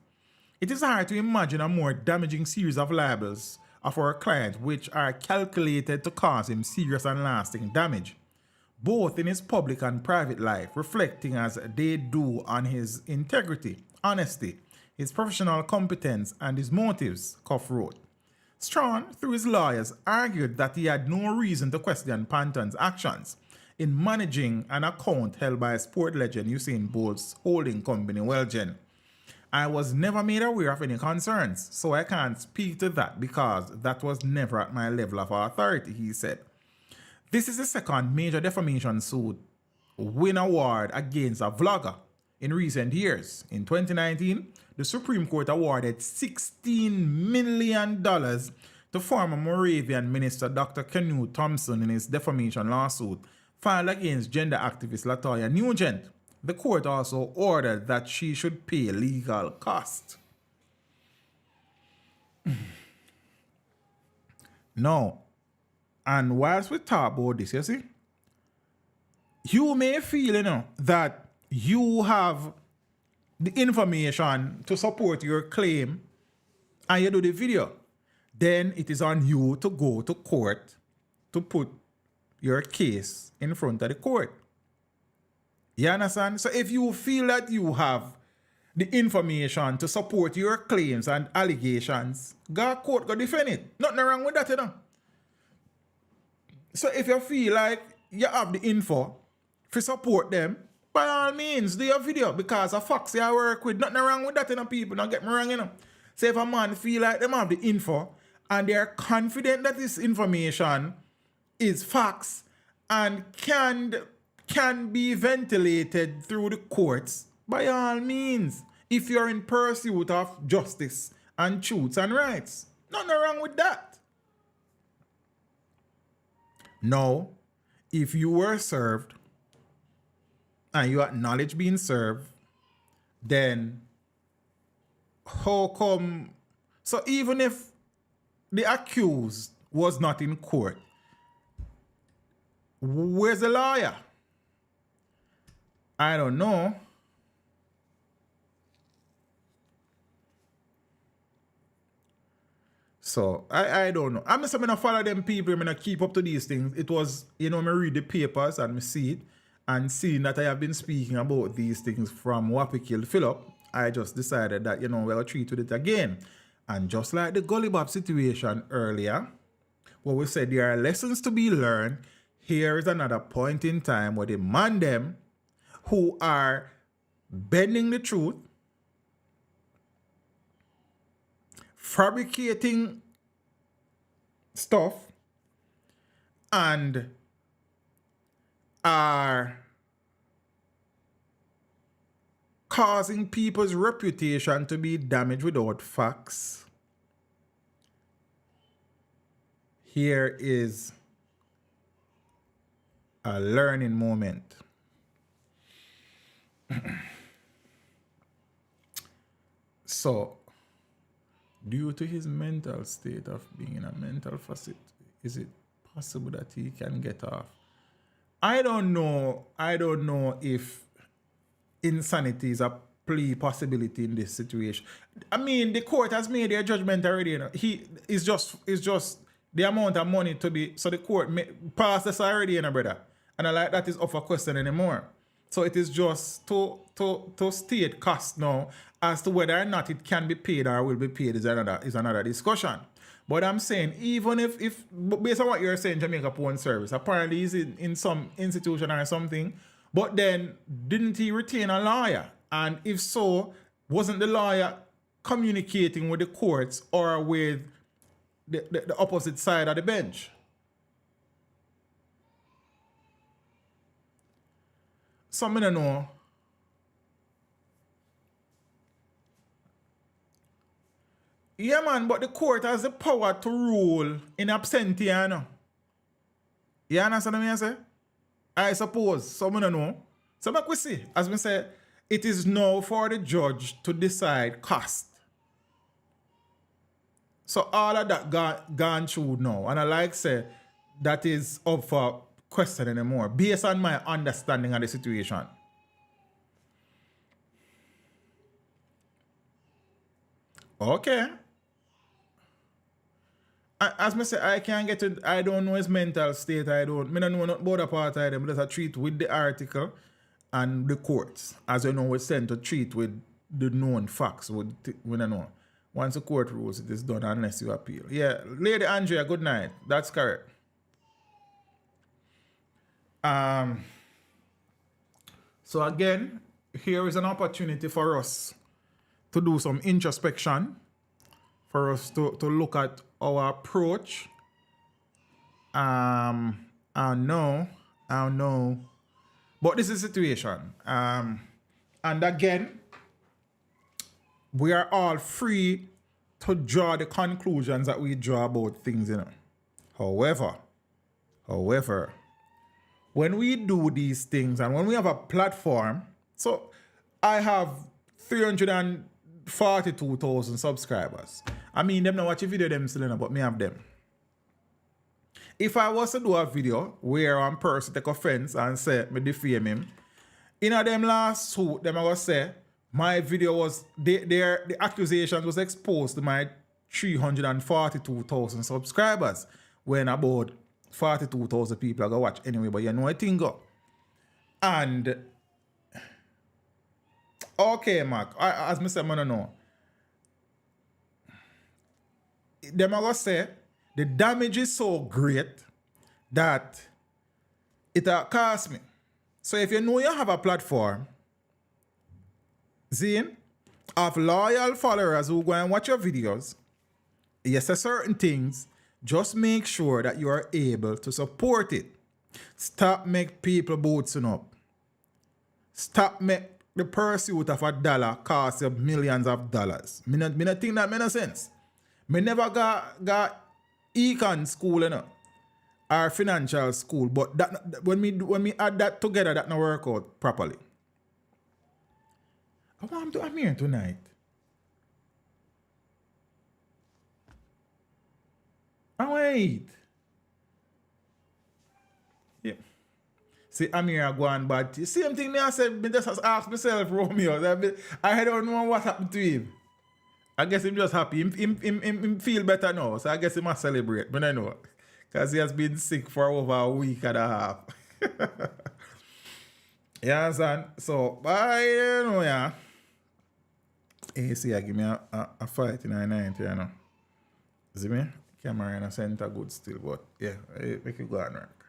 It is hard to imagine a more damaging series of libels of our client which are calculated to cause him serious and lasting damage, both in his public and private life, reflecting as they do on his integrity, honesty, his professional competence, and his motives, Cuff wrote. Strawn, through his lawyers, argued that he had no reason to question Panton's actions in managing an account held by sport legend Usain Bolt's holding company, Welgen. I was never made aware of any concerns, so I can't speak to that because that was never at my level of authority, he said. This is the second major defamation suit win award against a vlogger in recent years. In 2019, the Supreme Court awarded $16 million to former Moravian minister Dr. Knut Thompson in his defamation lawsuit filed against gender activist Latoya Nugent. The court also ordered that she should pay legal costs. No. And whilst we talk about this, you see, you may feel, that you have the information to support your claim and you do the video, then it is on you to go to court to put your case in front of the court. You understand? So if you feel that you have the information to support your claims and allegations, go to court, go defend it. Nothing wrong with that, you know. So if you feel like you have the info to support them, by all means, do your video because of facts I work with. Nothing wrong with that, you know, people. Don't get me wrong, you know. So if a man feel like them have the info and they are confident that this information is facts and can be ventilated through the courts, by all means, if you're in pursuit of justice and truths and rights. Nothing wrong with that. Now, if you were served and you acknowledge being served, then how come? So even if the accused was not in court, where's the lawyer? I don't know. So I don't know. I'm not follow them people. I'm not keep up to these things. It was, you know, I read the papers and I see it, and seeing that I have been speaking about these things from Wappy Kill Philip, I just decided that, you know, we'll treat with it again. And just like the Gully situation earlier, where we said there are lessons to be learned, here is another point in time where the man them who are bending the truth, fabricating stuff, and are causing people's reputation to be damaged without facts. Here is a learning moment. So, due to his mental state of being in a mental facility, is it possible that he can get off? I don't know if insanity is a plea possibility in this situation. I mean, the court has made their judgment already. You know. It's just the amount of money to be, so the court passed this already, you know, brother. And I like that is off a question anymore. So it is just to state cost now as to whether or not it can be paid or will be paid is another discussion. But I'm saying, even if based on what you're saying, Jamaica Porn Service, apparently he's in some institution or something, but then didn't he retain a lawyer? And if so, wasn't the lawyer communicating with the courts or with the opposite side of the bench? Some I don't know. Yeah, man, but the court has the power to rule in absentia, you know. You understand what I say? I suppose. Some I don't know. So make we see. As we say, it is now for the judge to decide cost. So all of that gone through now. And I like say that is up for question anymore, based on my understanding of the situation. Okay. As I say, I can't get it. I don't know his mental state. I don't know not about the part of them. But I treat with the article and the courts. As you know, we're sent to treat with the known facts. We don't know. Once the court rules, it is done unless you appeal. Yeah, Lady Andrea, good night. That's correct. So again, here is an opportunity for us to do some introspection, for us to look at our approach. I know. But this is the situation. And again, we are all free to draw the conclusions that we draw about things, you know. However, when we do these things and when we have a platform, so I have 342,000 subscribers. I mean, them not watch a video them still, but me have them. If I was to do a video where one person take offense and say me defame him, in a them last suit, them I was say, my video was, the accusation was exposed to my 342,000 subscribers when about 42,000 people are going to watch anyway, but you know I think go. And, okay, Mark, as I said, I don't know. Them are going to say, the damage is so great that it cost me. So if you know you have a platform, Zine, of loyal followers who go and watch your videos, you say certain things, just make sure that you are able to support it. Stop make people bootsing up. Stop make the pursuit of $1 cost you millions of dollars. Me not think that makes no sense. Me never got econ school, you know, or financial school, but that when me add that together, that not work out properly. I want to Amir tonight. Oh, wait. Yeah. See, Amir go on bad. Same thing me I said, me just ask myself, Romeo. I don't know what happened to him. I guess him just happy. Him feel better now. So I guess he must celebrate. But I know. Because he has been sick for over a week and a half. You understand? So, bye, you know, yeah. Hey, see, I give me a fight in 90, you know. See me? Camera in a center good still, but yeah, make it go on work.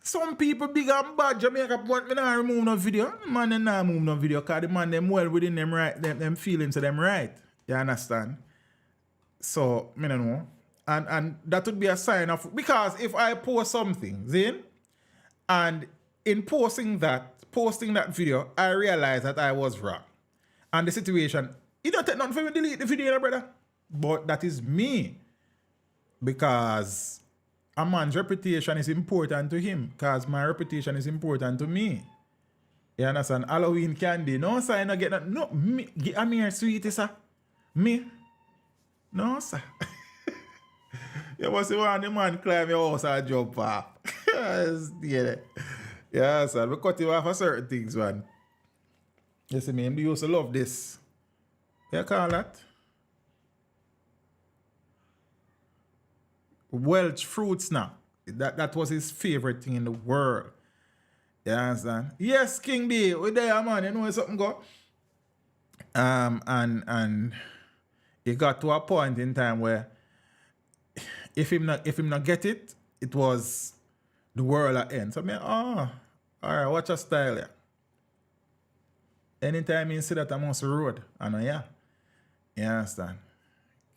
Some people big and bad Jamaica want me not remove no video. Man, they not remove no video because the man them well within them right, them feelings to them right. You understand? So, me don't know. And that would be a sign of, because if I post something, Zane, and in posting that video, I realized that I was wrong. And the situation, it don't take nothing for me to delete the video, brother. But that is me. Because a man's reputation is important to him. Because my reputation is important to me. You understand? Halloween candy. No, sir, I don't get that. No, me. I'm here, sweetie, sir. Me. No, sir. You must see one the man climb your house and jump off. Yeah, sir. We cut him off for certain things, man. You see me, he used to love this. You call that? Welch fruit snack. That was his favorite thing in the world. You understand? Yes, King D. We there, man. You know where something go? And it got to a point in time where if him not get it, it was the world at end. So me, all right, watch your style, yeah. Anytime you see that I'm on the road, I know, yeah. You understand?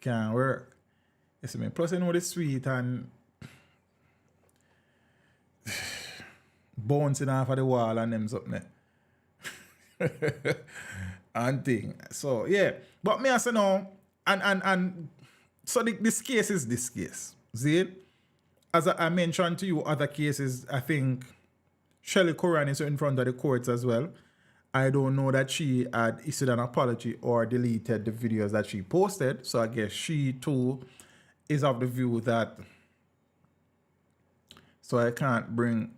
Can't work. You see me? Plus, you know the sweet and bouncing off of the wall and them something there. And thing. So, yeah. But me, I say no, and so this case is this case. See? As I mentioned to you, other cases, I think Shelley Curran is in front of the courts as well. I don't know that she had issued an apology or deleted the videos that she posted. So I guess she too is of the view that, so I can't bring,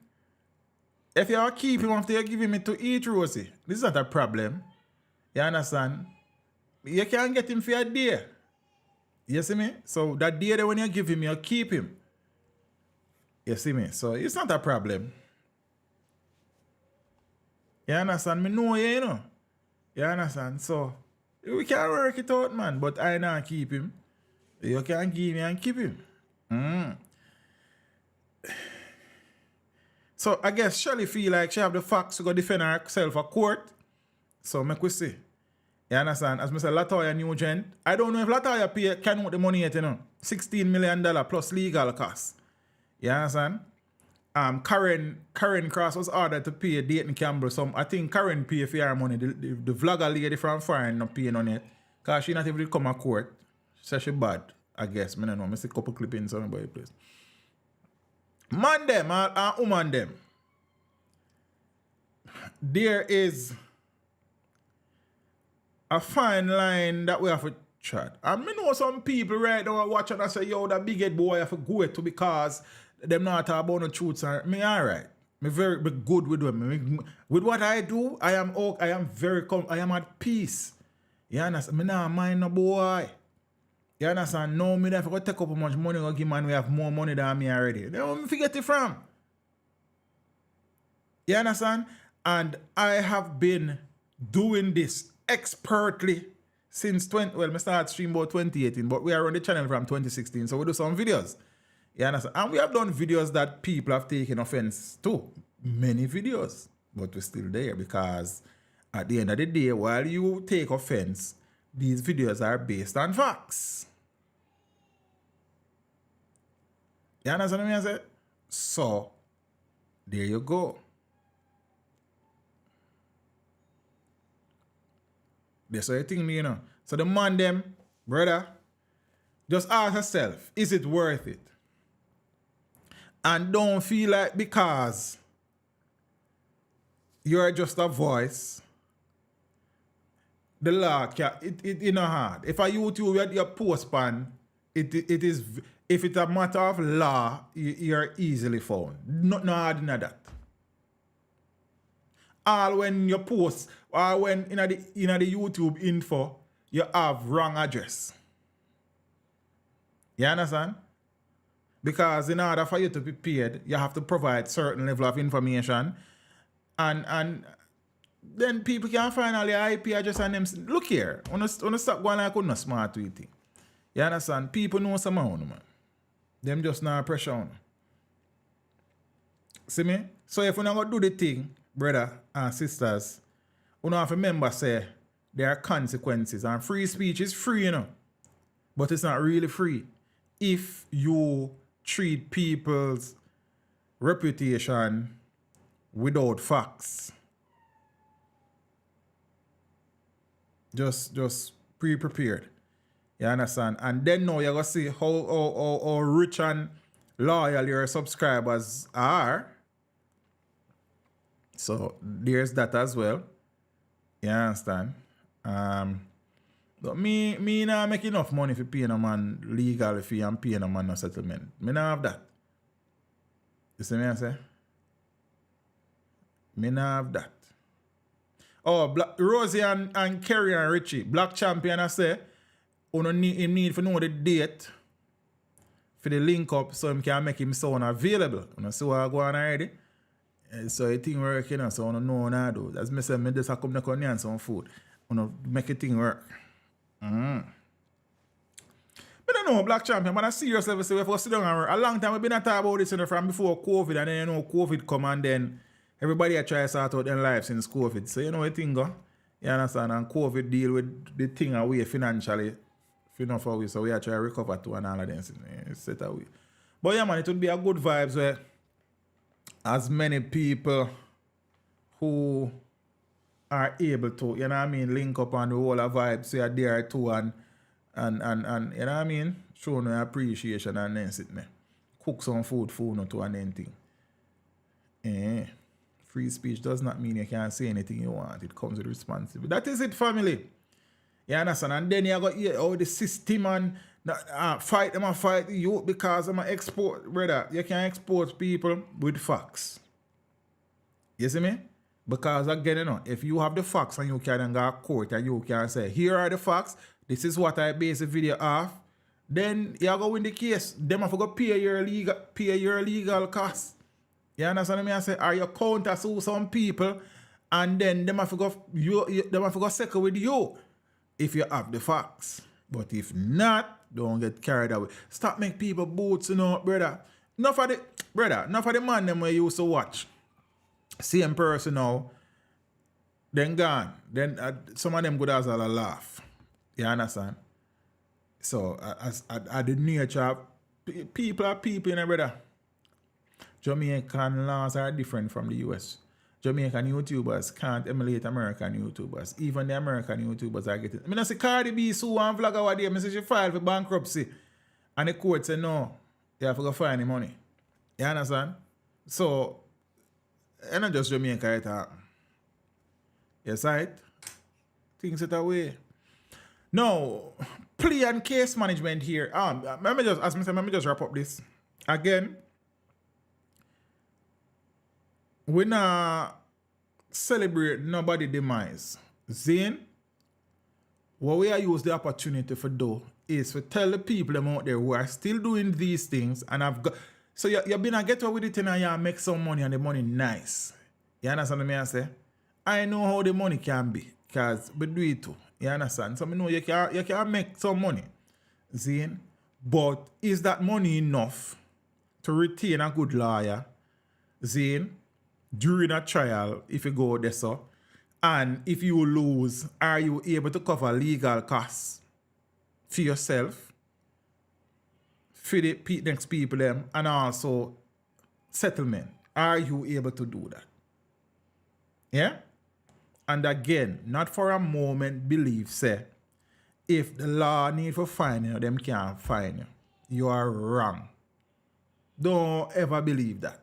if you are keeping him after you're giving me to eat, Rosie, this is not a problem. You understand? You can't get him for a day. You see me? So that day that when you give him, you keep him. You see me? So it's not a problem. You understand? Me know you, you know. You understand? So we can work it out, man. But I not keep him. You can give me and keep him. So I guess Shelley feel like she have the facts to go defend herself at court. So make we see. You understand? As I said, Latoya Nugent. I don't know if Latoya can out the money yet, you know. $16 million plus legal costs. You understand? Karen Cross was ordered to pay Dayton Campbell some. I think Karen pay for her money. The vlogger lady from foreign not paying on it. Because she not even come to court. She said she bad, I guess. I don't know. I see a couple clippings on the place. Man them, and woman them. There is a fine line that we have to Chad. And me know some people right now are watching and say, yo, that big head boy I have to go to because them not talk about no truths. Me alright. Me very good with them. With what I do, I am at peace. You understand? Me not mind no boy. You understand? No, me never go take up how much money or give man we have more money than me already. They don't forget it from. You understand? And I have been doing this expertly since I started stream about 2018, but we are on the channel from 2016, so we do some videos. You understand? And we have done videos that people have taken offense to. Many videos. But we're still there because at the end of the day, while you take offense, these videos are based on facts. You understand what I say? So, there you go. That's what you think me, you know. So the man them, brother, just ask yourself, is it worth it? And don't feel like because you're just a voice, the law it not hard. If a YouTube you post pan, it is if it's a matter of law, you're easily found. Not hard than that. All when you post or when in the YouTube info you have wrong address. You understand? Because in order for you to be paid, you have to provide certain level of information, and then people can finally IP address and them. Look here, when you stop going like no smart tweeting. You understand? People know some amount, man. Them just not pressure on. See me? So if we not gonna do the thing, brother and sisters, we don't have to remember say there are consequences, and free speech is free, you know, but it's not really free if you treat people's reputation without facts. Just pre-prepared. You understand? And then now you're gonna see how rich and loyal your subscribers are. So there's that as well. You understand? But me not make enough money for paying a man legal fee and paying a man no settlement. Me not have that. You see me I say? Me not have that. Oh, Rosie and Kerry and Richie, Black Champion, I say, you need to know the date for the link up so he can make him sound available. You know, see what I go on already? So I think working, so I don't know what I do. That's me say, me just come to and some food. You make a thing work. I don't know, Black Champion, but I seriously say, if I sit down and work, a long time I've been talking about this from before COVID, and then COVID come and then everybody I try to sort out their life since COVID. So you know what thing go? You understand? And COVID deal with the thing away financially. For we, so we are trying to recover to and all of them. It's set away. But yeah, man, it would be a good vibes where as many people who are able to, you know what I mean, link up on the whole of vibes, so you're there too and you know what I mean, show no appreciation and then sit there. Cook some food for no to and anything. Free speech does not mean you can't say anything you want. It comes with responsibility. That is it, family. You understand? And then you got the system and fight them and fight you because I'm an export, brother. You can export people with facts. You see me? Because again, you know, if you have the facts and you can go to court and you can say, here are the facts, this is what I base the video off, then you go win the case. Them have to go pay your legal costs. You understand me? I say, are you counter sue some people and then them have to go settle with you if you have the facts. But if not, don't get carried away. Stop make people boots, you know, brother. Enough of the man them we used to watch. Same person now, then gone. Then some of them good as a laugh. You understand? So, as the nature of people are people, you know, brother. Jamaican laws are different from the US. Jamaican YouTubers can't emulate American YouTubers. Even the American YouTubers are getting... I mean, I say Cardi B sue and vlog over there. I say she filed for bankruptcy. And the court said, no, you have to go find the money. You understand? So, it's not just Jamaica it happen. Yes, right? Things it away. Now, plea and case management here. Let me just wrap up this. Again, we not celebrate nobody demise. Zane, what we are use the opportunity for do is to tell the people them out there who are still doing these things and have got so you've been a get away with it and you make some money and the money nice. You understand what I say? I know how the money can be because we do it too. You understand? So I know you can make some money. Zane, but is that money enough to retain a good lawyer? Zane, during a trial, if you go there so, and if you lose, are you able to cover legal costs for yourself, for the next people them, and also settlement? Are you able to do that? Yeah? And again, not for a moment believe, say, if the law need for fine you, them can't fine you. You are wrong. Don't ever believe that.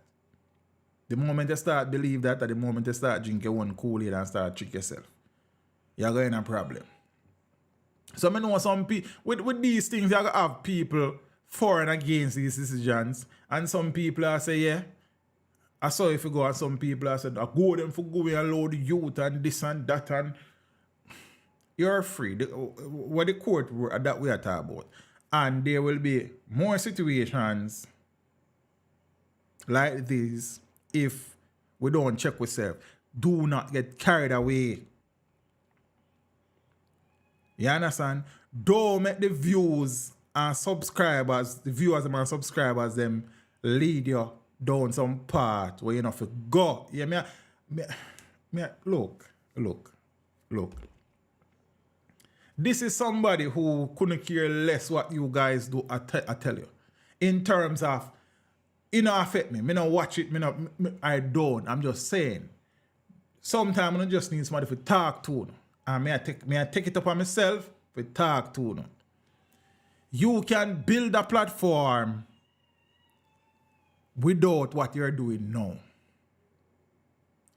The moment you start believe that, or the moment you start drinking one Kool-Aid and start trick yourself, you're going to have a problem. So I know some people, with these things, you're going to have people for and against these decisions. And some people are say, yeah, I saw if you go, and some people are said, I go them for going and load the youth and this and that. And you're free. What the court that we are talking about. And there will be more situations like this if we don't check ourselves. Do not get carried away. You understand? Don't make the viewers and subscribers, the viewers and subscribers, them lead you down some part where you know to go. Yeah, look. This is somebody who couldn't care less what you guys do, I tell you. In terms of, it don't affect me. Me don't watch it. I don't. I'm just saying. Sometimes I just need somebody to talk to. And I take it upon myself to talk to. You can build a platform without what you're doing now.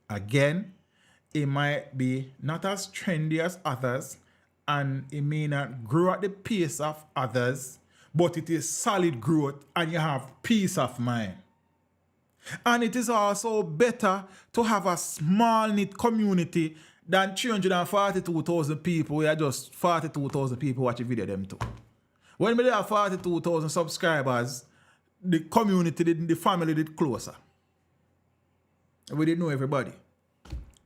Again, it might be not as trendy as others, and it may not grow at the pace of others, but it is solid growth and you have peace of mind. And it is also better to have a small knit community than 342,000 people where just 42,000 people watch a video them too. When we have 42,000 subscribers, the community, the family did closer. We didn't know everybody.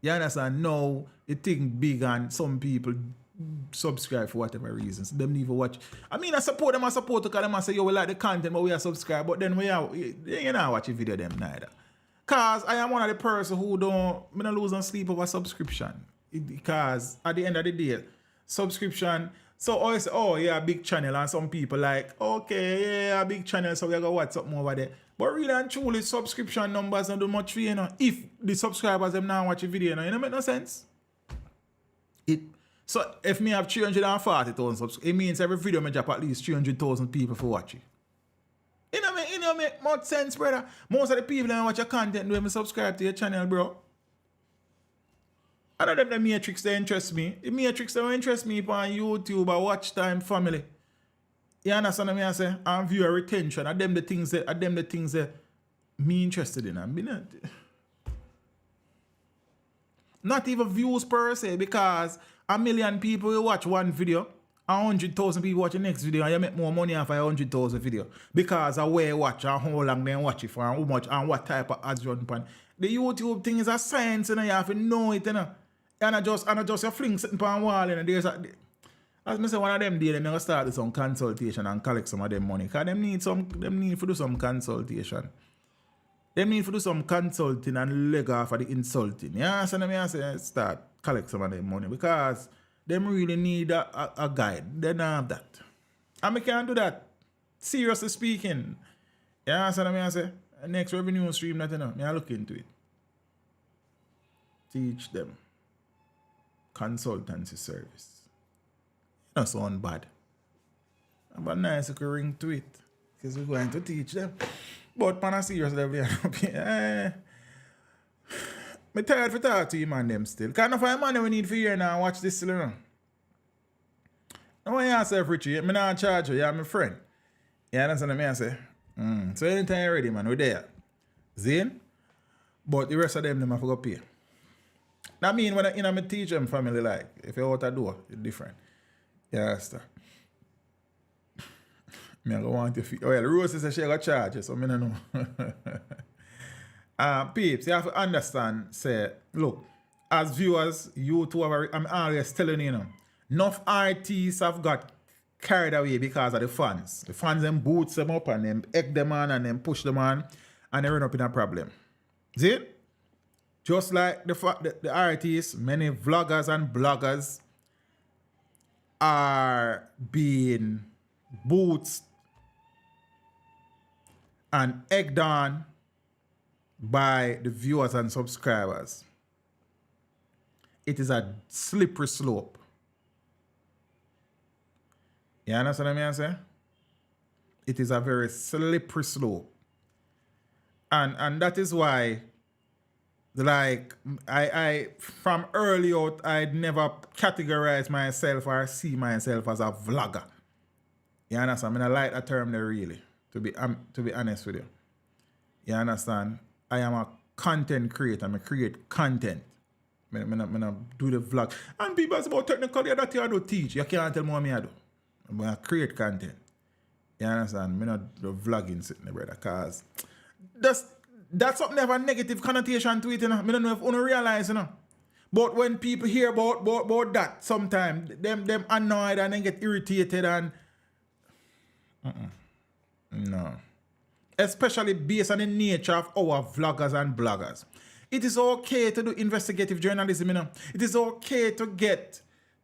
You understand? Now, the thing big and some people subscribe for whatever reasons. Them need to watch. I mean, I support them because them say, yo, we like the content, but we are subscribed. But then you not watch a video them neither. Because I am one of the person who don't lose on sleep over subscription. Because at the end of the day, subscription, so always say, oh yeah, big channel, and some people like, okay, yeah, a big channel, so we gotta watch something over there. But really and truly, subscription numbers don't do much for you, know. If the subscribers them now watch a video, you know, make no sense. So if me have 340,000 subscribers, it means every video I drop at least 300,000 people for watch it. It don't make much sense, brother. Most of the people that watch your content when subscribe to your channel, bro. Other than the matrix that interest me. The matrix that interest me on YouTube or watch time family. You understand what I say? And viewer retention. Are them the things that me interested in. I mean, not even views per se, because 1 million people will watch one video, 100,000 people watch the next video, and you make more money off a 100,000 video. Because of where you watch and how long they watch it for, and how much and what type of ads run upon. The YouTube thing is a science, and you have to know it, you know. And I just you fling something on the wall, and there's as I say, one of them days, I'm going to start with some consultation and collect some of them money. Because them need to do some consultation. Them need to do some consulting and leg off of the insulting. Yeah, so I say start collect some of them money. Because them really need a guide. They don't have that. And I can't do that. Seriously speaking. Yeah, so I say next revenue stream that I look into it. Teach them consultancy service. Not sound bad. But nice you can ring to it. Because we're going to teach them. But on a serious level, I'm tired for talk to you man them still. Can't find money we need for here now. Watch this still around. I want you answer Richie. I'm not charge you. You're my friend. You understand what I say? So anytime you're ready, man, we're there. Zane? But the rest of them have to go pay. That mean when I teach them family, like, if you're out the door, it's different. You understand? I don't want to feel. Oh, yeah, the Rose says she got charge, so I don't know. Peeps, you have to understand, say, look, as viewers, you two have, I'm always telling you, enough artists have got carried away because of the fans. The fans them boots them up and them egg them on and them push them on and they run up in a problem. See it? Just like the artists, many vloggers and bloggers are being boots and egged on by the viewers and subscribers. It is a slippery slope. You understand what I'm saying? It is a very slippery slope. And that is why, like, I from early out, I'd never categorize myself or see myself as a vlogger. You understand? I mean, I like that term there really, to be honest with you. You understand? I am a content creator. I create content. I do the vlog. And people say about technically that you do teach. You can't tell me what I do. I create content. You understand? I not do vlogging sitting there, brother, because that's something have a negative connotation to it, you know. I don't know if you realize, you know. But when people hear about that, sometimes them annoyed and then get irritated and no. Especially based on the nature of our vloggers and bloggers. It is okay to do investigative journalism, you know. It is okay to get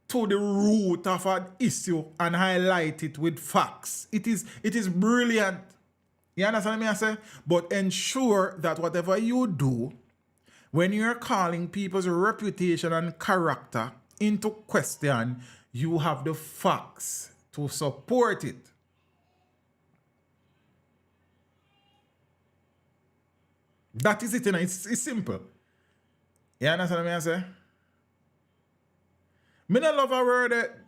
to the root of an issue and highlight it with facts. It is brilliant. You understand what I say? But ensure that whatever you do, when you're calling people's reputation and character into question, you have the facts to support it. That is it, you know. It's simple. You understand what I say? I don't love a word that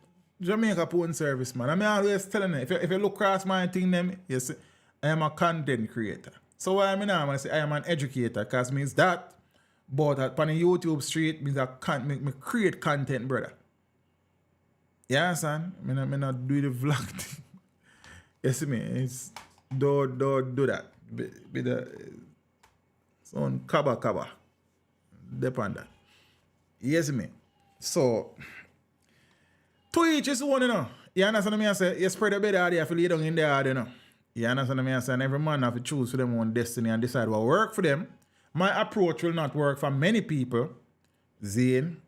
Jamaica phone service, man. I'm always telling you, if you look across my thing, them, you see, I am a content creator. So why I'm now, I say I am an educator, because means that, but on the YouTube street, means I can't make me create content, brother. You understand? I not do the vlog thing. You see me? It's don't do that. Be the son kaba. Depend that. You see me? So to each is one, you know. You understand what I say? You spread a bed out there, you lay down in there, you know. You understand what I say? And every man have to choose for them own destiny and decide what work for them. My approach will not work for many people. Zane.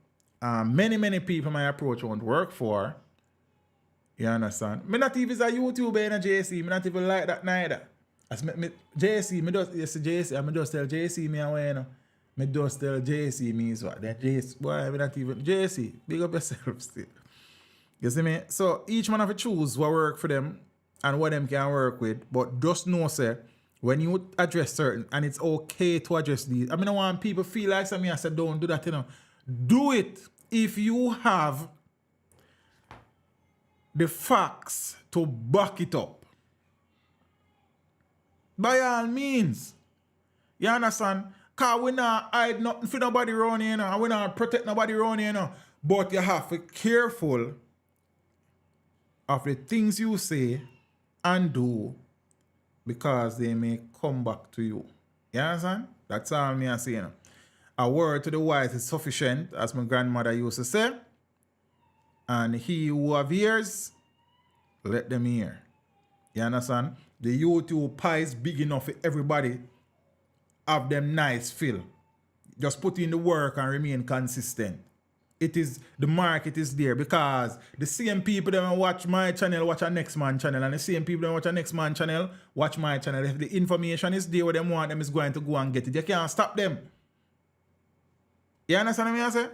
Many people my approach won't work for. You understand? Me not even a YouTuber in a JC. Me not even like that neither. As me JC, me just tell JC me away, you know. Me just tell JC me is what. Then JC, boy, me not even JC. Big up yourself still. You see me? So each man have to choose what work for them and what them can work with. But just know, say, when you address certain, and it's okay to address these. I mean, I want people feel like something I said, don't do that, you know. Do it if you have the facts to back it up. By all means. You understand? Because we not hide nothing for nobody around here, you know, and we not protect nobody around here, you know. But you have to be careful of the things you say and do, because they may come back to you. You understand? That's all me I say, you know. A word to the wise is sufficient, as my grandmother used to say. And he who have ears, let them hear. You understand? The YouTube pie is big enough for everybody have them nice feel. Just put in the work and remain consistent. It is, the market is there, because the same people that watch my channel watch a next man channel, and the same people that watch a next man channel watch my channel. If the information is there where them want, them is going to go and get it. You can't stop them. You understand what I say?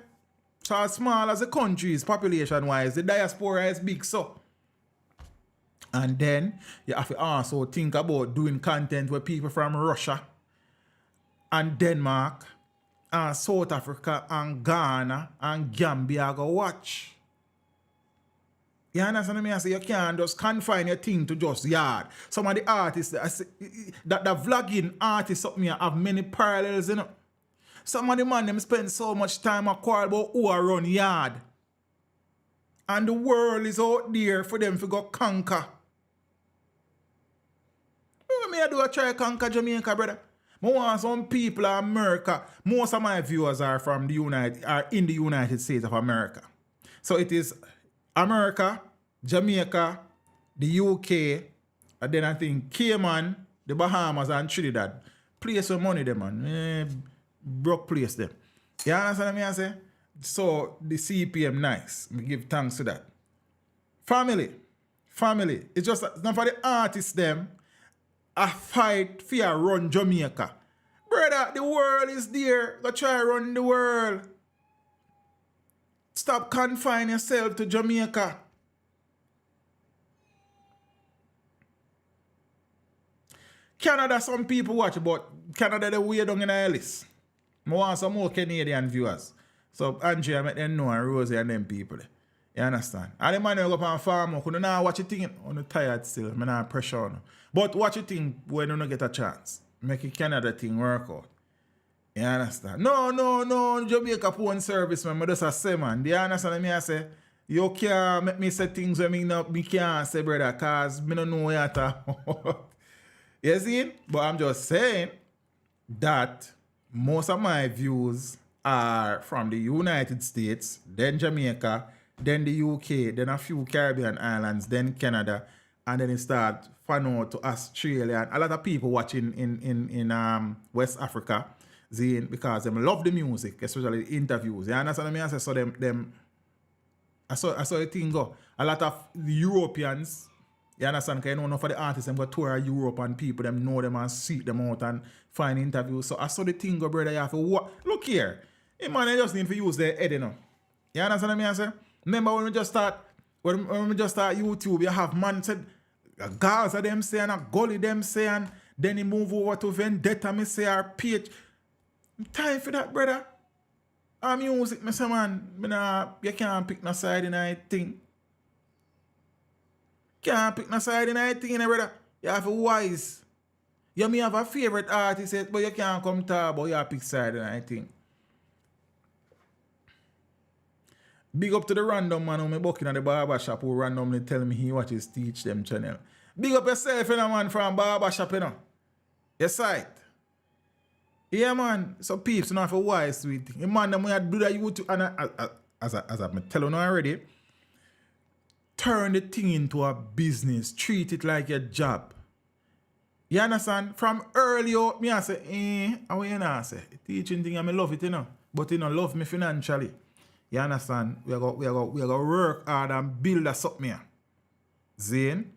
So as small as the country is population wise, the diaspora is big, so. And then you have to also think about doing content with people from Russia and Denmark and South Africa and Ghana and Gambia go watch. You understand me? I say you can't just confine your thing to just yard. Some of the artists, that the vlogging artists up here have many parallels, you know. Some of the man them spend so much time a quarrel about who are run yard. And the world is out there for them to go conquer. What me I do a try conquer Jamaica, brother? I want some people in America. Most of my viewers are from in the United States of America. So it is America, Jamaica, the UK, and then I think Cayman, the Bahamas, and Trinidad. Place some money them, man. Broke place them. You understand what I say? So the CPM nice. We give thanks to that. Family. It's just not for the artists them. A fight for run Jamaica. Brother, the world is there. Go try run the world. Stop confining yourself to Jamaica. Canada, some people watch, but Canada, they way down in the list. I want some more Canadian viewers. So, Andrea, make them know, and Rosie and them people. You understand? And the man who go up on farm, you not watch it thing, I'm tired still. I'm not pressure on. But watch it thing when you don't get a chance. Make it Canada thing work out. You understand? No, Jamaica phone service, man. I just say, man. Do you understand me? I say, you can't make me say things when me can't say, brother, because I don't know what you're talking about. You see? But I'm just saying that most of my views are from the United States, then Jamaica, then the UK, then a few Caribbean islands, then Canada, and then it start fan out to Australia. And a lot of people watching in West Africa, because they love the music, especially the interviews. You understand what I mean? So I saw the thing go. A lot of the Europeans, you understand, because you know for the artists, them go tour Europe and people, them know them and seek them out and find interviews. So I saw the thing go, brother, you have to what? Look here. Hey man, they just need to use their head, you know. You understand what I say? Remember when we just start YouTube, you have man said Gaza them saying, a Gully them saying, then he move over to Vendetta, me say our page. Time for that, brother. Our music, me say man, you can't pick no side in anything. Can't pick no side in anything, brother. You have a wise. You may have a favorite artist, but you can't come talk about your pick side in anything. Big up to the random man who me booking at the barber shop who randomly tell me he watches Teach Them channel. Big up yourself, you know, man, from barber shop, you know. Your site. Yeah, man. So peeps, you know, for wise sweet thing. Man, them when you do that YouTube, and as I'm telling you already, turn the thing into a business. Treat it like a job. You understand? From early out, me I say, how you know, say, teaching thing, I love it, you know. But you know, love me financially. You understand? We are going to work hard and build a something here. Zane?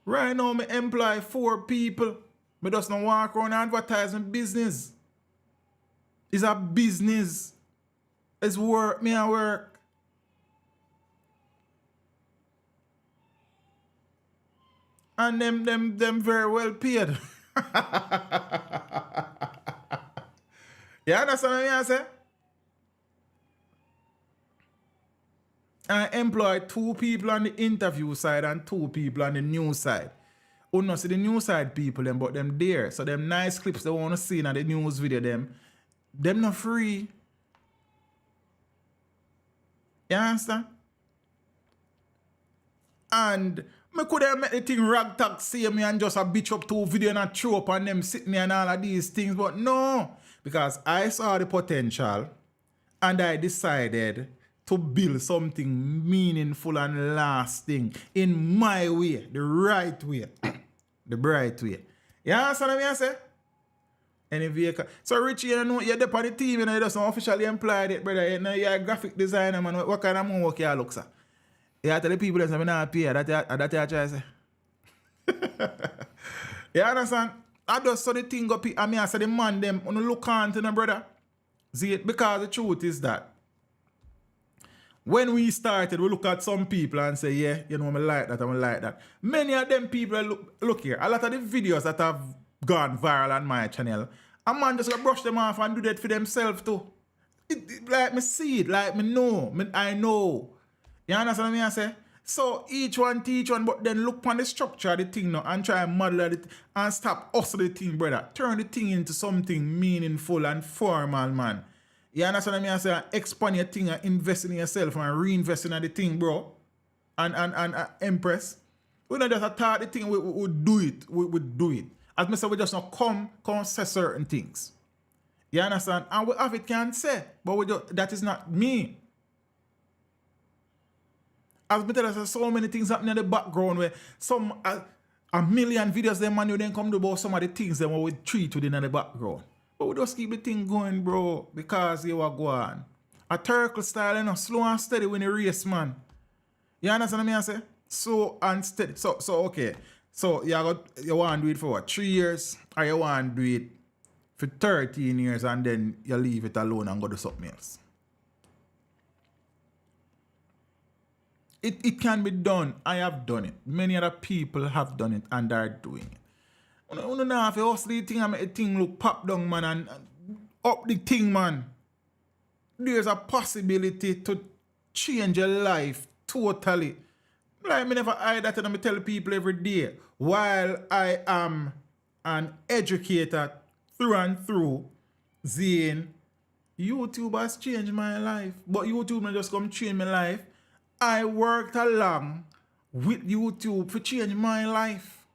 Right now, I employ 4 people. I just don't walk around advertising business. It's a business. It's work, me a work. And them very well paid. You understand what I say? I employ 2 people on the interview side and 2 people on the news side. Oh no, see the news side people, them, but them there. So them nice clips they want to see in the news video, them not free. You understand? And I could have made the thing ragtag see me and just a bitch up 2 video and a throw up on them sitting there and all of these things, but no. Because I saw the potential and I decided to build something meaningful and lasting in my way, the right way, the bright way. You understand what I say? Any vehicle. So Richie, you know, you're there on the team, you know, you just don't officially employed it, brother. You know, you're a graphic designer, man. What kind of work you look, sir? You tell the people that I'm not pay, that you try to say. You understand? I just saw the thing up, I mean, I said the man, them, on the look on to them, brother. See it? Because the truth is that when we started, we look at some people and say, yeah, you know, I like that. Many of them people, look here, a lot of the videos that have gone viral on my channel, a man just gonna brush them off and do that for themselves too. Like me see it, like me know, I know. You understand what I say? So each one teach one, but then look on the structure of the thing now and try and model it and stop hustle the thing, brother. Turn the thing into something meaningful and formal, man. You understand what I say? Expand your thing and invest in yourself and reinvest in the thing, bro. And Empress. We not just thought the thing, we do it. We do it. As I said, we just not come say certain things. You understand? And we have it can say, but that is not me. As I tell us, so many things happening in the background where some a million videos them man you then come to about some of the things that we treat within the background. But we just keep the thing going, bro, because you are going. A turtle style, you know, slow and steady when you race, man. You understand what I say? Slow and steady. So okay. So you want to do it for what? 3 years? Or you want to do it for 13 years and then you leave it alone and go do something else? It can be done. I have done it. Many other people have done it and are doing it. You don't have to hustle the thing and make the thing look pop down, man, and up the thing, man. There's a possibility to change your life totally. Like me never hide that and I tell people every day. While I am an educator through and through, Zane, YouTube has changed my life. But YouTube not just come change my life. I worked along with YouTube for change my life.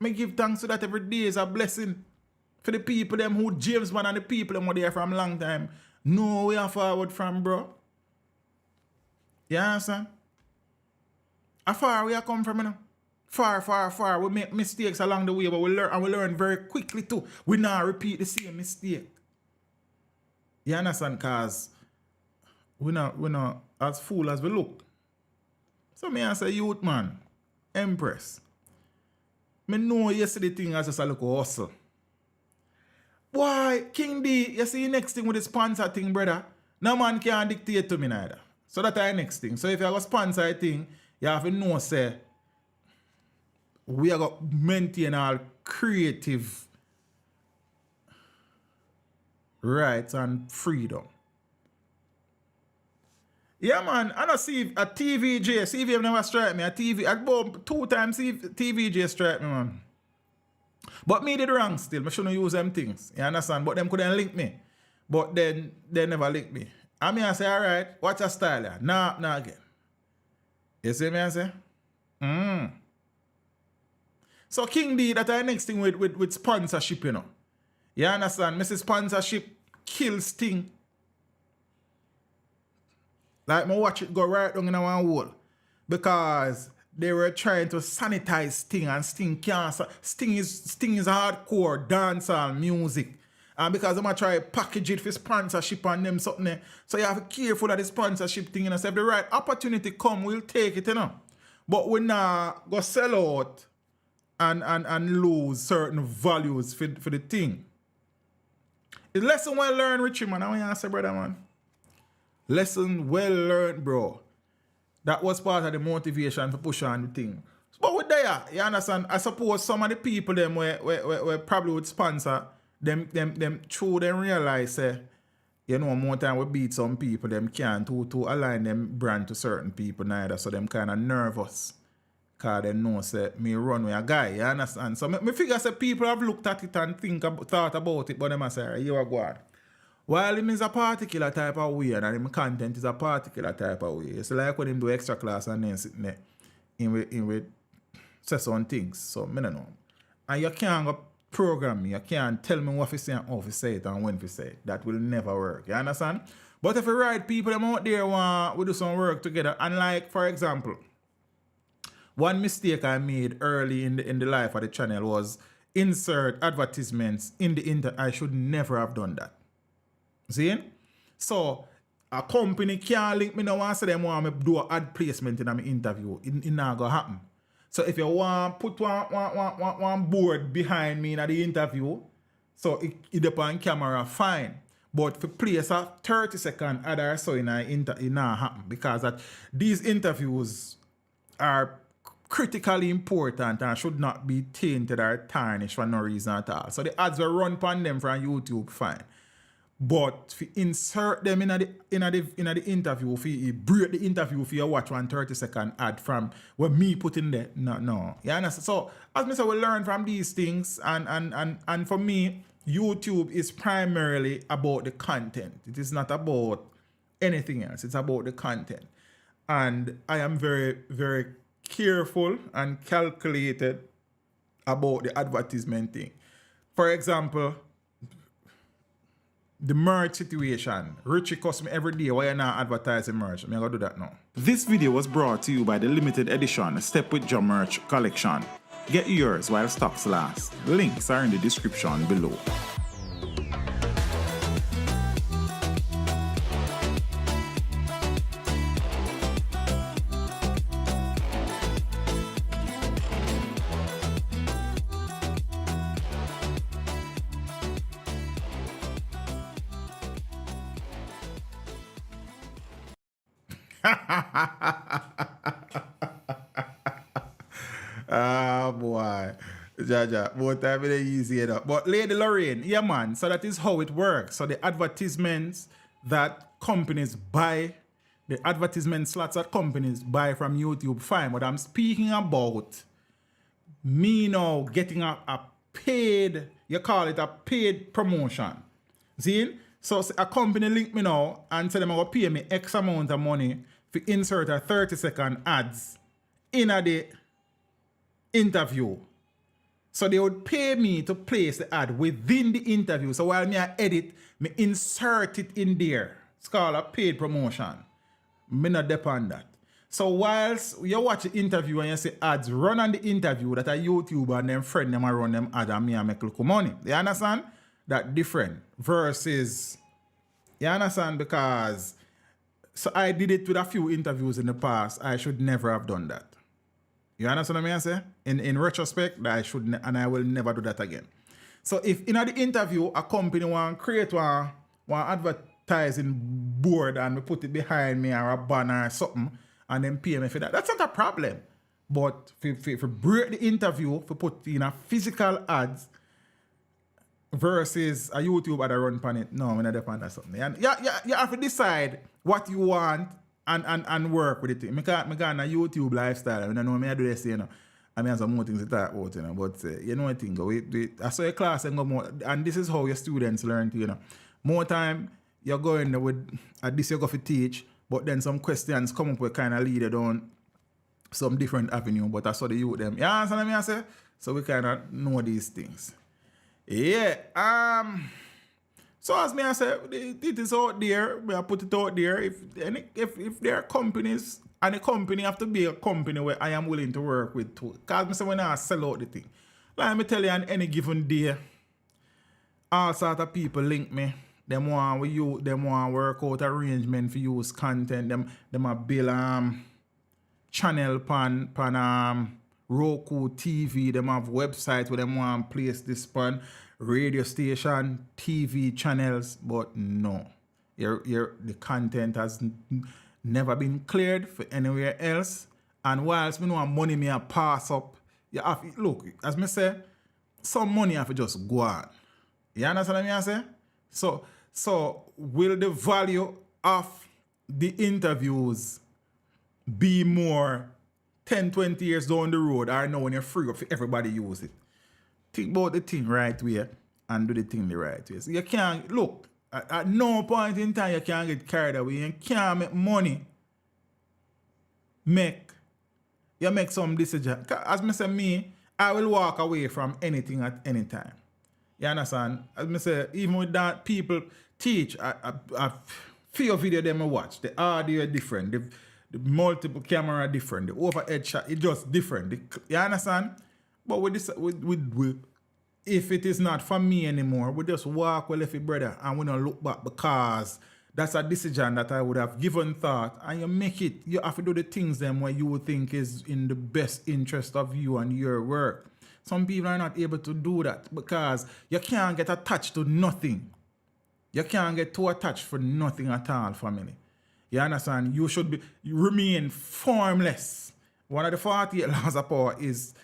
I give thanks to that every day is a blessing. For the people them who James man and the people them who there from a long time. No way forward from, bro. You understand? How far we are come from, you know? Far. We make mistakes along the way, but we learn very quickly too. We not repeat the same mistake. You understand? Cause we not as fool as we look. So me answer youth man, Empress. Me know you see the thing as just a little hustle. Boy, King D, you see the next thing with the sponsor thing, brother. No man can dictate to me neither. So that's the next thing. So if you have a sponsor a thing, you have to know, say, we are going to maintain our creative rights and freedom. Yeah, man, I don't see a TVJ, see if you never strike me, about 2 times TVJ strike me, man. But me did wrong still, I shouldn't use them things, you understand? But them couldn't link me. But then, they never link me. I mean, I say, all right, watch your style, yeah. Nah, again. You see me, I say? So King D, that our next thing with sponsorship, you know. You understand? Mrs. Sponsorship kills thing. Like, I watch it go right down in one hole. Because they were trying to sanitize Sting, and Sting can't. Sting is hardcore dancehall music. And because I'm going to try to package it for sponsorship and them something. So you have to be careful of the sponsorship thing. You know? So if the right opportunity come, we'll take it, you know. But we're not going to sell out and lose certain values for the thing. It's lesson well learned, Richie, man. I want you to say, brother, man. Lesson well learned, bro. That was part of the motivation for push on the thing. But with that, you understand? I suppose some of the people them were probably would sponsor them true them realize you know more time we beat some people them can't to align them brand to certain people neither, so them kind of nervous. Cause they know say me run with a guy, you understand? So me figure say people have looked at it and thought about it, but them say you are God. While him is a particular type of way and him content is a particular type of way. It's like when him do extra class and then sitting there in with say some things. So me don't know. And you can't go program me. You can't tell me what to say and how to say it and when to say it. That will never work. You understand? But if you right people them out there want we do some work together, and like for example, one mistake I made early in the life of the channel was insert advertisements in the I should never have done that. See? So a company can't link me now and say them want me do an ad placement in my interview. It not gonna happen. So if you want put one board behind me in the interview, so it upon camera, fine. But for place a 30-second ad or so it not happen, because that these interviews are critically important and should not be tainted or tarnished for no reason at all. So the ads will run upon them from YouTube, fine. But if you insert them in the interview, if you break the interview for you watch 1 30-second ad from what me put in there, no. You understand? So as I say, we learn from these things, and for me, YouTube is primarily about the content. It is not about anything else. It's about the content. And I am very, very careful and calculated about the advertisement thing. For example, the merch situation. Richie costs me every day. Why you not advertising merch? I'm going to do that now. This video was brought to you by the limited edition Step With Your Merch collection. Get yours while stocks last. Links are in the description below. Ah, boy. Jaja, both time it easy enough. But Lady Lorraine, yeah, man. So that is how it works. So the advertisements that companies buy, the advertisement slots that companies buy from YouTube, fine. But I'm speaking about me now getting a paid, you call it a paid promotion. See? So a company link me now and say them going to pay me X amount of money to insert a 30-second ads in a the interview. So they would pay me to place the ad within the interview. So while me I edit, me insert it in there. It's called a paid promotion. Me not depend that. So whilst you watch the interview and you see ads run on the interview that a YouTuber and them friend them run them ad and me I make little money. You understand? That different versus, you understand? Because so I did it with a few interviews in the past. I should never have done that. You understand what I say? In retrospect, I should and I will never do that again. So if in the interview a company want to create one advertising board and we put it behind me or a banner or something and then pay me for that, that's not a problem. But if break the interview, if put in a physical ads versus a YouTube ad run on it, no, I'm not depend on something. And you have to decide what you want and work with it. I got a YouTube lifestyle. I know I do this, you know. I have some more things to talk about, you know. But you know what I think. I saw a class and go more, and this is how your students learn, you know. More time you're going there with this you go to teach, but then some questions come up with kind of lead down some different avenue. But I saw the youth them. You understand what I say? So we kind of know these things. Yeah. So as me I said, it is out there. I put it out there. If there are companies, and the company have to be a company where I am willing to work with too. Because I say when I sell out the thing. Like me tell you, on any given day, all sort of people link me. Them want work out arrangement for use content. Them a build channel pan Roku TV. Them have websites where them want place this pan. Radio station, TV channels, but no. The content has never been cleared for anywhere else. And whilst me know money me a pass up, you have look, as me say, some money have to just go on. You understand what I say? So will the value of the interviews be more 10, 20 years down the road or now when you're free up for everybody use it? Think about the thing right way and do the thing the right way. So you can't, look, at no point in time you can't get carried away. You can't make money. You make some decision. As I say, I will walk away from anything at any time. You understand? As I say, even with that, people teach. I few video them I watch. The audio different. The multiple camera different. The overhead shot, it's just different. You understand? But with this, if it is not for me anymore, we just walk well if it brother and we don't look back because that's a decision that I would have given thought and you make it, you have to do the things then where you would think is in the best interest of you and your work. Some people are not able to do that because you can't get attached to nothing. You can't get too attached for nothing at all, family. You understand? You should remain formless. One of the 48 laws of power is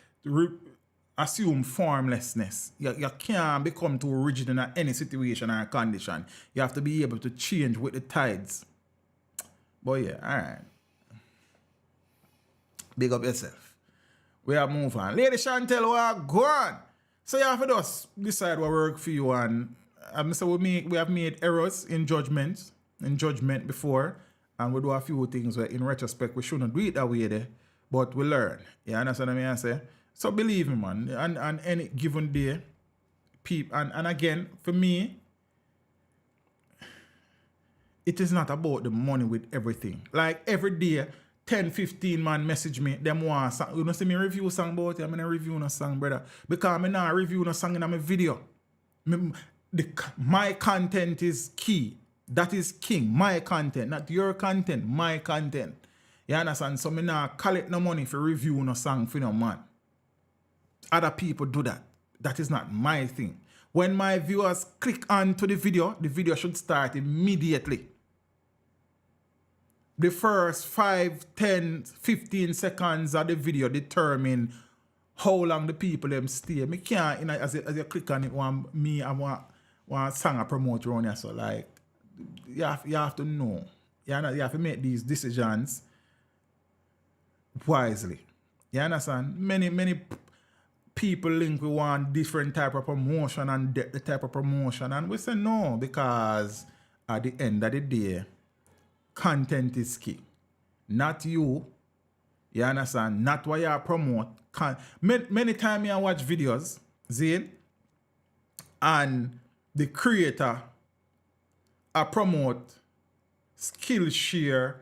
assume formlessness. You can't become too rigid in any situation or condition. You have to be able to change with the tides. But yeah, alright. Big up yourself. We have move on. Lady Chantel, what go on? So you have to just decide what work for you, and so we have made errors in judgment before, and we do a few things where in retrospect we shouldn't do it that way there, but we learn. You understand what I say? So believe me, man, and any given day, and again, for me, it is not about the money with everything. Like every day, 10, 15 man message me, them want song. You know, see me review song about it, I'm gonna review no song, brother. Because I'm not review no song in my video. My content is key. That is king. My content, not your content, my content. You understand? So me not collect no money for review no song for no man. Other people do that. That is not my thing. When my viewers click on to the video should start immediately. The first 5, 10, 15 seconds of the video determine how long the people them stay. Me can't, you know, as you click on it, I want song I promote around here. So like, you have to know. You have to make these decisions wisely. You understand? Many people link we want different type of promotion and the type of promotion, and we say no, because at the end of the day, content is key. Not you. You understand? Not what you promote. Many times I watch videos, Zane, and the creator I promote Skillshare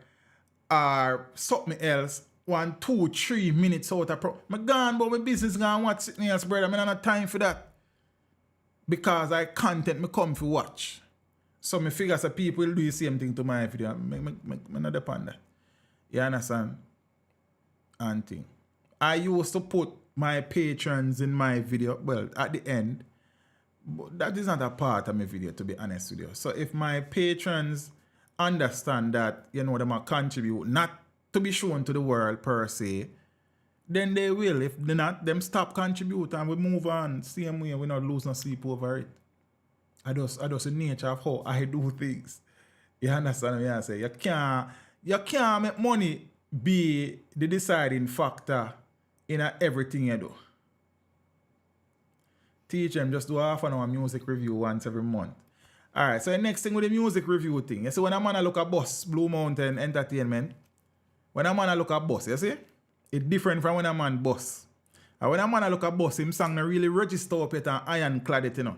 or something else 1, 2, 3 minutes out of my gone, but my business gone watch something else, brother. I don't have time for that. Because I content me come for watch. So me figure some people will do the same thing to my video. I not depend that. You understand? And thing. I used to put my patrons in my video, well, at the end. But that is not a part of my video, to be honest with you. So if my patrons understand that, you know, they might contribute, not to be shown to the world per se, then they will. If they not, them stop contributing and we move on. Same way, we not lose no sleep over it. I just the nature of how I do things. You understand what I say? You can't make money be the deciding factor in everything you do. Teach them just do half an hour music review once every month. Alright, so the next thing with the music review thing. You see, when a man look at Boss, Blue Mountain Entertainment, when a man look at Boss, you see? It's different from when a man boss. And when a man look at Boss, him song not really register up yet and ironclad it, you know.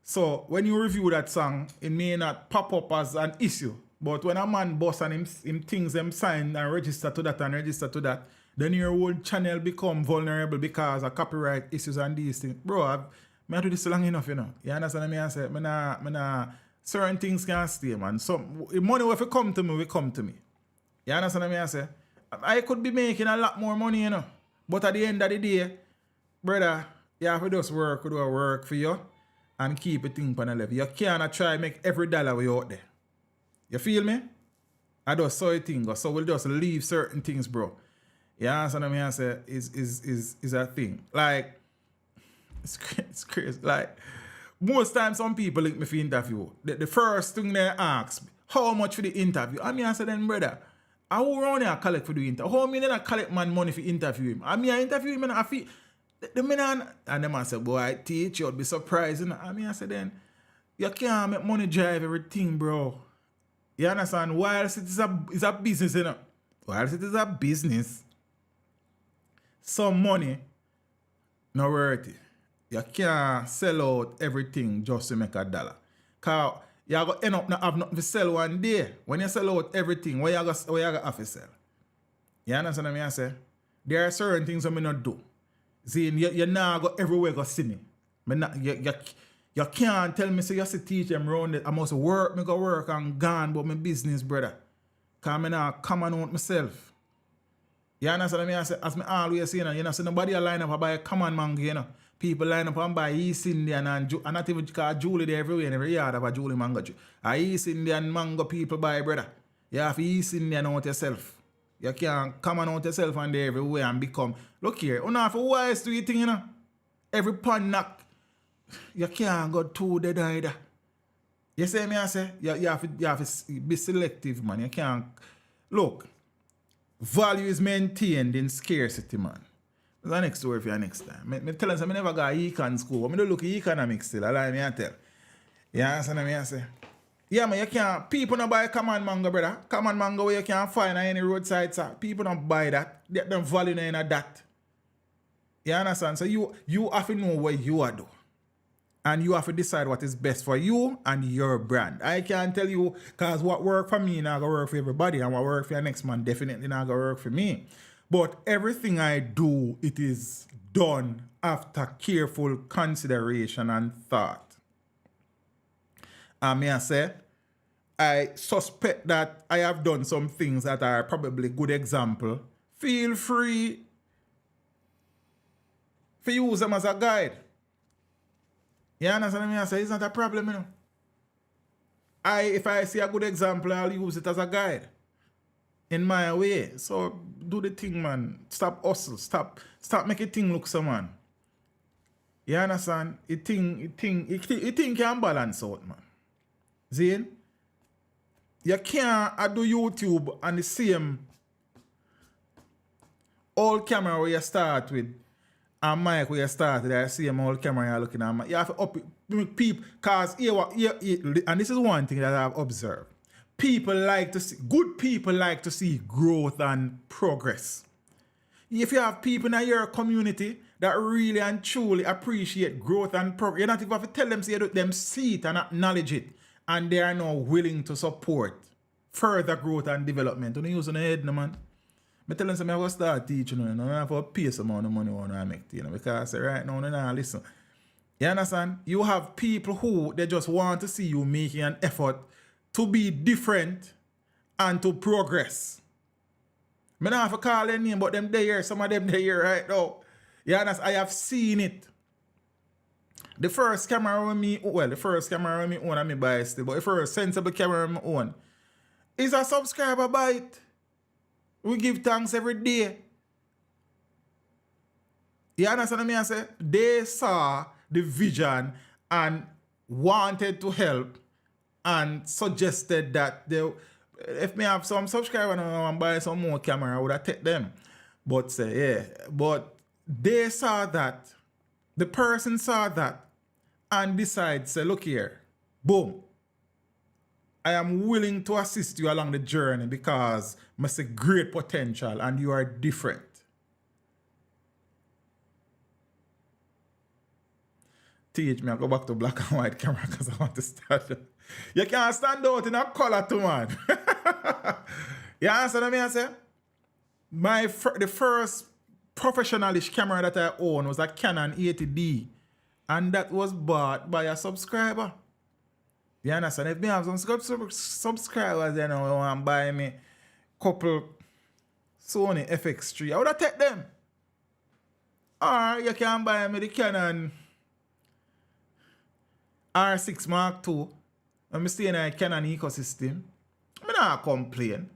So when you review that song, it may not pop up as an issue. But when a man boss and him things them sign and register to that, then your whole channel become vulnerable because of copyright issues and these things. Bro, I do this long enough, you know. You understand what I say? Certain things can't stay, man. So money if it come to me, will come to me. You understand what I say? I could be making a lot more money, you know. But at the end of the day, brother, you have to just do a work for you and keep a thing on the level. You cannot try to make every dollar way out there. You feel me? I just saw a thing, so we'll just leave certain things, bro. You understand what I say? Is a thing. Like, it's crazy. Like, most times some people link me for interview. The first thing they ask, how much for the interview? I say then, brother, I will run here collect for the interview. How many I collect man money for interview him? I interview him and I feel the man and the man say, boy, I teach you'd be surprised. I say then, you can't make money drive everything, bro. You understand? Whilst it is a business, you know. Whilst it is a business, some money not worth it. You can't sell out everything just to make a dollar. Because you're going to end up not have nothing to sell one day. When you sell out everything, what you going to have to sell? You understand what I say? There are certain things I may not do. See, you now go everywhere go see me. You can't tell me, say, you have to teach them around it. I must work, me go work and gone about my business, brother. Because I now come on out myself. You understand what I say? As I always say, you know, so nobody a line up and buy a common mango, you know. People line up and buy East Indian and not even because Julie there everywhere in every yard have a Julie mango. A East Indian mango people buy, brother. You have to East Indian out yourself. You can't come on out yourself and there everywhere and become. Look here, you have to wise to your thing, you know. Every pan knock, you can't go too dead either. You see me I say? You have to be selective, man. You can't... Look, value is maintained in scarcity, man. That's the next story for you next time. Me tell you, I never got econ school. I don't look at economics still. I lie me I tell. You understand me I say? Yeah, man, you can't... People don't buy common mango, brother. Common mango where you can't find on any roadside, sir. People don't buy that. They don't value in that. You understand? So you have to know what you are doing. And you have to decide what is best for you and your brand. I can't tell you, because what work for me not going to work for everybody, and what work for your next man definitely not going to work for me. But everything I do, it is done after careful consideration and thought. And may I say, I suspect that I have done some things that are probably good example. Feel free to use them as a guide. You understand me? I say it's not a problem, you know. If I see a good example, I'll use it as a guide. In my way. So do the thing, man. Stop hustle. Stop making thing look so, man. You understand? It thing can balance out, man. See? You can't do YouTube and the same old camera where you start with and mic where you started, I see them old camera you're looking at. You have to up people, because and this is one thing that I've observed. People like to see, good people like to see growth and progress. If you have people in your community that really and truly appreciate growth and progress, you don't even have to tell them, say them see it and acknowledge it, and they are now willing to support further growth and development. Don't use on the head, no man. I tell them, I'm going to start teaching you, I have to pay some amount of money when I make it, because right now, I listen. You understand? You have people who, they just want to see you making an effort to be different and to progress. I don't have to call their name, but them they here, some of them they here right now. You understand? I have seen it. The first camera with me, well, the first camera with me own, I may buy still, but the first sensible camera with me own is a subscriber buy it. We give thanks every day. You understand what I say? They saw the vision and wanted to help and suggested that they, if me have some subscribers and I want to buy some more camera, I would have take them. But but they saw that, the person saw that and decided, say, look here, boom. I am willing to assist you along the journey because I see great potential and you are different. Teach me, I go back to black and white camera because I want to start. You can't stand out in a color too, man. You understand what I say? The first professionalish camera that I owned was a Canon 80D, and that was bought by a subscriber. You understand? If me have some subscribers, you know, want to buy me a couple Sony FX3, I would have take them. Or you can buy me the Canon R6 Mark II. I'm staying in a Canon ecosystem. I not complain.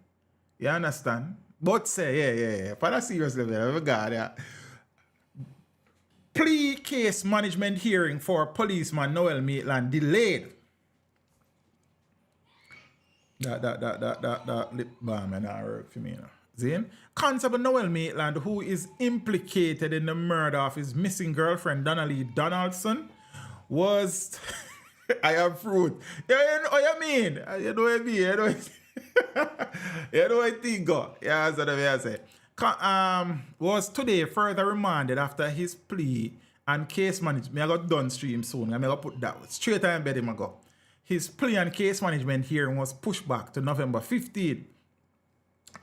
You understand? But say, yeah. For the serious level, I got it. Plea case management hearing for policeman Noel Maitland delayed. That lip balm and that work for me now. Zane? Constable Noel Maitland, who is implicated in the murder of his missing girlfriend Donnelly Donaldson, was I have fruit. You know what I mean? You know what I mean? You know what I think, God. Yeah, that's what I say. Was today further remanded after his plea and case management. I got done stream soon. I'm going to put that straight in bed. Go. His plea and case management hearing was pushed back to November 15th.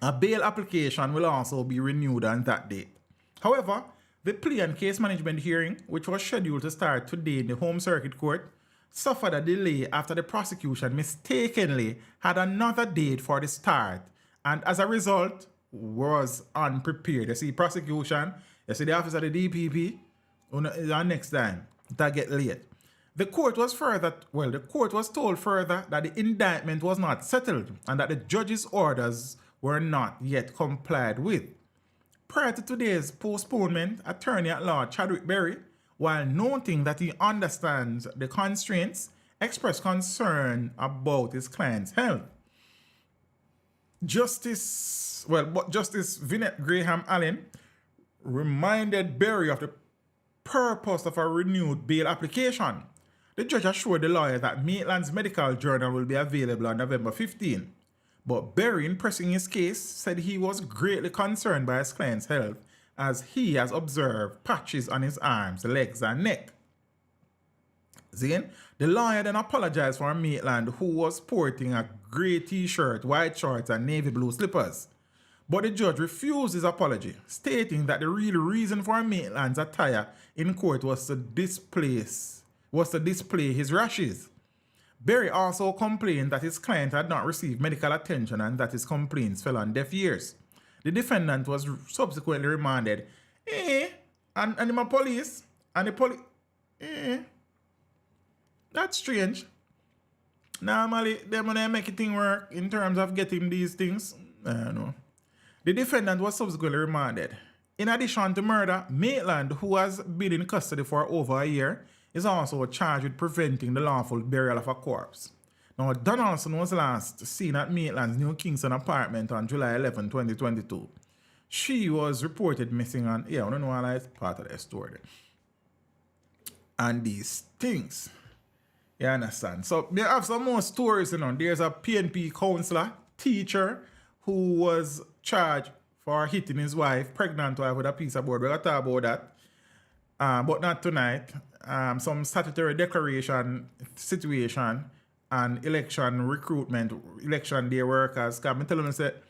A bail application will also be renewed on that date. However, the plea and case management hearing, which was scheduled to start today in the Home Circuit Court, suffered a delay after the prosecution mistakenly had another date for the start and as a result was unprepared. You see prosecution, you see the office of the DPP, next time, that get late. The court was told further that the indictment was not settled and that the judge's orders were not yet complied with. Prior to today's postponement, attorney at law Chadwick Berry while noting that he understands the constraints, expressed concern about his client's health. Justice Vinette Graham Allen reminded Berry of the purpose of a renewed bail application. The judge assured the lawyer that Maitland's medical journal will be available on November 15. But Berry, in pressing his case, said he was greatly concerned by his client's health as he has observed patches on his arms, legs, and neck. Then, the lawyer then apologized for Maitland, who was sporting a grey t-shirt, white shorts, and navy blue slippers. But the judge refused his apology, stating that the real reason for Maitland's attire in court was to display his rashes. Berry also complained that his client had not received medical attention and that his complaints fell on deaf ears. The defendant was subsequently remanded. And the police, and the police, that's strange. Normally, they when they make a thing work in terms of getting these things, I don't know. The defendant was subsequently remanded. In addition to murder, Maitland, who has been in custody for over a year, is also charged with preventing the lawful burial of a corpse. Now, Donaldson was last seen at Maitland's New Kingston apartment on July 11, 2022. She was reported missing on, I don't know why it's part of the story. And these things, you understand? So, they have some more stories, There's a PNP counselor, teacher, who was charged for hitting his wife, pregnant wife, with a piece of board. We're going to talk about that. But not tonight. Some statutory declaration situation and election recruitment, election day workers. I'm telling you that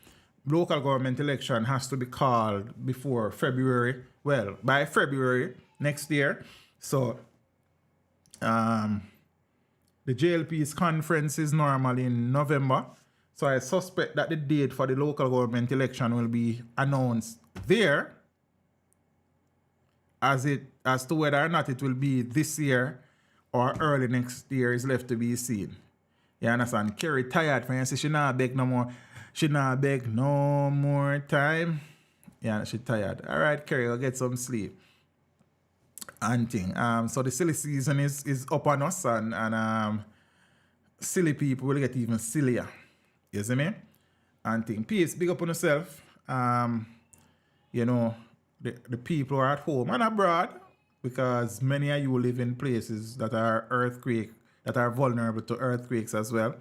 local government election has to be called before February. Well, by February next year. So, the JLP's conference is normally in November. So I suspect that the date for the local government election will be announced there. As to whether or not it will be this year or early next year is left to be seen. You understand? Kerry tired for you. She not beg no more. She not beg no more time. Yeah, she tired. All right, Kerry, go get some sleep. And thing. So the silly season is up on us, and silly people will get even sillier. You see me? And thing. Peace, big up on yourself. The people are at home and abroad, because many of you live in places that are vulnerable to earthquakes as well.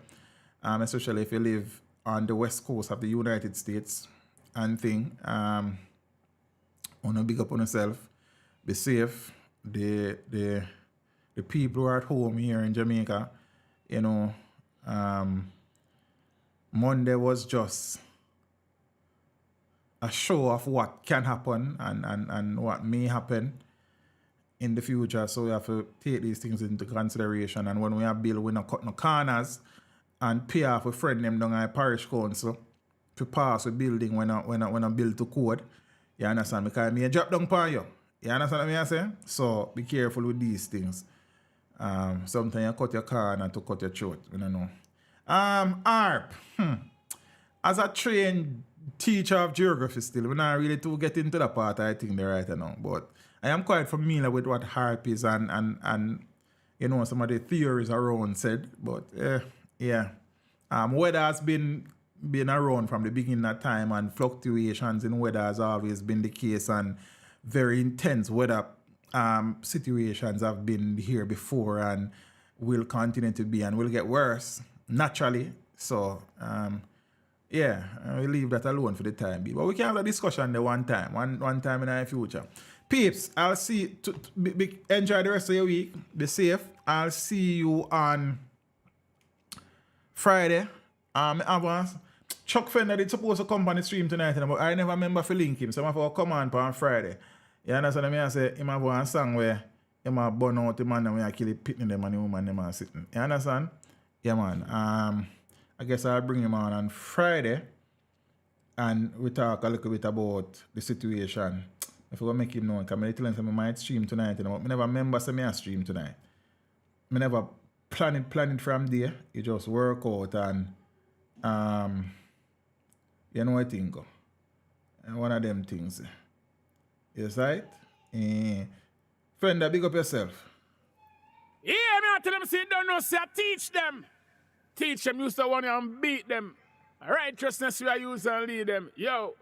Especially if you live on the west coast of the United States and thing. Wanna big up on yourself. Be safe. The people who are at home here in Jamaica, Monday was just a show of what can happen and what may happen in the future. So we have to take these things into consideration. And when we have bill, we not cut no corners and pay off a friend them down at parish council to pass a building when I build to code. You understand? Because me drop down upon you. You understand what I say? So be careful with these things. Sometimes you cut your corner to cut your throat. I don't know. ARP. As a trained teacher of geography still, we're not really to get into the part I think they're right now. But I am quite familiar with what HARP is and some of the theories around said. But weather has been around from the beginning of time, and fluctuations in weather has always been the case, and very intense weather situations have been here before and will continue to be and will get worse naturally. So we leave that alone for the time being. But we can have a discussion there one time in the future. Peeps, I'll see enjoy the rest of your week. Be safe. I'll see you on Friday. Chuck Fender is supposed to come on the stream tonight, but I never remember to link him, so I'm going to come on Friday. You understand what I say? He have one song where he have burn out the man and we kill the pitting them and the woman them are sitting. You understand? Yeah, man. I guess I'll bring him on Friday and we talk a little bit about the situation. If we make him know, because I tell him I might stream tonight, but I never remember say I stream tonight. I never plan it from there. It just work out and you know what I think. One of them things. Yes, right? Fender, big up yourself. Yeah, me I tell them, say, don't know, say, I teach them. Teach them, use the one and beat them. Righteousness, we are use and lead them. Yo,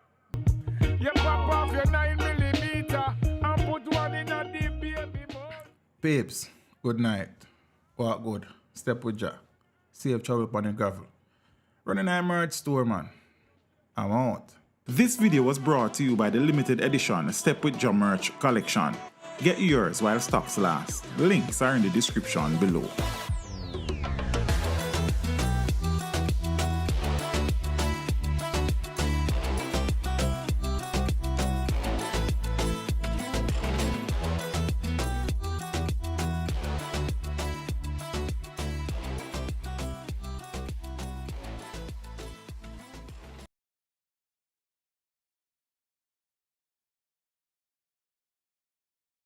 you pop off your 9mm and put one in a deep baby mouth. Babes, good night. Walk good. Step with Jah. Save trouble upon the gravel. Running a merch store, man. I'm out. This video was brought to you by the limited edition Step with Jah merch collection. Get yours while stocks last. The links are in the description below.